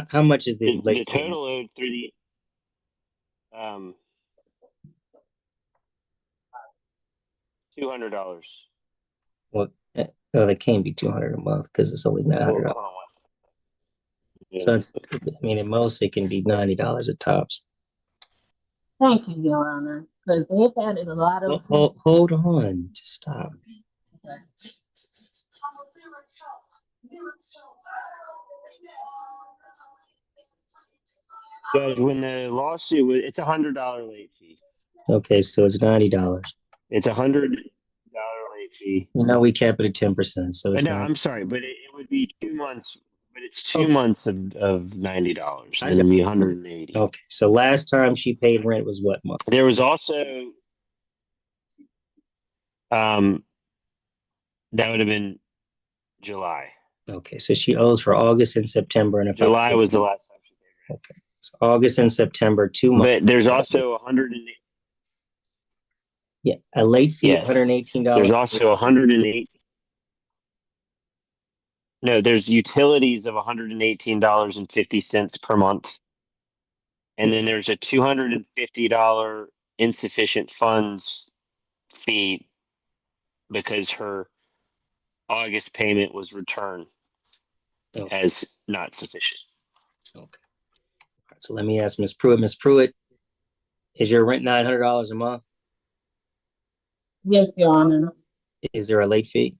How much is the The late fee? total owed through the $200. Well, that can't be $200 a month because it's only $900. So it's, I mean, at most it can be $90 at tops. Thank you, Your Honor. Because they've added a lot of. Hold on, just stop. Judge, when the lawsuit was, it's $100 late fee. Okay, so it's $90. It's $100 late fee. You know, we cap it at 10%, so it's No, not. I'm sorry, but it would be 2 months. But it's 2 months of $90, I and it'd be $180. Okay, so last time she paid rent was what month? There was also that would have been July. Okay, so she owes for August and September, and if July was the last time she paid rent. Okay, so August and September, 2 months. But there's also $108. Yeah, a late fee Yes. of $118. There's also $108. No, there's utilities of $118.50 per month. And then there's a $250 insufficient funds fee because her August payment was returned as not sufficient. Okay. All right, so let me ask Ms. Pruitt. Ms. Pruitt, is your rent $900 a month? Yes, Your Honor. Is there a late fee?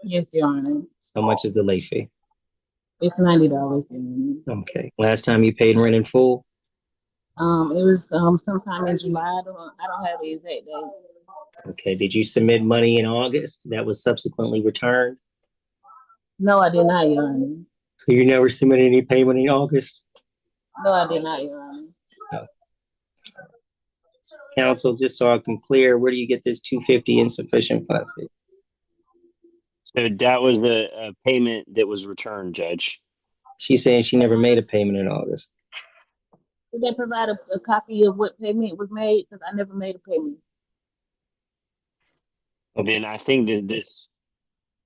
Yes, Your Honor. How much is the late fee? It's $90. Okay. Last time you paid rent in full? It was sometime in July. I don't have the exact date. Okay. Did you submit money in August that was subsequently returned? No, I did not, Your Honor. So you never submitted any payment in August? No, I did not, Your Honor. No. Counsel, just so I can clear, where do you get this $250 insufficient fund fee? So that was the payment that was returned, Judge. She's saying she never made a payment in August. Did they provide a copy of what payment was made? Because I never made a payment. Then I think that this.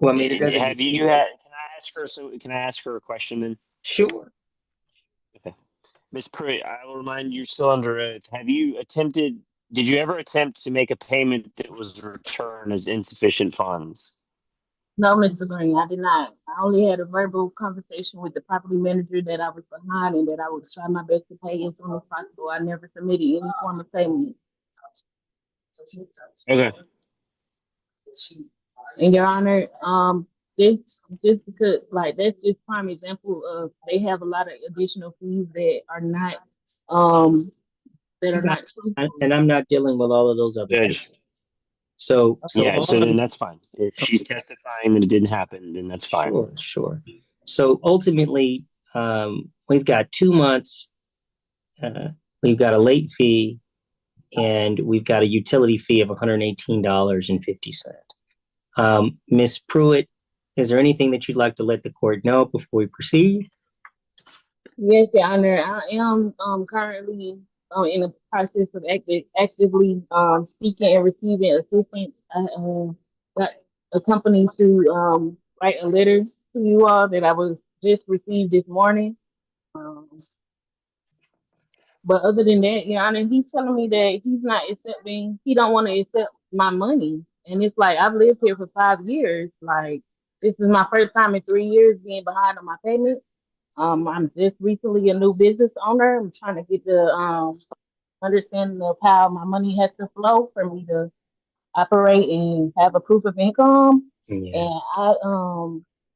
Well, I mean, it doesn't. Have you had? Can I ask her? So can I ask her a question then? Sure. Okay, Ms. Pruitt, I will remind you, still under oath. Have you attempted? Did you ever attempt to make a payment that was returned as insufficient funds? No, Mr. Green, I did not. I only had a verbal conversation with the property manager that I was behind and that I would try my best to pay as soon as possible. I never submitted any form of payment. Okay. And Your Honor, just because like that's just prime example of they have a lot of additional fees that are not um And truthful. I'm not dealing with all of those other things. Judge. So Yeah, all so then I'm that's fine. If she's testifying that it didn't happen, then that's fine. Sure. So ultimately, we've got 2 months, we've got a late fee, and we've got a utility fee of $118.50. Ms. Pruitt, is there anything that you'd like to let the court know before we proceed? Yes, Your Honor. I am currently in the process of actively seeking and receiving assistance. I got a company to write a letter to you all that I was just received this morning. But other than that, Your Honor, he's telling me that he don't want to accept my money. And it's like, I've lived here for 5 years. Like, this is my first time in 3 years being behind on my payment. I'm just recently a new business owner. I'm trying to get the understanding of how my money has to flow for me to operate and have a proof of income. Yeah. And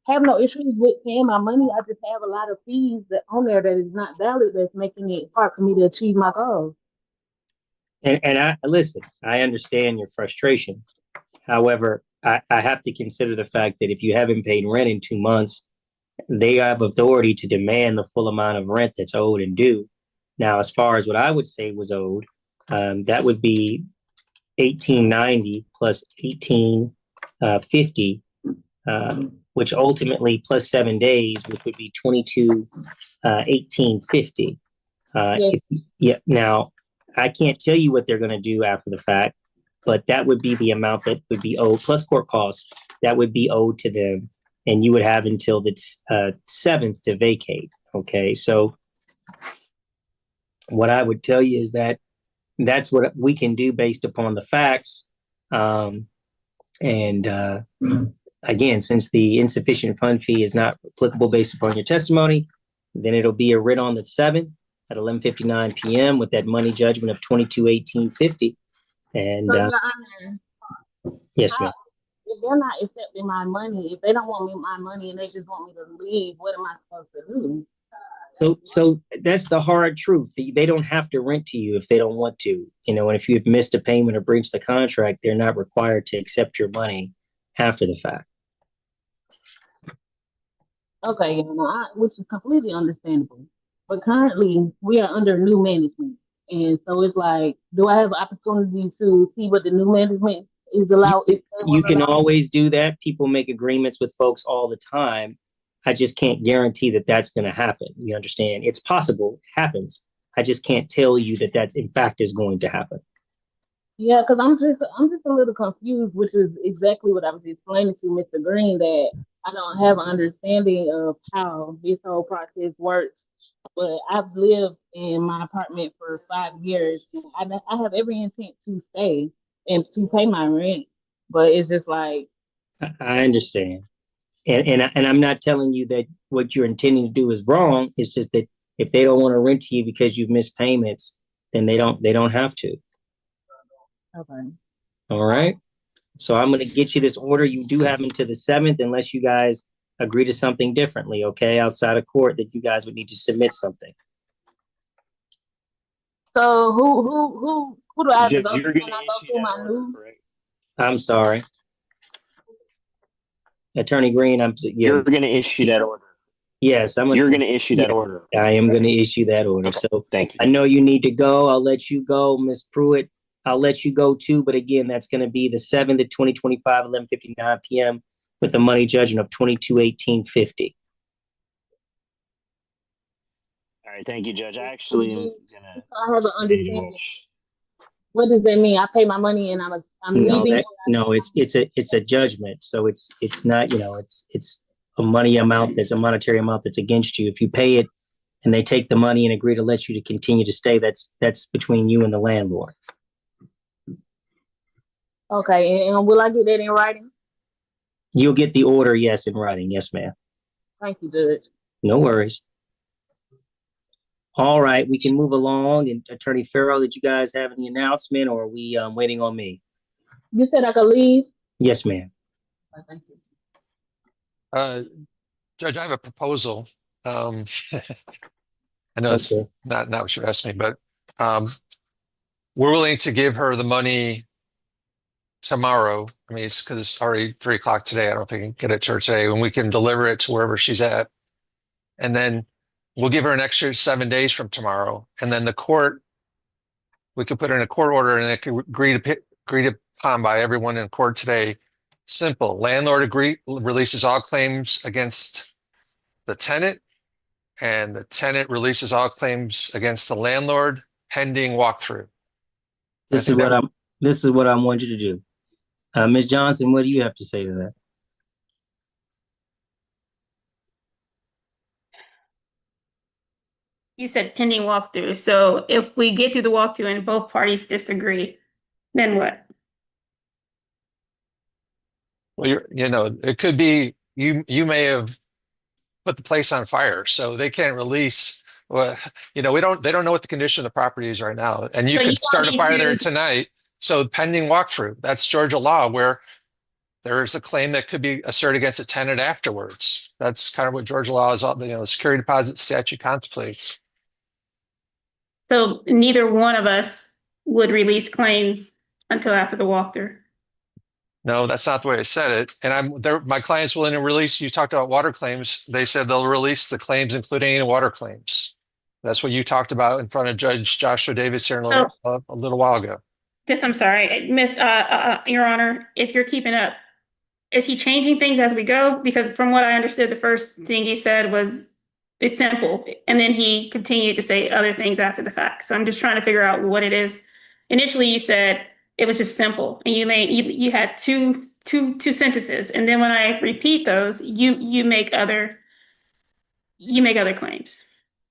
I have no issues with paying my money. I just have a lot of fees that on there that is not valid, that's making it hard for me to achieve my goals. And I listen, I understand your frustration. However, I have to consider the fact that if you haven't paid rent in 2 months, they have authority to demand the full amount of rent that's owed and due. Now, as far as what I would say was owed, that would be $18.90 plus $18.50, which ultimately plus 7 days, which would be $22.18.50. Now, I can't tell you what they're going to do after the fact, but that would be the amount that would be owed plus court costs that would be owed to them, and you would have until the 7th to vacate. Okay, so what I would tell you is that that's what we can do based upon the facts. Again, since the insufficient fund fee is not applicable based upon your testimony, then it'll be a writ on the 7th at 11:59 p.m. with that money judgment of $22.18.50. And So, Your Honor, yes, ma'am. if they're not accepting my money, if they don't want me my money and they just want me to leave, what am I supposed to do? So that's the hard truth. They don't have to rent to you if they don't want to, and if you've missed a payment or breached the contract, they're not required to accept your money after the fact. Okay, which is completely understandable. But currently, we are under new management. And so it's like, do I have the opportunity to see what the new management is allowed? You can always do that. People make agreements with folks all the time. I just can't guarantee that that's going to happen. You understand? It's possible, it happens. I just can't tell you that that's in fact is going to happen. Yeah, because I'm just a little confused, which is exactly what I was explaining to Mr. Green, that I don't have an understanding of how this whole process works. But I've lived in my apartment for 5 years, and I have every intent to stay and to pay my rent. But it's just like, I understand. And I'm not telling you that what you're intending to do is wrong. It's just that if they don't want to rent to you because you've missed payments, then they don't have to. okay. All right. So I'm going to get you this order. You do have until the 7th, unless you guys agree to something differently, okay, outside of court, that you guys would need to submit something. So who do I have to go You're to? going Can I to go issue through that my order, new? correct? I'm sorry. Attorney Green, You're going to issue that order. Yes, You're going to issue that order. I am going to issue that order. Okay, So thank you. I know you need to go. I'll let you go, Ms. Pruitt. I'll let you go too. But again, that's going to be the 7th of 2025, 11:59 p.m. with a money judgment of $22.18.50. All right, thank you, Judge. I actually am going to I have an understanding. What does that mean? I pay my money and I'm leaving. It's a judgment. So it's not, it's a money amount that's a monetary amount that's against you. If you pay it and they take the money and agree to let you to continue to stay, that's between you and the landlord. Okay, and will I get that in writing? You'll get the order, yes, in writing. Yes, ma'am. Thank you, Judge. No worries. All right, we can move along. And Attorney Farrell, did you guys have any announcement, or are we waiting on me? You said I could leave? Yes, ma'am. Thank you. Judge, I have a proposal. I know it's Okay. not what you asked me, but we're willing to give her the money tomorrow. I mean, it's because it's already 3 o'clock today. I don't think I can get it to her today, when we can deliver it to wherever she's at. And then we'll give her an extra 7 days from tomorrow. And then the court, we could put in a court order and it could agreed upon by everyone in court today. Simple. Landlord releases all claims against the tenant, and the tenant releases all claims against the landlord pending walkthrough. This is what I want you to do. Ms. Johnson, what do you have to say to that? You said pending walkthrough. So if we get through the walkthrough and both parties disagree, then what? Well, it could be you may have put the place on fire, so they can't release. Well, they don't know what the condition of the property is right now, and you could start a fire there tonight. So pending walkthrough, that's Georgia law, where there is a claim that could be asserted against a tenant afterwards. That's kind of what Georgia law is. The security deposit statute contemplates. So neither one of us would release claims until after the walkthrough. No, that's not the way I said it. And my client's willing to release. You talked about water claims. They said they'll release the claims, including any water claims. That's what you talked about in front of Judge Joshua Davis here a little while ago. I'm sorry, Your Honor, if you're keeping up, is he changing things as we go? Because from what I understood, the first thing he said was, it's simple. And then he continued to say other things after the fact. So I'm just trying to figure out what it is. Initially, you said it was just simple, and you had two sentences. And then when I repeat those, you make other claims.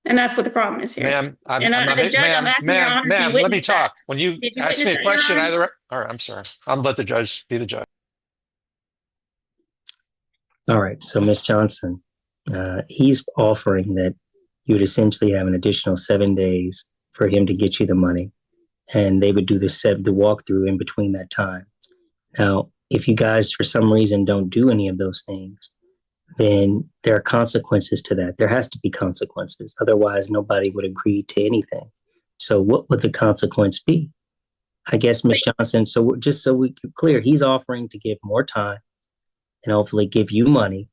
And that's what the problem is here. Ma'am, ma'am, let me talk. When you ask me a question, all right, I'm sorry. I'm gonna let the judge be the judge. All right. So, Ms. Johnson, he's offering that you would essentially have an additional 7 days for him to get you the money, and they would do the walkthrough in between that time. Now, if you guys, for some reason, don't do any of those things, then there are consequences to that. There has to be consequences. Otherwise, nobody would agree to anything. So what would the consequence be? I guess, Ms. Johnson, so just so we're clear, he's offering to give more time and hopefully give you money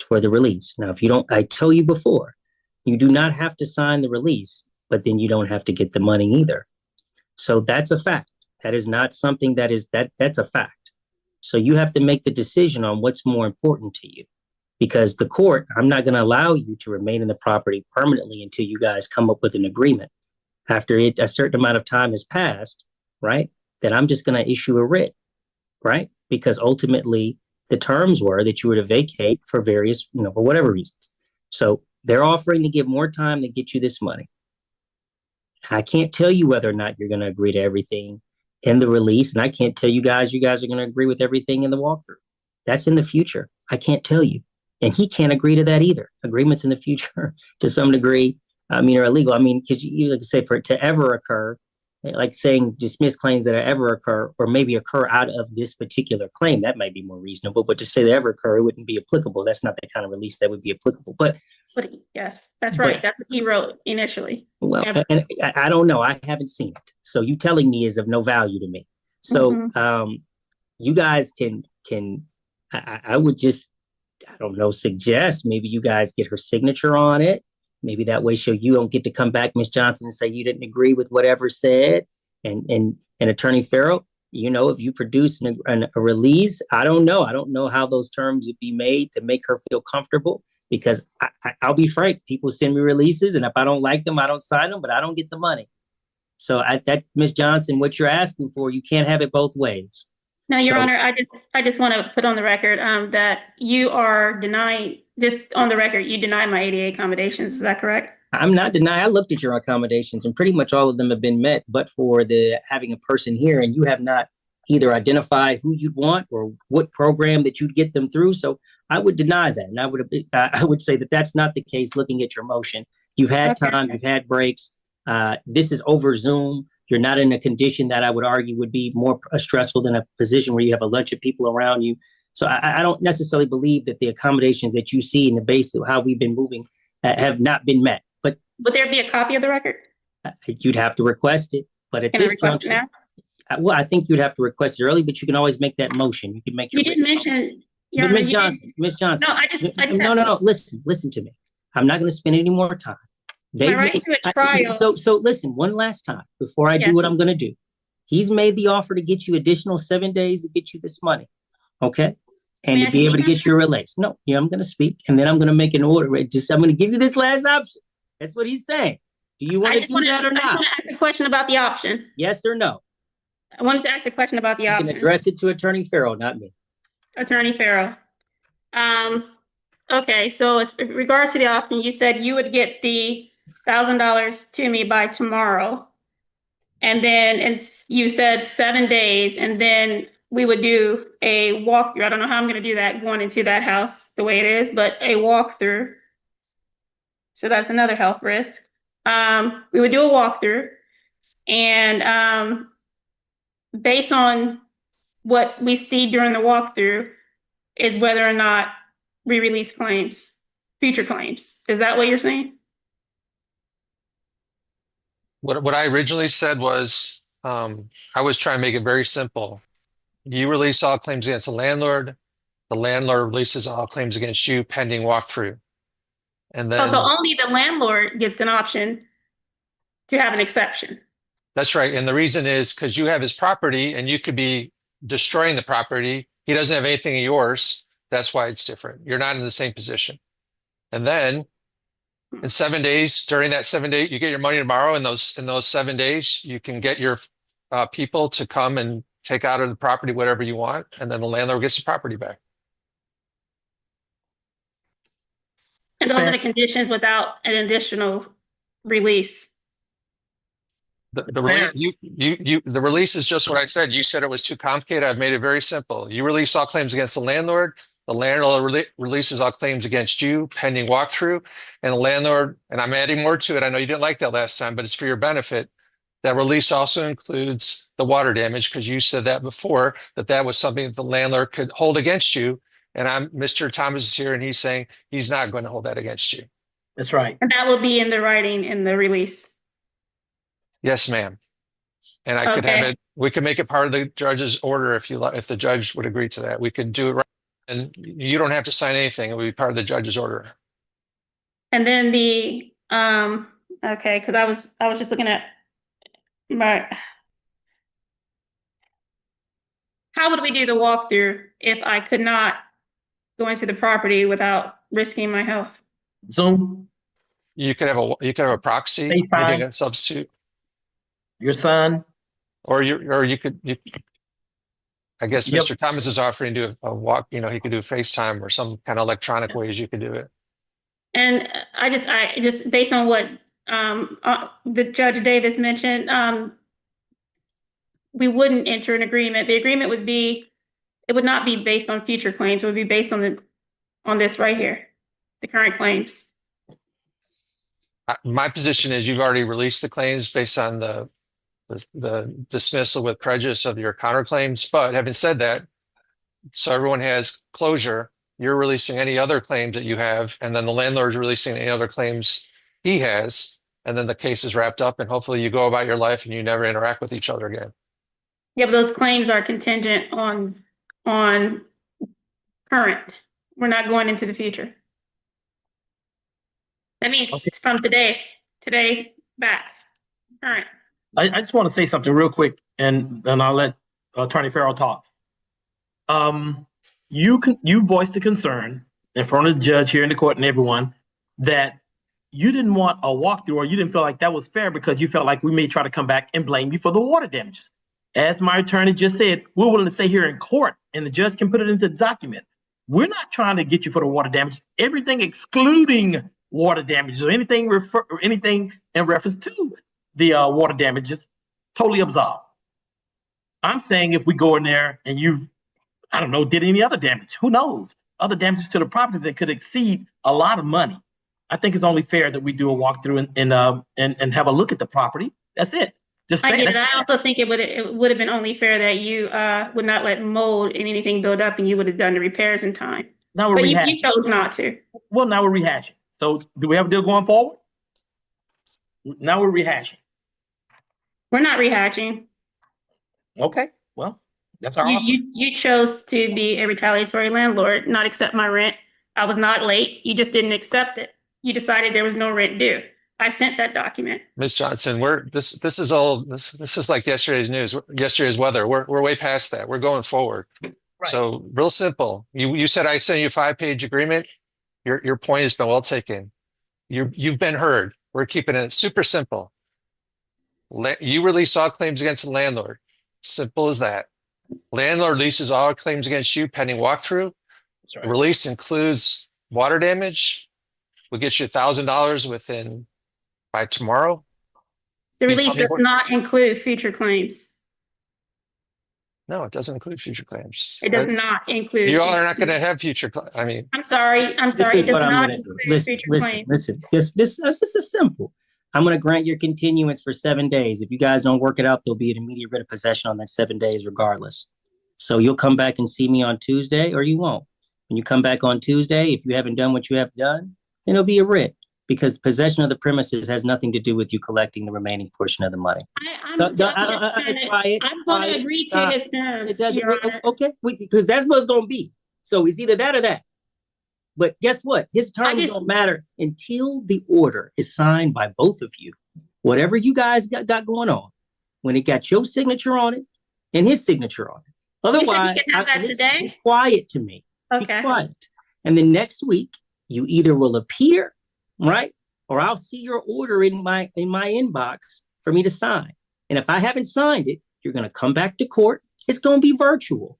for the release. Now, if you don't, I tell you before, you do not have to sign the release, but then you don't have to get the money either. So that's a fact. That is not something that's a fact. So you have to make the decision on what's more important to you. Because the court, I'm not going to allow you to remain in the property permanently until you guys come up with an agreement. After a certain amount of time has passed, right, then I'm just going to issue a writ, right? Because ultimately the terms were that you were to vacate for various, for whatever reasons. So they're offering to give more time to get you this money. I can't tell you whether or not you're going to agree to everything in the release, and I can't tell you guys are going to agree with everything in the walkthrough. That's in the future. I can't tell you. And he can't agree to that either. Agreements in the future, to some degree, are illegal. Because you like say for it to ever occur, like saying dismiss claims that ever occur, or maybe occur out of this particular claim, that might be more reasonable. But to say they ever occur, it wouldn't be applicable. That's not the kind of release that would be applicable. But yes, that's right. That's what he wrote initially. Well, and I don't know. I haven't seen it. So you telling me is of no value to me. So you guys can I would just, I don't know, suggest maybe you guys get her signature on it. Maybe that way you don't get to come back, Ms. Johnson, and say you didn't agree with whatever said. And Attorney Farrell, if you produce a release, I don't know. I don't know how those terms would be made to make her feel comfortable, because I'll be frank, people send me releases, and if I don't like them, I don't sign them, but I don't get the money. So Ms. Johnson, what you're asking for, you can't have it both ways. Now, Your Honor, I just want to put on the record that you are denying, just on the record, you deny my ADA accommodations. Is that correct? I'm not denying. I looked at your accommodations, and pretty much all of them have been met, but for having a person here, and you have not either identified who you'd want or what program that you'd get them through. So I would deny that, and I would say that that's not the case. Looking at your motion, you've had time, you've had breaks. This is over Zoom. You're not in a condition that I would argue would be more stressful than a position where you have a bunch of people around you. So I don't necessarily believe that the accommodations that you see in the base of how we've been moving have not been met. But would there be a copy of the record? You'd have to request it. But at Can I this request it juncture, now? well, I think you'd have to request it early, but you can always make that motion. You can make your. You didn't mention. Your But Honor, Ms. you Johnson, didn't- Ms. Johnson. No, I just No. Listen to me. I'm not going to spend any more time. My right to a trial. So listen, one last time before I Yes. do what I'm going to do. He's made the offer to get you additional 7 days to get you this money. Okay. And May to I be able to speak get your release. No, yeah, I'm going to speak and then I'm going to make an order. I'm going to give you this last option. That's what he's saying. Do you want to do that or I just not? want to ask a question about the option. Yes or no? I wanted to ask a question about the You option. can address it to Attorney Farrell, not me. Attorney Farrell. Okay, so as in regards to the option, you said you would get the $1,000 to me by tomorrow. And then you said 7 days, and then we would do a walkthrough. I don't know how I'm going to do that going into that house the way it is, but a walkthrough. So that's another health risk. We would do a walkthrough, and based on what we see during the walkthrough is whether or not we release claims, future claims. Is that what you're saying? What I originally said was, I was trying to make it very simple. You release all claims against the landlord releases all claims against you pending walkthrough. And then So only the landlord gets an option to have an exception. that's right. And the reason is because you have his property and you could be destroying the property. He doesn't have anything of yours. That's why it's different. You're not in the same position. And then in 7 days, during that 7 day, you get your money tomorrow. In those 7 days, you can get your people to come and take out of the property whatever you want, and then the landlord gets the property back. And those are the conditions without an additional release. The release is just what I said. You said it was too complicated. I've made it very simple. You release all claims against the landlord releases all claims against you pending walkthrough, and the landlord, and I'm adding more to it. I know you didn't like that last time, but it's for your benefit. That release also includes the water damage, because you said that before, that was something that the landlord could hold against you. And Mr. Thomas is here and he's saying he's not going to hold that against you. That's right. And that will be in the writing in the release. Yes, ma'am. And I could have it, we could make it part of the judge's order if the judge would agree to that. We could do it right. And you don't have to sign anything. It would be part of the judge's order. And then the okay, because I was just looking at how would we do the walkthrough if I could not go into the property without risking my health? Zoom. You could have a proxy, maybe a substitute. Your son, or you could. I guess Mr. Thomas is offering to do a walk. He could do FaceTime or some kind of electronic ways you could do it. And I just based on what the Judge Davis mentioned, we wouldn't enter an agreement. The agreement would be, it would not be based on future claims. It would be based on this right here, the current claims. My position is you've already released the claims based on the dismissal with prejudice of your counterclaims. But having said that, so everyone has closure, you're releasing any other claims that you have, and then the landlord's releasing any other claims he has, and then the case is wrapped up, and hopefully you go about your life and you never interact with each other again. Yeah, but those claims are contingent on current. We're not going into the future. That means it's from today back, current. I just want to say something real quick, and then I'll let Attorney Farrell talk. You voiced the concern in front of the judge here in the court and everyone that you didn't want a walkthrough, or you didn't feel like that was fair because you felt like we may try to come back and blame you for the water damages. As my attorney just said, we're willing to stay here in court and the judge can put it into the document. We're not trying to get you for the water damage. Everything excluding water damages or anything in reference to the water damages, totally absolved. I'm saying if we go in there and you, I don't know, did any other damage, who knows? Other damages to the properties that could exceed a lot of money. I think it's only fair that we do a walkthrough and have a look at the property. That's it. Just I saying. get it. I also think it would have been only fair that you would not let mold and anything build up, and you would have done the repairs in time. Now we're But you rehashing. chose not to. Well, now we're rehashing. So do we have a deal going forward? Now we're rehashing. We're not rehashing. Okay. Well, that's our You, offer. you chose to be a retaliatory landlord, not accept my rent. I was not late. You just didn't accept it. You decided there was no rent due. I sent that document. Ms. Johnson, this is like yesterday's news, yesterday's weather. We're way past that. We're going forward. Right. So real simple. You said I sent you a 5-page agreement. Your point has been well taken. You've been heard. We're keeping it super simple. You release all claims against the landlord. Simple as that. Landlord releases all claims against you pending walkthrough. That's right. The release includes water damage. We'll get you $1,000 by tomorrow. The You release tell me does what- not include future claims. No, it doesn't include future claims. It does not include. You all future are not going to claims. have future. I mean, I'm sorry. I'm This sorry. is It does what I'm not going to do. include future claims. Listen. This is simple. I'm going to grant your continuance for 7 days. If you guys don't work it out, there'll be an immediate writ of possession on that 7 days regardless. So you'll come back and see me on Tuesday or you won't. When you come back on Tuesday, if you haven't done what you have done, then it'll be a writ because possession of the premises has nothing to do with you collecting the remaining portion of the money. I'm going to agree to his terms, Your Honor. Okay, because that's what it's going to be. So it's either that or that. But guess what? His terms don't matter until the order is signed by both of you. Whatever you guys got going on, when it got your signature on it and his signature on it. Otherwise, you can have that today? be quiet to me. Okay. Be quiet. And then next week, you either will appear, right? Or I'll see your order in my inbox for me to sign. And if I haven't signed it, you're going to come back to court. It's going to be virtual.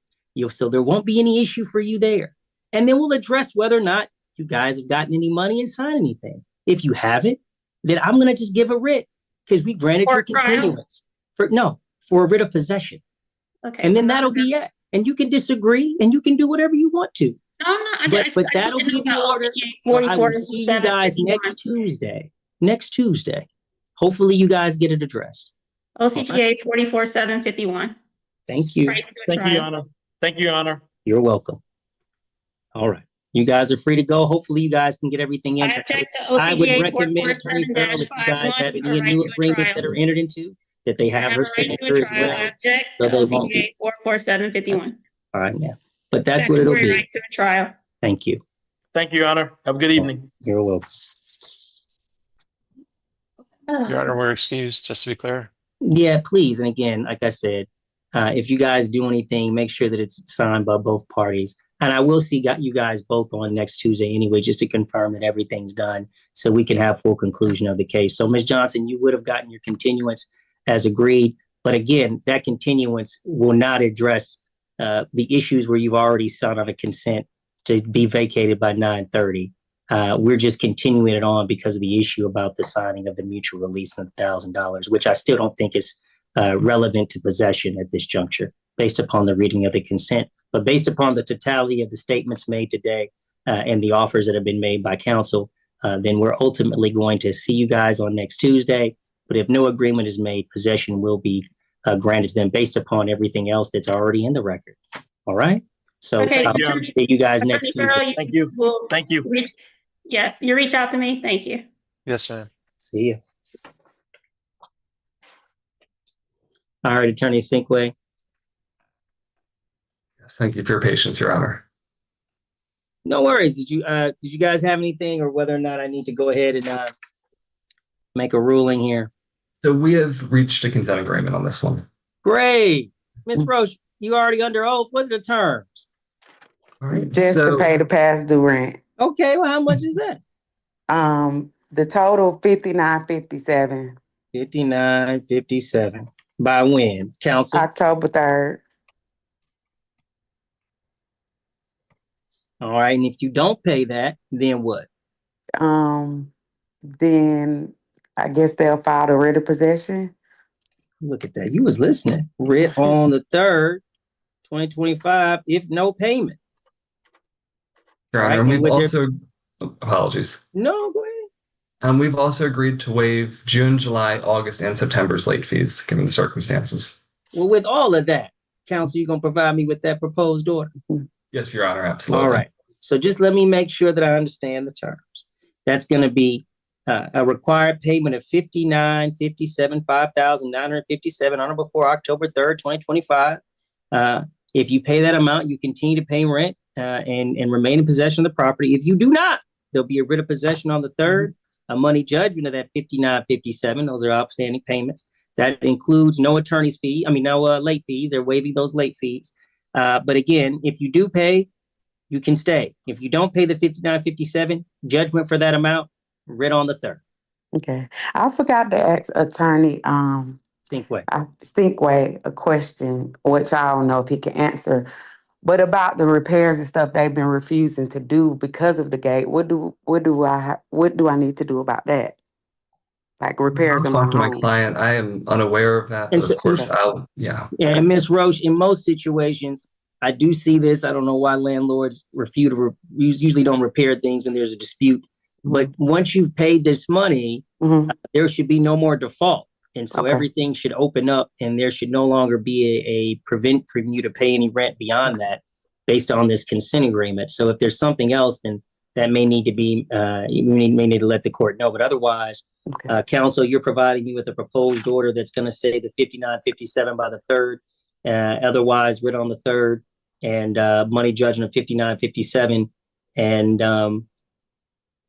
So there won't be any issue for you there. And then we'll address whether or not you guys have gotten any money and signed anything. If you haven't, then I'm going to just give a writ because we granted your continuance for a writ of possession. Okay. And then that'll be it. And you can disagree and you can do whatever you want to. No, But that'll be the order. So I will see you guys next Tuesday. Next Tuesday. Hopefully you guys get it addressed. OCGA 44751. Thank you. Thank you, Your Honor. Thank you, Your Honor. You're welcome. All right. You guys are free to go. Hopefully you guys can get everything in. I would recommend, Attorney Farrell, if you guys have any new agreements that are entered into, that they have her signature as well. So they won't be. 44751. All right, now. But that's what it'll be. Right to the trial. Thank you. Thank you, Your Honor. Have a good evening. You're welcome. Your Honor, we're excused, just to be clear. Yeah, please. And again, like I said, if you guys do anything, make sure that it's signed by both parties. And I will see you guys both on next Tuesday anyway, just to confirm that everything's done so we can have full conclusion of the case. So Ms. Johnson, you would have gotten your continuance as agreed. But again, that continuance will not address the issues where you've already signed on a consent to be vacated by 9:30. We're just continuing it on because of the issue about the signing of the mutual release of $1,000, which I still don't think is relevant to possession at this juncture, based upon the reading of the consent. But based upon the totality of the statements made today and the offers that have been made by counsel, then we're ultimately going to see you guys on next Tuesday. But if no agreement is made, possession will be granted to them based upon everything else that's already in the record. All right? So Okay, I'll see you guys next Tuesday. Thank you. Thank you. Yes, you reach out to me. Thank you. Yes, ma'am. See you. All right, Attorney Sinkway. Yes, thank you for your patience, Your Honor. No worries. Did you guys have anything, or whether or not I need to go ahead and make a ruling here? So we have reached a consent agreement on this one. Great. Ms. Roche, you already under oath. What are the terms? All right. Just to pay the past due rent. Okay, well, how much is that? The total $59.57. $59.57. By when? Counsel? October 3rd. All right, and if you don't pay that, then what? Then I guess they'll file the writ of possession. Look at that. You was listening. Writ on the 3rd, 2025, if no payment. Your Honor, Right, and and we've with also, apologies. No, go ahead. We've also agreed to waive June, July, August, and September's late fees, given the circumstances. Well, with all of that, counsel, you're going to provide me with that proposed order? Yes, Your Honor, absolutely. All right. So just let me make sure that I understand the terms. That's going to be a required payment of $59,57,5,957 on or before October 3rd, 2025. If you pay that amount, you continue to pay rent and remain in possession of the property. If you do not, there'll be a writ of possession on the 3rd, a money judgment of that $59,57. Those are outstanding payments. That includes no attorney's fee. No late fees. They're waiving those late fees. But again, if you do pay, you can stay. If you don't pay the $59,57, judgment for that amount, writ on the 3rd. Okay. I forgot to ask attorney Stinkway a question, which I don't know if he can answer. But about the repairs and stuff they've been refusing to do because of the gate, what do I need to do about that? Like repairs in my Talk to my home. client. I am unaware of that, but of course Yeah, and Ms. Roche, in most situations, I do see this. I don't know why landlords usually don't repair things when there's a dispute. But once you've paid this money, there should be no more default. And so everything should open up and there should no longer be a prevent from you to pay any rent beyond that based on this consent agreement. So if there's something else, then that may need to be, you may need to let the court know. But otherwise, counsel, you're providing me with a proposed order that's going to say the $59,57 by the 3rd, otherwise writ on the 3rd, and money judgment of $59,57. And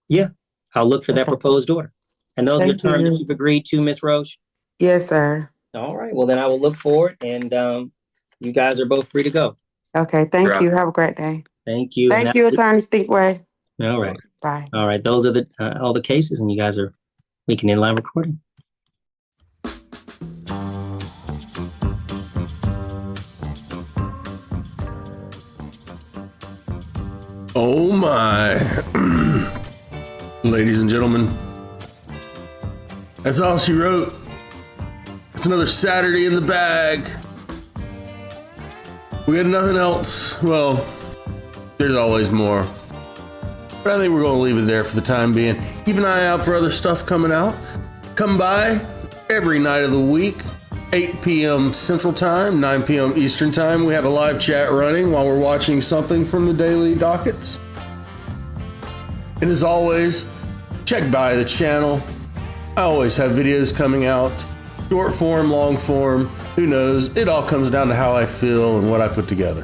yeah, I'll look for that proposed order. And those are the terms that you've agreed to, Ms. Roche? Yes, sir. All right. Well, then I will look for it, and you guys are both free to go. Okay. Thank you. Have a great day. Thank you. Thank you, Attorney Stinkway. All right. Bye. All right. Those are the all the cases, and you guys are making inline recording. Oh my. Ladies and gentlemen, that's all she wrote. It's another Saturday in the bag. We got nothing else. Well, there's always more. But I think we're going to leave it there for the time being. Keep an eye out for other stuff coming out. Come by every night of the week, 8 p.m. Central Time, 9 p.m. Eastern Time. We have a live chat running while we're watching something from the daily dockets. And as always, check by the channel. I always have videos coming out, short form, long form, who knows? It all comes down to how I feel and what I put together.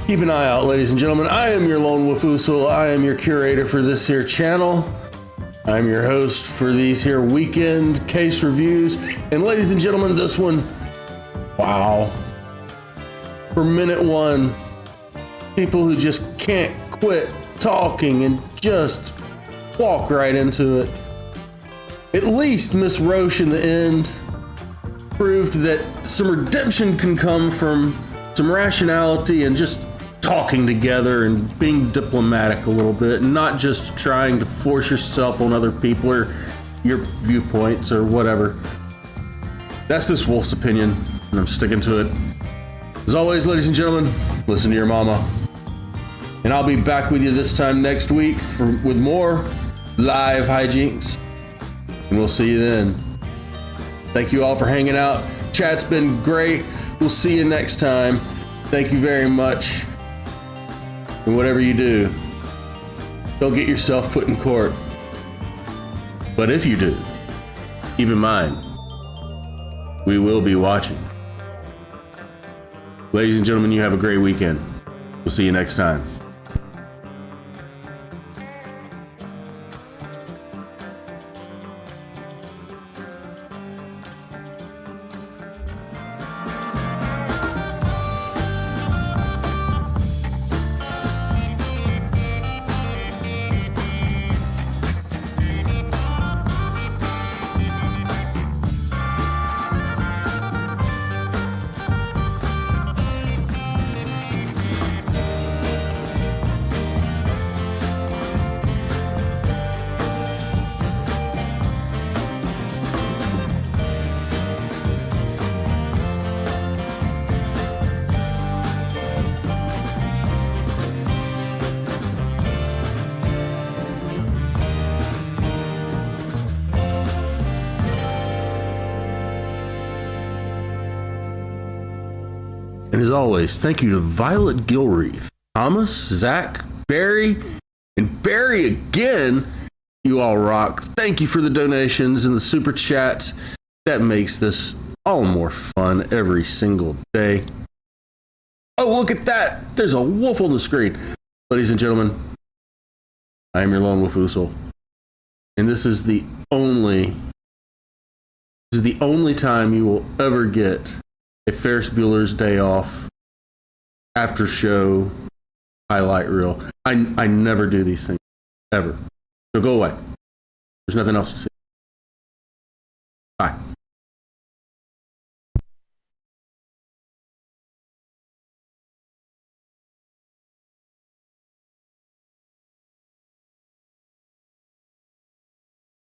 Keep an eye out, ladies and gentlemen. I am your lone Wafusul. I am your curator for this here channel. I'm your host for these here weekend case reviews. And ladies and gentlemen, this one, wow. For minute one, people who just can't quit talking and just walk right into it. At least Miss Roche in the end proved that some redemption can come from some rationality and just talking together and being diplomatic a little bit and not just trying to force yourself on other people or your viewpoints or whatever. That's this wolf's opinion, and I'm sticking to it. As always, ladies and gentlemen, listen to your mama. And I'll be back with you this time next week with more live hijinks. And we'll see you then. Thank you all for hanging out. Chat's been great. We'll see you next time. Thank you very much. And whatever you do, don't get yourself put in court. But if you do, keep in mind, we will be watching. Ladies and gentlemen, you have a great weekend. We'll see you next time. as always, thank you to Violet Gilreath, Thomas, Zach, Barry, and Barry again. You all rock. Thank you for the donations and the super chats. That makes this all more fun every single day. Oh, look at that. There's a wolf on the screen. Ladies and gentlemen, I am your lone wolf Usul. And this is the only time you will ever get a Ferris Bueller's Day Off after show highlight reel. I never do these things, ever. So go away. There's nothing else to see. Bye.